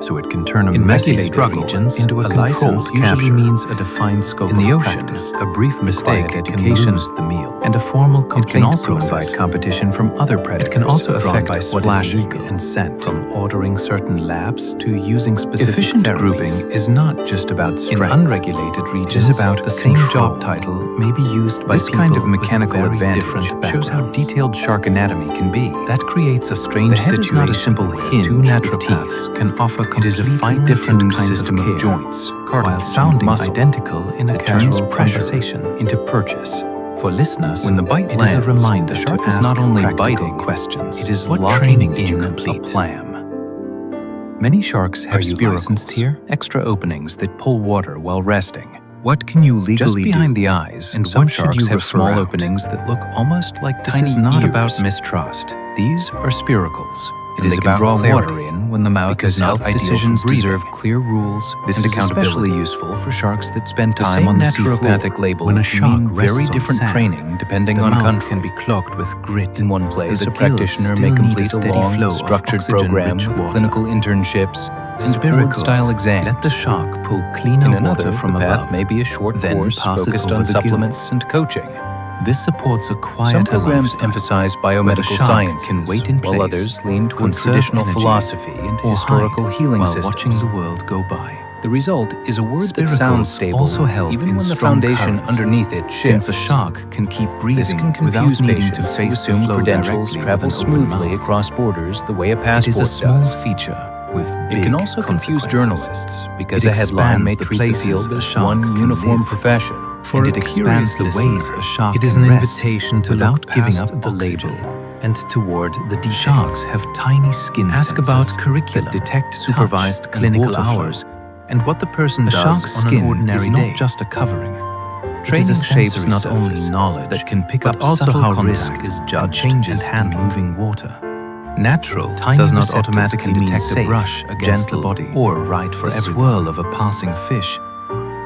C: So it can turn a
A: In
C: messy
A: regulated
C: struggle
A: regions,
C: into a
A: license
C: controlled
A: usually
C: capture.
A: means a defined scope
C: In the
A: of
C: ocean,
A: practice.
C: a brief mistake
A: Quiet
C: can
A: education
C: lose the meal.
A: and a formal
C: It
A: complaint
C: can also
A: process.
C: invite competition from other predators.
A: It can also
C: drawn
A: affect
C: by
A: what is
C: splashing
A: legal,
C: and scent.
A: from ordering certain labs to using specific
C: Efficient
A: therapies.
C: grouping is not just about
A: In
C: strength.
A: unregulated regions,
C: about
A: the same
C: control.
A: job title may be used by
C: This
A: people
C: kind of
A: with
C: mechanical
A: very
C: advantage
A: different
C: shows how
A: backgrounds.
C: detailed shark anatomy can be.
A: That creates a strange
C: The head is
A: situation
C: not a simple
A: where
C: hinge
A: two
C: with
A: naturopaths
C: teeth.
A: can offer
C: It is a
A: completely
C: finely
A: different
C: tuned
A: kinds
C: system
A: of
C: of
A: care,
C: joints,
A: while
C: cartilage,
A: sounding
C: and muscle
A: identical in a
C: that turns
A: casual
C: pressure
A: conversation.
C: into purchase.
A: For listeners,
C: When the bite
A: it
C: lands,
A: is a reminder
C: the shark
A: to
C: is
A: ask
C: not only
A: practical
C: biting,
A: questions.
C: it is
A: What
C: locking
A: training did you
C: in
A: complete?
C: a clam. Many sharks have
A: Are you
C: spiracles,
A: licensed here?
C: extra openings that pull water while resting. What can you legally
A: Just behind
C: do?
A: the eyes,
C: And
A: some
C: what should
A: sharks
C: you
A: have
C: refer
A: small
C: out?
A: openings that look almost like
C: This
A: tiny
C: is not
A: ears.
C: about mistrust. These are spiracles.
A: It
C: and
A: is
C: they can
A: about
C: draw
A: clarity,
C: water in when the mouth
A: because
C: is not
A: health
C: ideal
A: decisions
C: for breathing.
A: deserve clear rules
C: This
A: and
C: is
A: accountability.
C: especially useful for sharks that spend
A: The
C: time
A: same
C: on the
A: naturopathic
C: seafloor.
A: label
C: When a
A: can
C: shark
A: mean
C: rests
A: very
C: on
A: different
C: sand,
A: training depending
C: the
A: on
C: mouth
A: country.
C: can be clogged with grit.
A: In one place,
C: The
A: a
C: gills
A: practitioner may
C: still need a
A: complete a
C: steady
A: long,
C: flow of
A: structured program
C: oxygen-rich
A: with
C: water.
A: clinical internships and
C: Spiracles
A: board-style exams.
C: let the shark pull cleaner
A: In
C: water
A: another,
C: from
A: the path
C: above,
A: may be a short
C: then
A: course
C: pass it
A: focused
C: over
A: on
C: the
A: supplements
C: gills.
A: and coaching.
C: This supports a
A: Some
C: quieter
A: programs
C: lifestyle,
A: emphasize
C: where the
A: biomedical
C: shark
A: sciences,
C: can wait in
A: while
C: place,
A: others lean toward
C: conserve
A: traditional
C: energy,
A: philosophy and
C: or
A: historical
C: hide
A: healing
C: while
A: systems.
C: watching the world go by.
A: The result is a word that
C: Spiracles
A: sounds stable,
C: also help
A: even
C: in
A: when the
C: strong
A: foundation
C: currents.
A: underneath it shifts.
C: Since a shark can keep
A: This
C: breathing
A: can
C: without
A: confuse
C: needing
A: patients
C: to
A: who
C: face the
A: assume
C: flow
A: credentials
C: directly
A: travel
C: with an open
A: smoothly
C: mouth.
A: across borders the way a
C: It
A: passport
C: is a small
A: does.
C: feature with
A: It
C: big
A: can also confuse
C: consequences.
A: journalists because
C: It
A: a headline may
C: expands the
A: treat the
C: places
A: field
C: a
A: as
C: shark
A: one
C: can
A: uniform
C: live.
A: profession.
C: For and it expands the ways a shark
A: it is
C: can
A: an
C: rest
A: invitation to
C: without
A: look
C: giving
A: past
C: up
A: the
C: oxygen
A: label and toward the details.
C: Sharks have tiny skin
A: Ask
C: sensors
A: about curriculum,
C: that detect
A: supervised
C: touch
A: clinical
C: and water flow.
A: hours, and what the person
C: A
A: does
C: shark's
A: on an
C: skin
A: ordinary
C: is not
A: day.
C: just a covering.
A: Training
C: It is a
A: shapes
C: sensory
A: not only
C: surface
A: knowledge
C: that can pick
A: but
C: up
A: also
C: subtle
A: how
C: contact
A: risk is
C: and
A: judged
C: changes
A: and
C: in
A: handled.
C: moving water.
A: Natural
C: Tiny
A: does not
C: receptors
A: automatically
C: can
A: mean
C: detect a
A: safe,
C: brush against
A: gentle,
C: the body,
A: or right for
C: the
A: everyone.
C: swirl of a passing fish,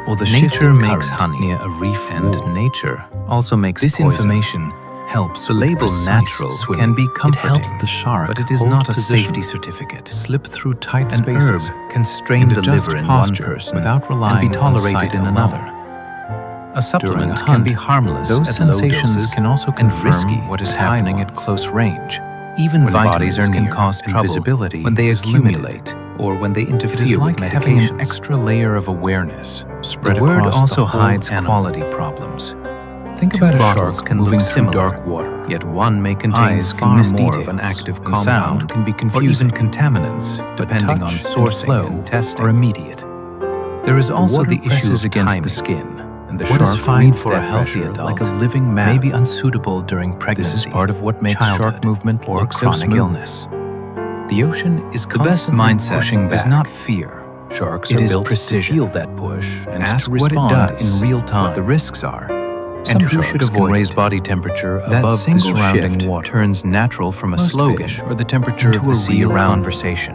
C: or the
A: Nature
C: shifting
A: makes
C: current
A: honey
C: near a reef
A: and
C: wall.
A: nature also makes
C: This
A: poison.
C: information helps.
A: The
C: with
A: label
C: precise
A: natural
C: swimming.
A: can be
C: It
A: comforting,
C: helps the shark,
A: but it is
C: hold
A: not a
C: position,
A: safety certificate.
C: slip through tight
A: An
C: spaces,
A: herb can strain
C: and
A: the
C: adjust
A: liver in
C: posture
A: one person
C: without relying
A: and be tolerated
C: on sight
A: in
C: alone.
A: another. A supplement
C: During a
A: can be
C: hunt,
A: harmless
C: those
A: at low
C: sensations
A: doses
C: can also
A: and
C: confirm
A: risky
C: what is
A: at high
C: happening at
A: ones.
C: close range.
A: Even
C: When
A: vitamins
C: bodies are
A: can
C: near
A: cause
C: and
A: trouble
C: visibility
A: when they
C: is
A: accumulate or when they
C: It
A: interfere
C: is
A: with
C: like having
A: medications.
C: an extra layer of awareness spread
A: The word
C: across
A: also
C: the whole
A: hides
C: animal.
A: quality problems. Think
C: Two
A: about a
C: bottles
A: shark
C: can
A: moving
C: look
A: through
C: similar,
A: dark water.
C: Yet one may contain
A: Eyes can
C: far
A: miss
C: more
A: details,
C: of an active
A: and
C: compound,
A: sound can be
C: or
A: confusing.
C: even contaminants, depending on
A: touch and
C: sourcing
A: flow
C: and testing.
A: are immediate.
C: There is also
A: water
C: the issue
A: presses
C: of
A: against
C: timing.
A: the skin, and the
C: What is
A: shark
C: fine
A: reads
C: for a
A: that
C: healthy
A: pressure
C: adult
A: like a living map.
C: may be unsuitable during pregnancy.
A: This is part of what makes
C: childhood,
A: shark movement
C: or
A: look so
C: chronic
A: smooth.
C: illness.
A: The ocean is
C: The best
A: constantly
C: mindset
A: pushing back.
C: is not fear.
A: Sharks
C: It
A: are
C: is
A: built
C: precision.
A: to feel that push and
C: Ask
A: to
C: what it
A: respond
C: does,
A: in real time.
C: what the risks are,
A: Some
C: and who
A: sharks
C: should
A: can
C: avoid
A: raise
C: it.
A: body temperature
C: That
A: above the
C: single
A: surrounding
C: shift
A: water.
C: turns natural from a
A: Most
C: slogan
A: fish are the temperature
C: into
A: of the
C: a
A: sea
C: real
A: around them.
C: conversation.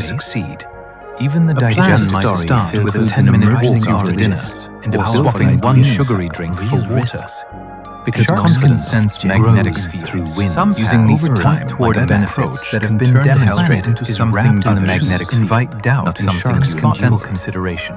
C: place,
A: succeed.
C: even the
A: A plan
C: digestion
A: might
C: story
A: start
C: filled
A: with
C: with
A: a
C: 10-minute
A: 10-minute
C: walk
A: walk
C: after
A: after
C: dinner,
A: dinner,
C: and
A: or
C: swapping one
A: ideas,
C: sugary drink for
A: real
C: water.
A: risks. Because
C: Sharks
A: confidence
C: can sense
A: grows
C: magnetic
A: through
C: fields,
A: winds.
C: using these
A: Over time,
C: earth toward
A: like a
C: benefits
A: approach
C: that have
A: can
C: been
A: turn the
C: demonstrated
A: planet
C: is
A: something
C: wrapped in the
A: others
C: magnetic field.
B: invite doubt
C: Nothing
B: in
C: sharks
B: sharks'
C: can
B: thoughtful
C: sense it.
B: consideration.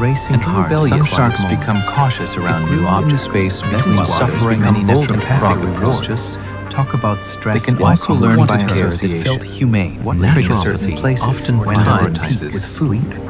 A: racing
C: and
A: heart.
C: rebellious
A: Some sharks
C: moments.
A: become cautious around
C: Grew
A: new
C: in the
A: objects.
C: space
A: Between
C: between waters,
A: suffering
C: becoming
A: many
C: bold and
A: empathic
C: progress.
A: approaches.
B: Talk about stress.
A: They can
B: in
A: also
B: common
A: learn by
C: Wanted her,
A: association.
C: it felt humane,
A: What
C: natural,
A: trigger certain places
B: often
A: or
B: when
A: times
B: advertises
A: with food.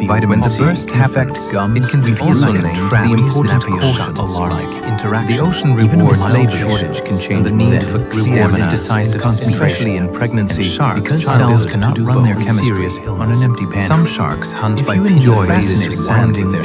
C: feel
B: vitamin
C: when
B: C
C: the burst
B: affect gums. It can be also named the importance of caution,
C: alarm-like
B: The ocean
C: Even a
B: rewards
C: mild
B: labor
C: shortage can change
B: and the need
C: mood.
B: for
C: Rewards
B: rewards
C: decisive
B: concentration,
C: especially in pregnancy,
B: and sharks
C: because
B: child
C: cells
B: to
C: cannot
B: do
C: run their
B: both.
C: chemistry
B: Serious
C: on an empty pantry.
B: Some sharks hunt
C: If
B: by
C: you
B: pinching
C: enjoy
B: fascinating
C: this
B: sound
C: sounding
B: with their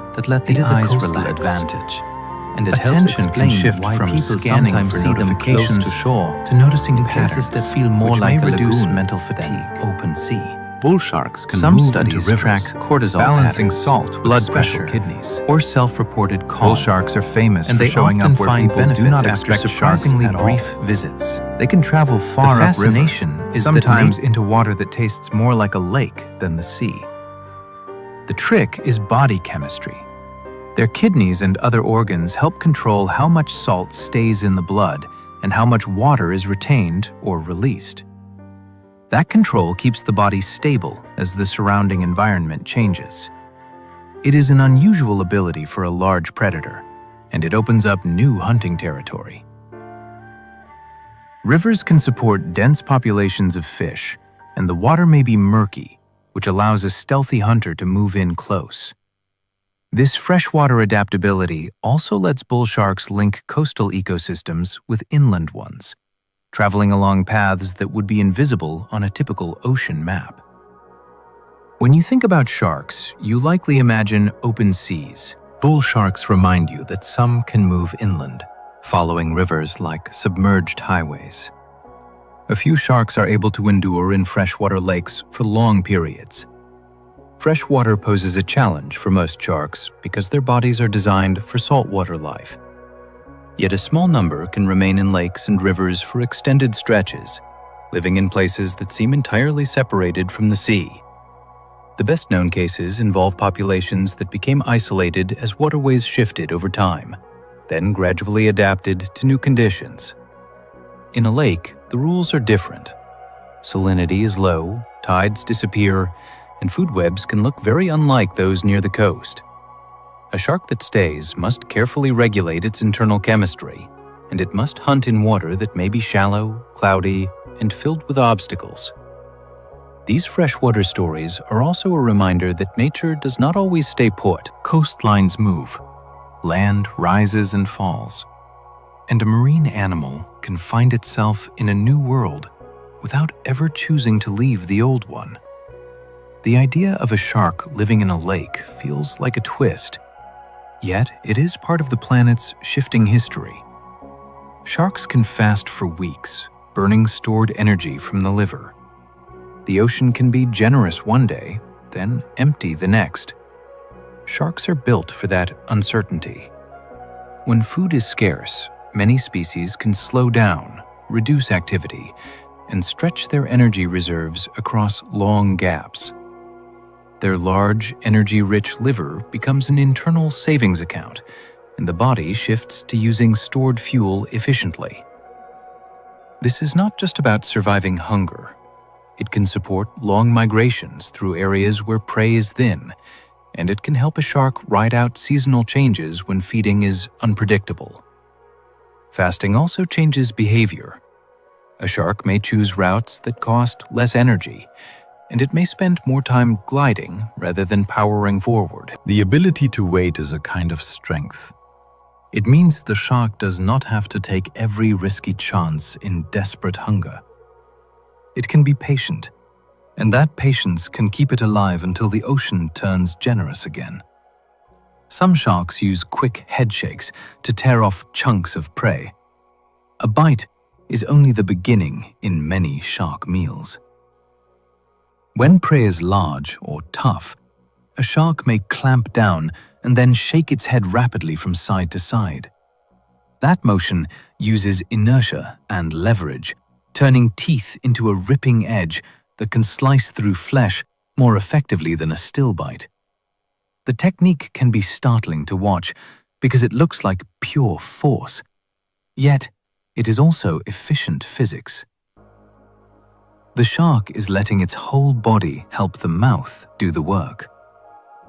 A: that let the
B: It is a
A: eyes
B: coastal
A: relax.
B: advantage, and it helps
A: Attention can
B: explain
A: shift
B: why
A: from
B: people
A: scanning
B: sometimes
A: for
B: see them close
A: notifications
B: to shore
A: to noticing
B: in
A: patterns
B: places that feel more
A: which
B: like
A: may
B: a
A: reduce
B: lagoon
A: mental
B: than
A: fatigue.
B: open sea.
C: Bull sharks can
A: Some
C: move
A: studies
C: into rivers,
A: track cortisol
C: balancing
A: patterns,
C: salt with
A: blood
C: special
A: pressure,
C: kidneys.
A: or self-reported calm.
C: Bull sharks are famous
A: and
C: for
A: they
C: showing
A: often
C: up where
A: find
C: people
A: benefits
C: do not
A: after
C: expect sharks
A: surprisingly
C: at all.
A: brief visits.
C: They can travel far
A: The
C: upriver,
A: fascination is that
C: sometimes into water that tastes more like a lake than the sea. The trick is body chemistry. Their kidneys and other organs help control how much salt stays in the blood and how much water is retained or released. That control keeps the body stable as the surrounding environment changes. It is an unusual ability for a large predator, and it opens up new hunting territory. Rivers can support dense populations of fish, and the water may be murky, which allows a stealthy hunter to move in close. This freshwater adaptability also lets bull sharks link coastal ecosystems with inland ones, traveling along paths that would be invisible on a typical ocean map. When you think about sharks, you likely imagine open seas.
A: Bull sharks remind you that some can move inland, following rivers like submerged highways.
C: A few sharks are able to endure in freshwater lakes for long periods. Freshwater poses a challenge for most sharks because their bodies are designed for saltwater life. Yet a small number can remain in lakes and rivers for extended stretches, living in places that seem entirely separated from the sea. The best-known cases involve populations that became isolated as waterways shifted over time, then gradually adapted to new conditions. In a lake, the rules are different. Salinity is low, tides disappear, and food webs can look very unlike those near the coast. A shark that stays must carefully regulate its internal chemistry, and it must hunt in water that may be shallow, cloudy, and filled with obstacles. These freshwater stories are also a reminder that nature does not always stay put.
A: Coastlines move, land rises and falls, and a marine animal can find itself in a new world without ever choosing to leave the old one. The idea of a shark living in a lake feels like a twist, yet it is part of the planet's shifting history. Sharks can fast for weeks, burning stored energy from the liver. The ocean can be generous one day, then empty the next. Sharks are built for that uncertainty. When food is scarce, many species can slow down, reduce activity, and stretch their energy reserves across long gaps. Their large, energy-rich liver becomes an internal savings account, and the body shifts to using stored fuel efficiently. This is not just about surviving hunger. It can support long migrations through areas where prey is thin, and it can help a shark ride out seasonal changes when feeding is unpredictable. Fasting also changes behavior. A shark may choose routes that cost less energy, and it may spend more time gliding rather than powering forward.
E: The ability to wait is a kind of strength.
A: It means the shark does not have to take every risky chance in desperate hunger. It can be patient, and that patience can keep it alive until the ocean turns generous again. Some sharks use quick head shakes to tear off chunks of prey. A bite is only the beginning in many shark meals. When prey is large or tough, a shark may clamp down and then shake its head rapidly from side to side. That motion uses inertia and leverage, turning teeth into a ripping edge that can slice through flesh more effectively than a still bite. The technique can be startling to watch because it looks like pure force, yet it is also efficient physics. The shark is letting its whole body help the mouth do the work.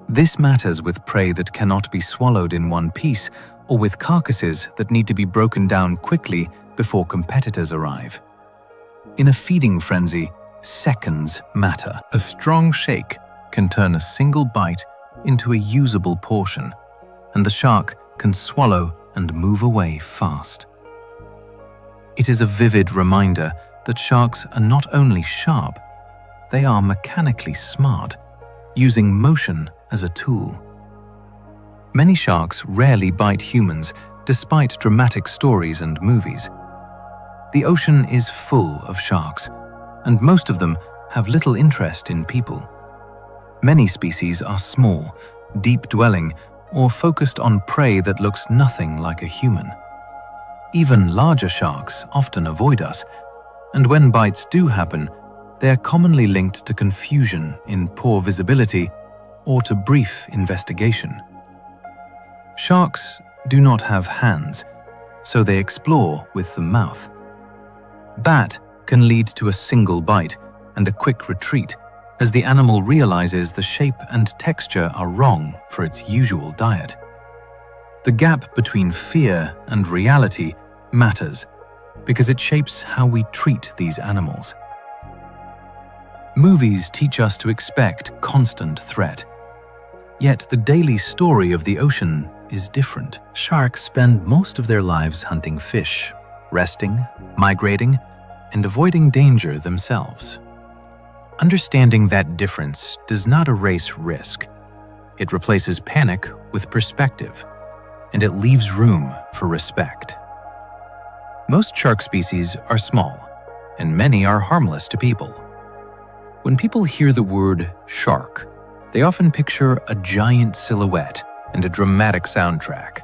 A: This matters with prey that cannot be swallowed in one piece or with carcasses that need to be broken down quickly before competitors arrive. In a feeding frenzy, seconds matter.
E: A strong shake can turn a single bite into a usable portion,
A: and the shark can swallow and move away fast. It is a vivid reminder that sharks are not only sharp, they are mechanically smart, using motion as a tool. Many sharks rarely bite humans, despite dramatic stories and movies. The ocean is full of sharks, and most of them
B: have little interest in people. Many species are small, deep-dwelling, or focused on prey that looks nothing like a human. Even larger sharks often avoid us, and when bites do happen, they are commonly linked to confusion in poor visibility or to brief investigation. Sharks do not have hands, so they explore with the mouth. That can lead to a single bite and a quick retreat, as the animal realizes the shape and texture are wrong for its usual diet. The gap between fear and reality matters because it shapes how we treat these animals. Movies teach us to expect constant threat, yet the daily story of the ocean is different.
C: Sharks spend most of their lives hunting fish, resting, migrating, and avoiding danger themselves. Understanding that difference does not erase risk. It replaces panic with perspective, and it leaves room for respect. Most shark species are small, and many are harmless to people. When people hear the word shark, they often picture a giant silhouette and a dramatic soundtrack.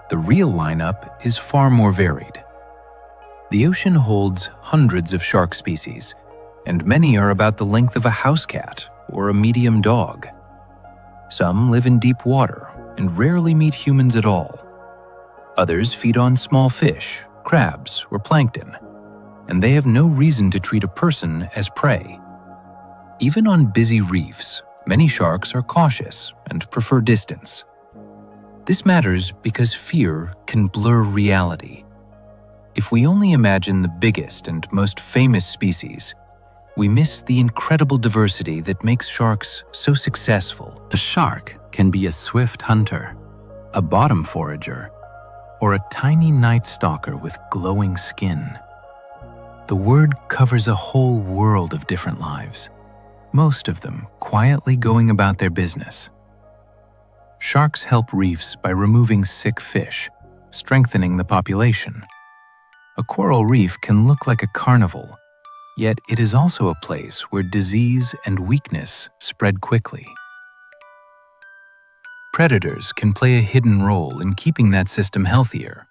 C: The real lineup is far more varied. The ocean holds hundreds of shark species, and many are about the length of a house cat or a medium dog. Some live in deep water and rarely meet humans at all. Others feed on small fish, crabs, or plankton, and they have no reason to treat a person as prey. Even on busy reefs, many sharks are cautious and prefer distance. This matters because fear can blur reality. If we only imagine the biggest and most famous species, we miss the incredible diversity that makes sharks so successful.
B: The shark can be a swift hunter, a bottom forager, or a tiny night stalker with glowing skin. The word covers a whole world of different lives, most of them quietly going about their business. Sharks help reefs by removing sick fish, strengthening the population. A coral reef can look like a carnival, yet it is also a place where disease and weakness spread quickly. Predators can play a hidden role in keeping that system healthier.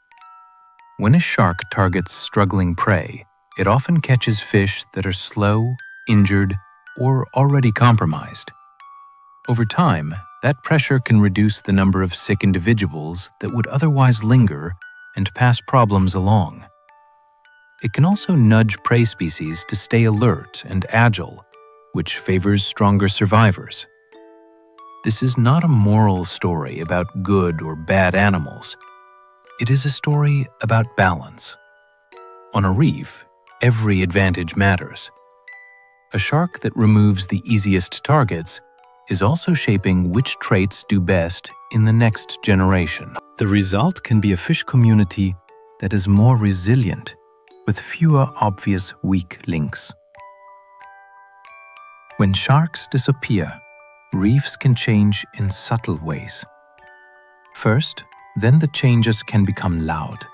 B: When a shark targets struggling prey, it often catches fish that are slow, injured, or already compromised. Over time, that pressure can reduce the number of sick individuals that would otherwise linger and pass problems along. It can also nudge prey species to stay alert and agile, which favors stronger survivors. This is not a moral story about good or bad animals. It is a story about balance. On a reef, every advantage matters. A shark that removes the easiest targets is also shaping which traits do best in the next generation.
C: The result can be a fish community that is more resilient, with fewer obvious weak links.
A: When sharks disappear, reefs can change in subtle ways. First, then the changes can become loud.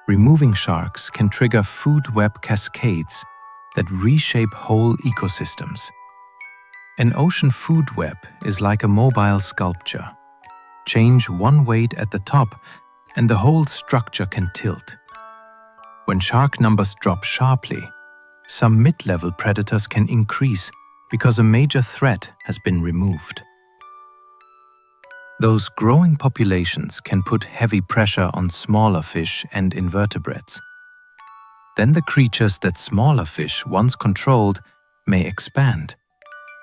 A: Removing sharks can trigger food web cascades that reshape whole ecosystems. An ocean food web is like a mobile sculpture. Change one weight at the top and the whole structure can tilt. When shark numbers drop sharply, some mid-level predators can increase because a major threat has been removed. Those growing populations can put heavy pressure on smaller fish and invertebrates. Then the creatures that smaller fish once controlled may expand,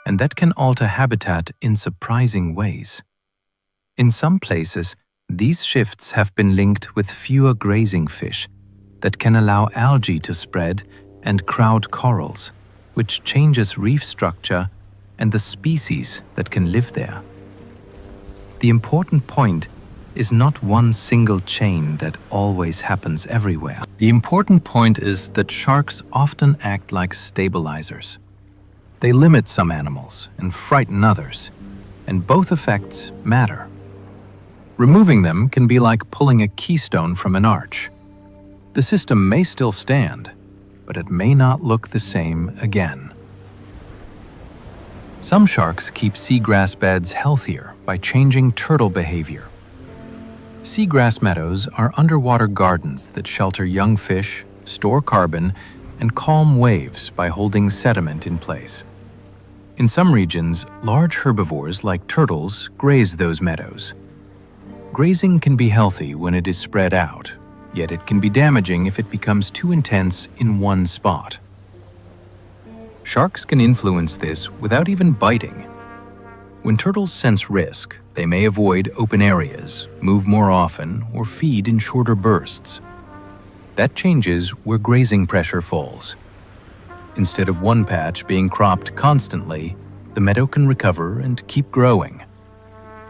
A: and that can alter habitat in surprising ways. In some places, these shifts have been linked with fewer grazing fish that can allow algae to spread and crowd corals, which changes reef structure and the species that can live there. The important point is not one single chain that always happens everywhere.
B: The important point is that sharks often act like stabilizers. They limit some animals and frighten others, and both effects matter. Removing them can be like pulling a keystone from an arch. The system may still stand, but it may not look the same again. Some sharks keep seagrass beds healthier by changing turtle behavior. Seagrass meadows are underwater gardens that shelter young fish, store carbon, and calm waves by holding sediment in place. In some regions, large herbivores like turtles graze those meadows. Grazing can be healthy when it is spread out, yet it can be damaging if it becomes too intense in one spot. Sharks can influence this without even biting. When turtles sense risk, they may avoid open areas, move more often, or feed in shorter bursts. That changes where grazing pressure falls. Instead of one patch being cropped constantly, the meadow can recover and keep growing.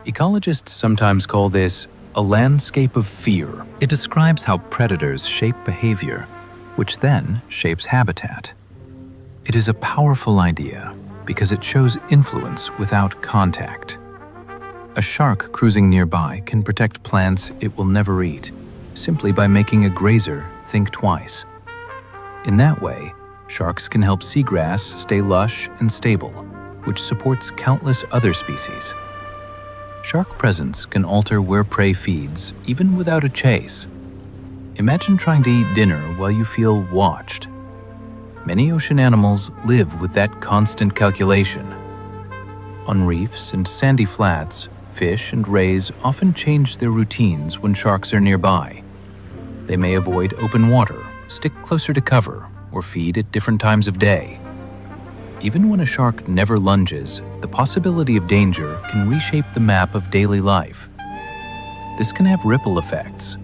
B: Ecologists sometimes call this a landscape of fear.
C: It describes how predators shape behavior, which then shapes habitat. It is a powerful idea because it shows influence without contact. A shark cruising nearby can protect plants it will never eat, simply by making a grazer think twice. In that way, sharks can help seagrass stay lush and stable, which supports countless other species. Shark presence can alter where prey feeds, even without a chase. Imagine trying to eat dinner while you feel watched. Many ocean animals live with that constant calculation. On reefs and sandy flats, fish and rays often change their routines when sharks are nearby. They may avoid open water, stick closer to cover, or feed at different times of day. Even when a shark never lunges, the possibility of danger can reshape the map of daily life. This can have ripple effects.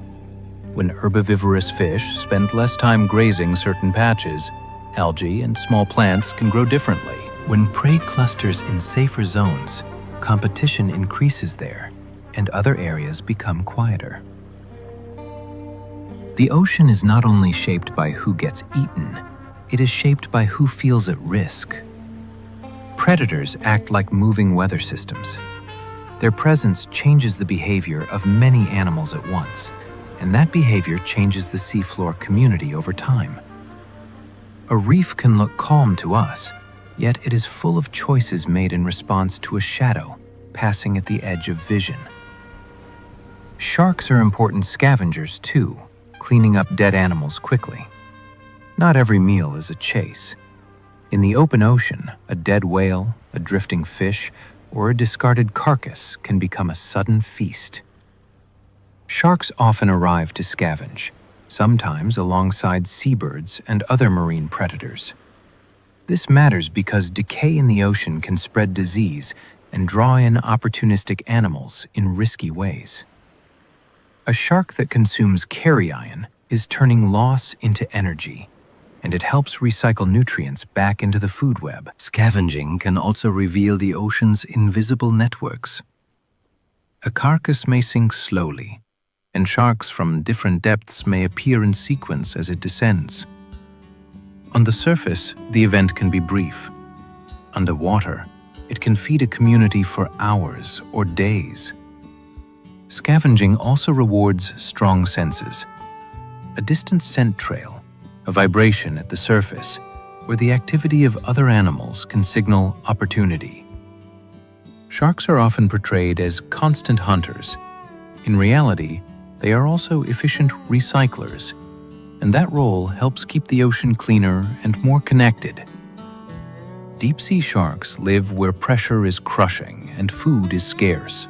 C: When herbivorous fish spend less time grazing certain patches, algae and small plants can grow differently. When prey clusters in safer zones, competition increases there, and other areas become quieter. The ocean is not only shaped by who gets eaten, it is shaped by who feels at risk. Predators act like moving weather systems. Their presence changes the behavior of many animals at once, and that behavior changes the seafloor community over time. A reef can look calm to us, yet it is full of choices made in response to a shadow passing at the edge of vision. Sharks are important scavengers too, cleaning up dead animals quickly. Not every meal is a chase. In the open ocean, a dead whale, a drifting fish, or a discarded carcass can become a sudden feast. Sharks often arrive to scavenge, sometimes alongside seabirds and other marine predators. This matters because decay in the ocean can spread disease and draw in opportunistic animals in risky ways. A shark that consumes carrion is turning loss into energy, and it helps recycle nutrients back into the food web. Scavenging can also reveal the ocean's invisible networks. A carcass may sink slowly, and sharks from different depths may appear in sequence as it descends. On the surface, the event can be brief. Underwater, it can feed a community for hours or days. Scavenging also rewards strong senses. A distant scent trail, a vibration at the surface, or the activity of other animals can signal opportunity. Sharks are often portrayed as constant hunters. In reality, they are also efficient recyclers, and that role helps keep the ocean cleaner and more connected. Deep-sea sharks live where pressure is crushing and food is scarce.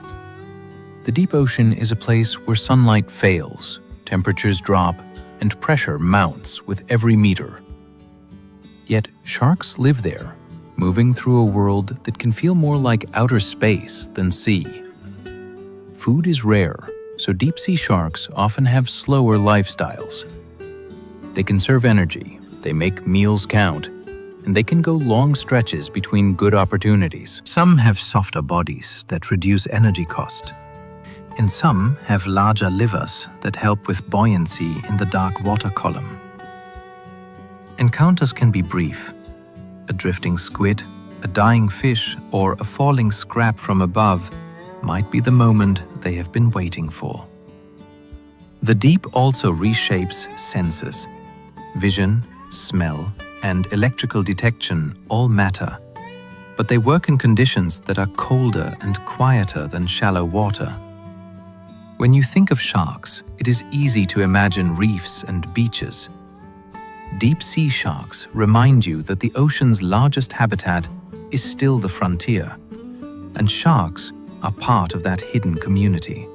C: The deep ocean is a place where sunlight fails, temperatures drop, and pressure mounts with every meter. Yet sharks live there, moving through a world that can feel more like outer space than sea. Food is rare, so deep-sea sharks often have slower lifestyles. They conserve energy, they make meals count, and they can go long stretches between good opportunities. Some have softer bodies that reduce energy cost, and some have larger livers that help with buoyancy in the dark water column. Encounters can be brief. A drifting squid, a dying fish, or a falling scrap from above might be the moment they have been waiting for. The deep also reshapes senses. Vision, smell, and electrical detection all matter.
A: but they work in conditions that are colder and quieter than shallow water. When you think of sharks, it is easy to imagine reefs and beaches. Deep-sea sharks remind you that the ocean's largest habitat is still the frontier, and sharks are part of that hidden community.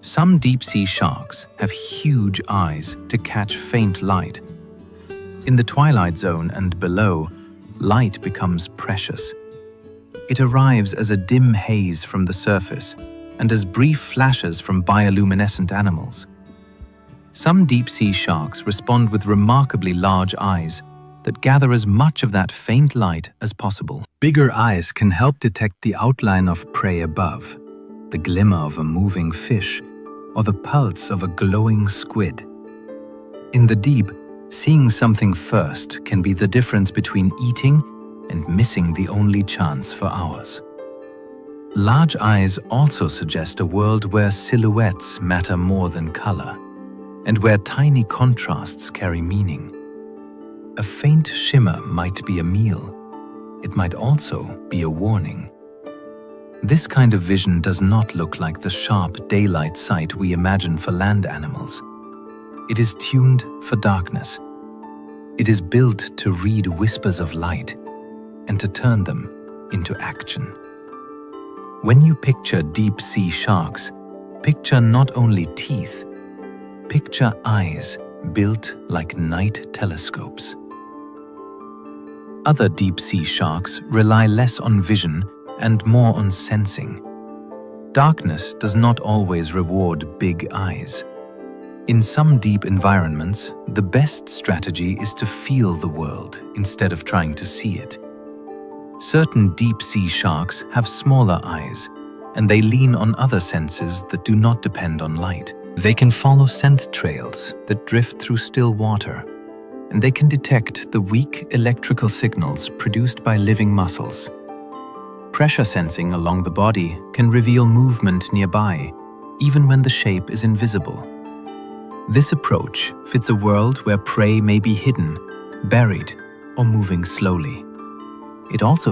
A: Some deep-sea sharks have huge eyes to catch faint light. In the twilight zone and below, light becomes precious. It arrives as a dim haze from the surface and as brief flashes from bioluminescent animals. Some deep-sea sharks respond with remarkably large eyes that gather as much of that faint light as possible.
C: Bigger eyes can help detect the outline of prey above, the glimmer of a moving fish, or the pulse of a glowing squid. In the deep, seeing something first can be the difference between eating and missing the only chance for hours. Large eyes also suggest a world where silhouettes matter more than color, and where tiny contrasts carry meaning. A faint shimmer might be a meal. It might also be a warning. This kind of vision does not look like the sharp daylight sight we imagine for land animals. It is tuned for darkness. It is built to read whispers of light and to turn them into action. When you picture deep-sea sharks, picture not only teeth, picture eyes built like night telescopes. Other deep-sea sharks rely less on vision and more on sensing. Darkness does not always reward big eyes. In some deep environments, the best strategy is to feel the world instead of trying to see it. Certain deep-sea sharks have smaller eyes, and they lean on other senses that do not depend on light. They can follow scent trails that drift through still water, and they can detect the weak electrical signals produced by living muscles. Pressure sensing along the body can reveal movement nearby, even when the shape is invisible. This approach fits a world where prey may be hidden, buried, or moving slowly. It also